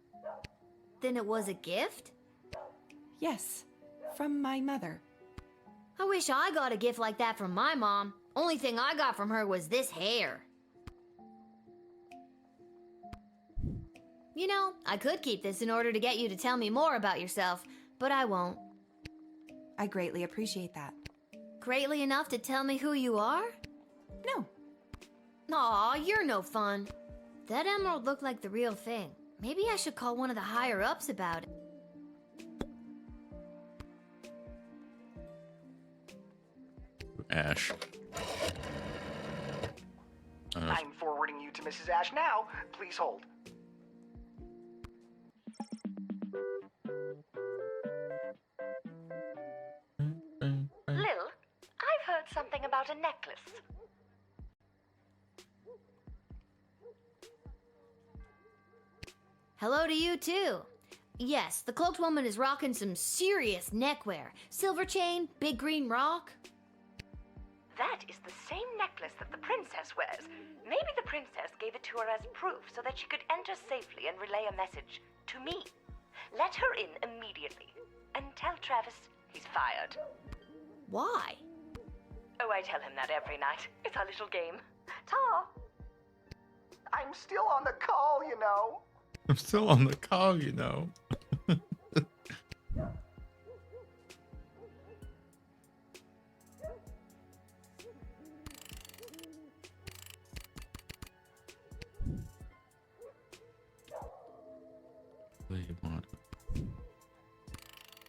Then it was a gift?
Yes, from my mother.
I wish I got a gift like that from my mom. Only thing I got from her was this hair. You know, I could keep this in order to get you to tell me more about yourself, but I won't.
I greatly appreciate that.
Greatly enough to tell me who you are?
No.
Aw, you're no fun. That emerald looked like the real thing. Maybe I should call one of the higher-ups about it.
Ash.
I'm forwarding you to Mrs. Ash now. Please hold.
Lil, I've heard something about a necklace.
Hello to you, too. Yes, the cloaked woman is rocking some serious neckwear. Silver chain, big green rock.
That is the same necklace that the princess wears. Maybe the princess gave it to her as proof so that she could enter safely and relay a message to me. Let her in immediately. And tell Travis he's fired.
Why?
Oh, I tell him that every night. It's our little game. Ta!
I'm still on the call, you know.
I'm still on the call, you know.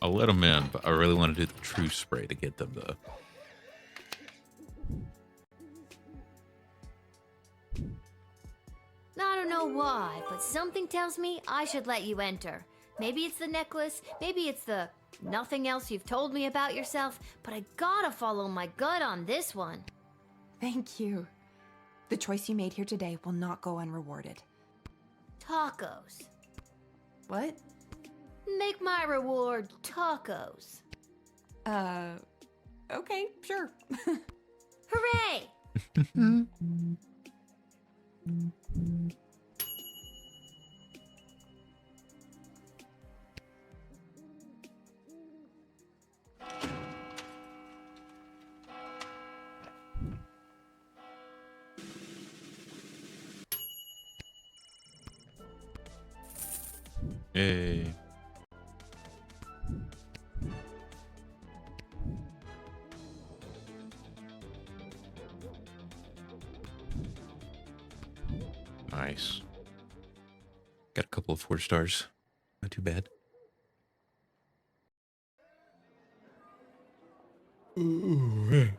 I'll let them in, but I really want to do the true spray to get them to.
I don't know why, but something tells me I should let you enter. Maybe it's the necklace, maybe it's the nothing else you've told me about yourself, but I gotta follow my gut on this one.
Thank you. The choice you made here today will not go unrewarded.
Tacos.
What?
Make my reward tacos.
Okay, sure.
Hooray!
Yay. Nice. Got a couple of 4 stars. Not too bad. Ooh.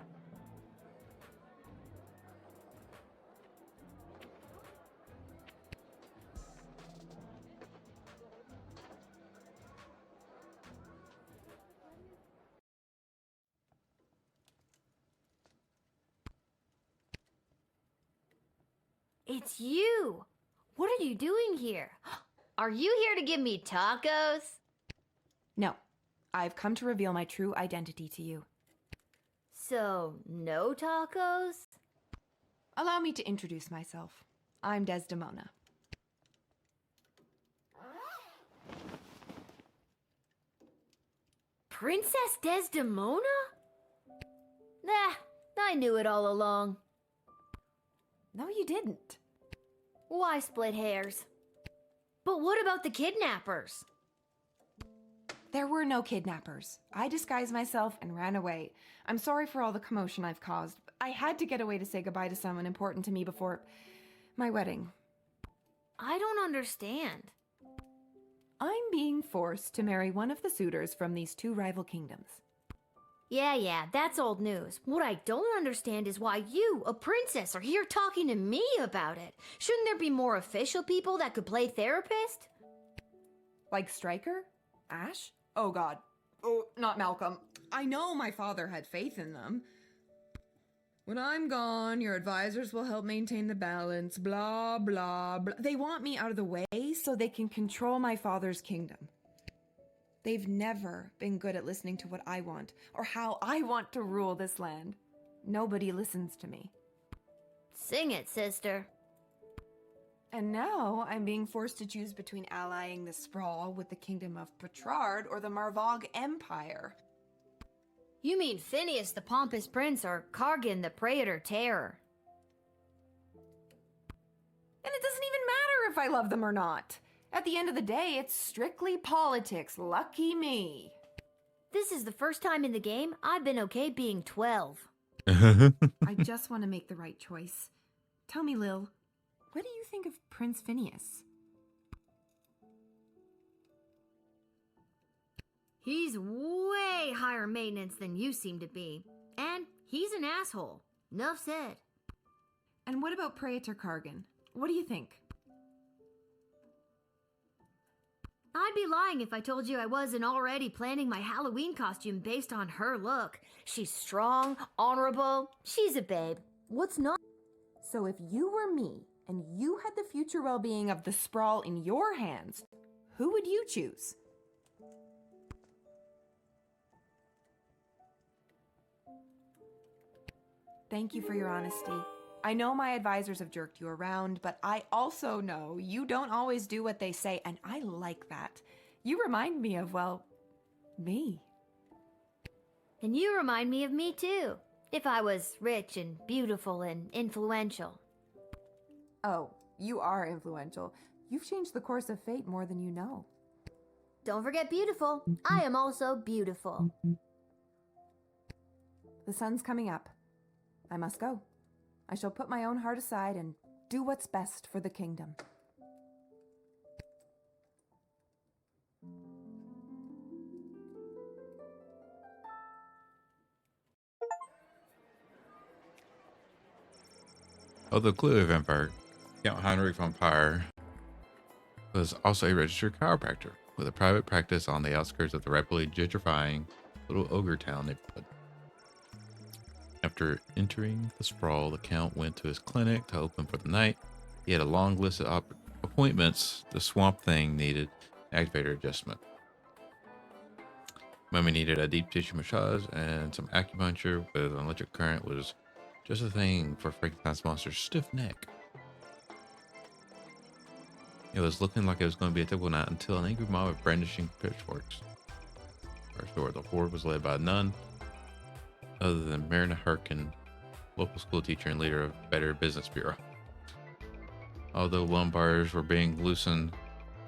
It's you! What are you doing here? Are you here to give me tacos?
No. I've come to reveal my true identity to you.
So, no tacos?
Allow me to introduce myself. I'm Desdemona.
Princess Desdemona? Nah, I knew it all along.
No, you didn't.
Why split hairs? But what about the kidnappers?
There were no kidnappers. I disguised myself and ran away. I'm sorry for all the commotion I've caused. I had to get away to say goodbye to someone important to me before my wedding.
I don't understand.
I'm being forced to marry one of the suitors from these 2 rival kingdoms.
Yeah, that's old news. What I don't understand is why you, a princess, are here talking to me about it. Shouldn't there be more official people that could play therapist?
Like Stryker? Ash? Oh God. Oh, not Malcolm. I know my father had faith in them. When I'm gone, your advisors will help maintain the balance, blah, blah, blah. They want me out of the way so they can control my father's kingdom. They've never been good at listening to what I want or how I want to rule this land. Nobody listens to me.
Sing it, sister.
And now I'm being forced to choose between allying the Sprawl with the Kingdom of Petrard or the Marvog Empire.
You mean Phineas the Pompous Prince or Kargan the Praetor Terror?
And it doesn't even matter if I love them or not. At the end of the day, it's strictly politics. Lucky me.
This is the first time in the game I've been okay being 12.
I just want to make the right choice. Tell me, Lil, what do you think of Prince Phineas?
He's way higher maintenance than you seem to be. And he's an asshole. Nuff said.
And what about Praetor Kargan? What do you think?
I'd be lying if I told you I wasn't already planning my Halloween costume based on her look. She's strong, honorable. She's a babe. What's not?
So if you were me and you had the future well-being of the Sprawl in your hands, who would you choose? Thank you for your honesty. I know my advisors have jerked you around, but I also know you don't always do what they say, and I like that. You remind me of, well, me.
And you remind me of me too, if I was rich and beautiful and influential.
Oh, you are influential. You've changed the course of fate more than you know.
Don't forget beautiful. I am also beautiful.
The sun's coming up. I must go. I shall put my own heart aside and do what's best for the kingdom.
Of the Clue vampire, Count Heinrich von Pyre was also a registered chiropractor with a private practice on the outskirts of the rapidly gentrifying little ogre town neighborhood. After entering the Sprawl, the Count went to his clinic to open for the night. He had a long list of appointments. The Swamp Thing needed activator adjustment. Mummy needed a deep tissue massage, and some acupuncture with an electric current was just a thing for Frankenstein's monster's stiff neck. It was looking like it was going to be a typical night until an angry mob of brandishing pitchforks. First door, the horde was led by none other than Marina Harkin, local school teacher and leader of Better Business Bureau. Although lumbars were being loosened,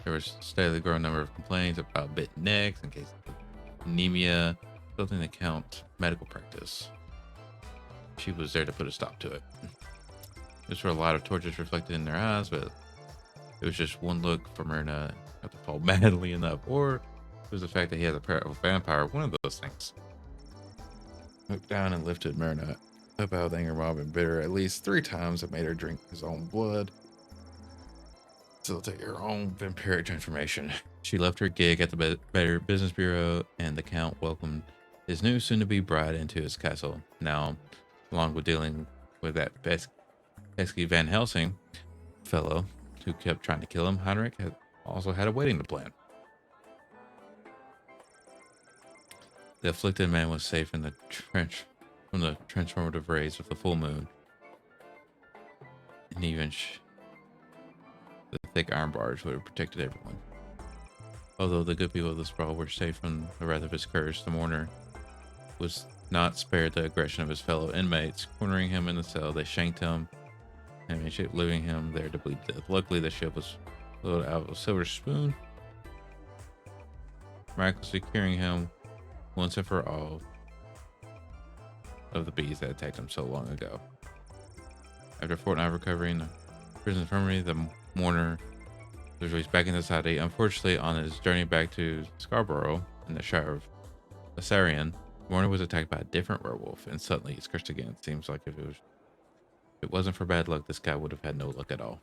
there was a steadily growing number of complaints about bitten necks and cases of anemia, building the Count's medical practice. She was there to put a stop to it. There were a lot of torches reflected in their eyes, but it was just one look for Myrna not to fall madly enough, or it was the fact that he had a powerful vampire, one of those things. Looked down and lifted Myrna up out of the anger mob and bit her at least 3 times and made her drink his own blood. Facilitate her own vampiric transformation. She left her gig at the Better Business Bureau, and the Count welcomed his new soon-to-be bride into his castle. Now, along with dealing with that pesky Van Helsing fellow who kept trying to kill him, Heinrich also had a wedding to plan. The afflicted man was safe in the trench from the transformative rays of the full moon, and even the thick iron bars would have protected everyone. Although the good people of the Sprawl were safe from the wrath of his curse, the mourner was not spared the aggression of his fellow inmates. Cornering him in the cell, they shanked him and leaving him there to bleed to death. Luckily, the ship was filled out of a silver spoon, miraculously curing him once and for all of the bees that attacked him so long ago. After a fortnight of recovering the prison infirmary, the mourner was released back into society. Unfortunately, on his journey back to Scarborough in the Shire of Assarian, the mourner was attacked by a different werewolf, and suddenly he's cursed again. It seems like if it wasn't for bad luck, this guy would have had no luck at all.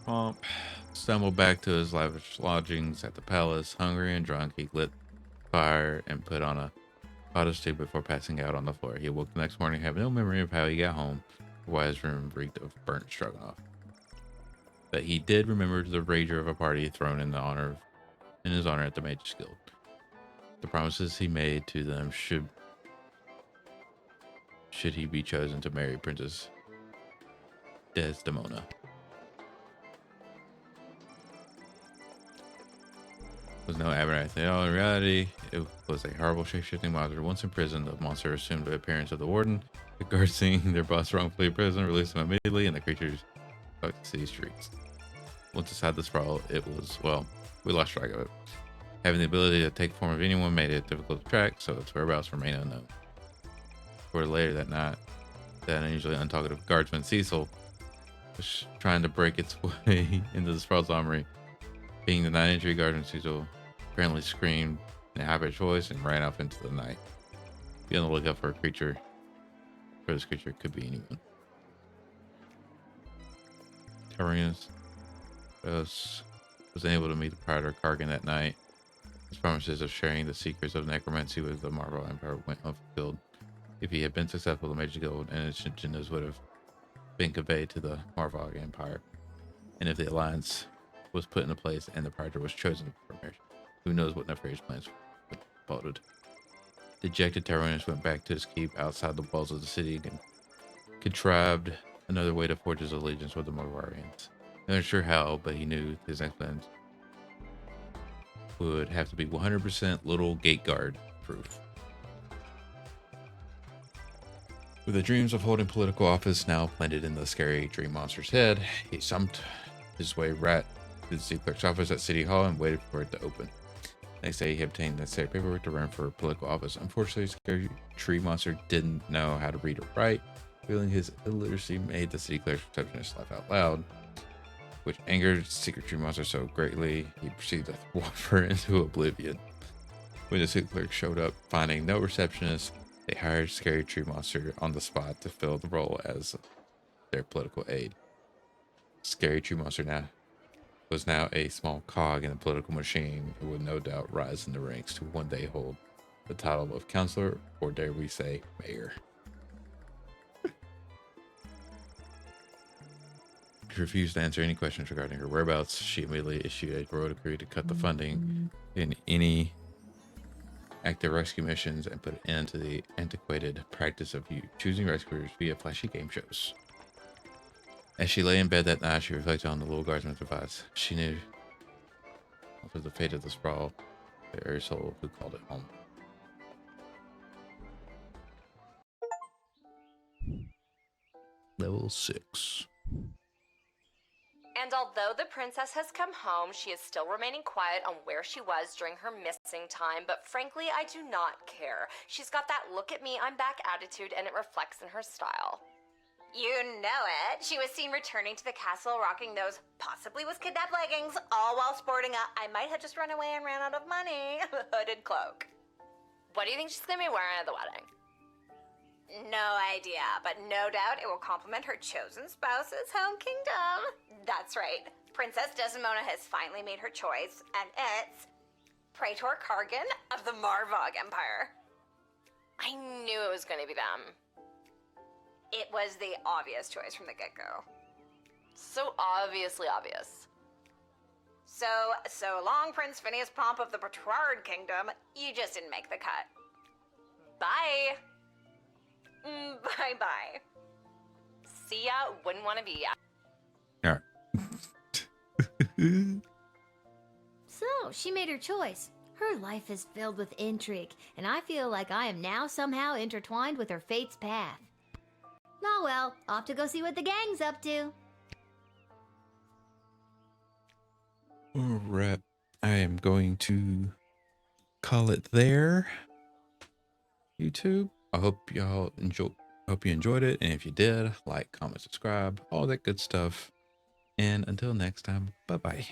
Pomp stumbled back to his lavish lodgings at the palace. Hungry and drunk, he lit fire and put on a pot of stew before passing out on the floor. He awoke the next morning, having no memory of how he got home or why his room reeked of burnt stroganoff. But he did remember the rager of a party thrown in his honor at the Mage's Guild. The promises he made to them should he be chosen to marry Princess Desdemona. Was no aberration at all. In reality, it was a horrible shape-shifting monster. Once in prison, the monster assumed the appearance of the warden. The guards seeing their boss wrongfully imprisoned release them immediately, and the creatures took the city streets. Once inside the sprawl, it was, well, we lost track of it. Having the ability to take form of anyone made it difficult to track, so its whereabouts remain unknown. Or later that night, that unusually untalkative guardsman Cecil was trying to break its way into the sprawl's armory. Being the 9-inch guardsman, Cecil apparently screamed in a high-pitched voice and ran off into the night. Be on the lookout for a creature. For this creature, it could be anyone. Tyrannus was unable to meet the Praetor Kargan that night. His promises of sharing the secrets of necromancy with the Marvel Empire went unfulfilled. If he had been successful, the Magic Guild and its agendas would have been conveyed to the Marvel Empire. And if the alliance was put into place and the Praetor was chosen for marriage, who knows what nefarious plans followed. Dejected, Tyrannus went back to his keep outside the walls of the city and contrived another way to forge his allegiance with the Marvarians. Not sure how, but he knew his next plans would have to be 100% little gate guard proof. With the dreams of holding political office now planted in the scary dream monster's head, he thumped his way right to the city clerk's office at City Hall and waited for it to open. Next day, he obtained the necessary paperwork to run for political office. Unfortunately, the scary tree monster didn't know how to read or write. Feeling his illiteracy made the city clerk's receptionist laugh out loud, which angered the secret tree monster so greatly he proceeded to thwart her into oblivion. When the city clerk showed up, finding no receptionist, they hired Scary Tree Monster on the spot to fill the role as their political aide. Scary Tree Monster was now a small cog in the political machine and would no doubt rise in the ranks to one day hold the title of counselor, or dare we say, mayor. She refused to answer any questions regarding her whereabouts. She immediately issued a royal decree to cut the funding in any active rescue missions and put an end to the antiquated practice of choosing rescuers via flashy game shows. As she lay in bed that night, she reflected on the Lil Guardsman's advice. She knew of the fate of the sprawl, the airy soul who called it home. Level 6.
And although the princess has come home, she is still remaining quiet on where she was during her missing time, but frankly, I do not care. She's got that look at me, I'm back attitude, and it reflects in her style. You know it. She was seen returning to the castle rocking those possibly was kidnapped leggings, all while sporting a I might have just run away and ran out of money hooded cloak. What do you think she's gonna be wearing at the wedding? No idea, but no doubt it will complement her chosen spouse's home kingdom. That's right. Princess Desdemona has finally made her choice, and it's Praetor Kargan of the Marvog Empire. I knew it was going to be them. It was the obvious choice from the get-go. So obviously obvious. So long, Prince Phineas Pomp of the Petrard Kingdom. You just didn't make the cut. Bye. Bye-bye. See ya, wouldn't want to be ya.
Alright.
So, she made her choice. Her life is filled with intrigue, and I feel like I am now somehow intertwined with her fate's path. Oh well, off to go see what the gang's up to.
Alright. I am going to call it there. YouTube. I hope y'all enjoyed it, and if you did, like, comment, subscribe, all that good stuff. And until next time, bye-bye.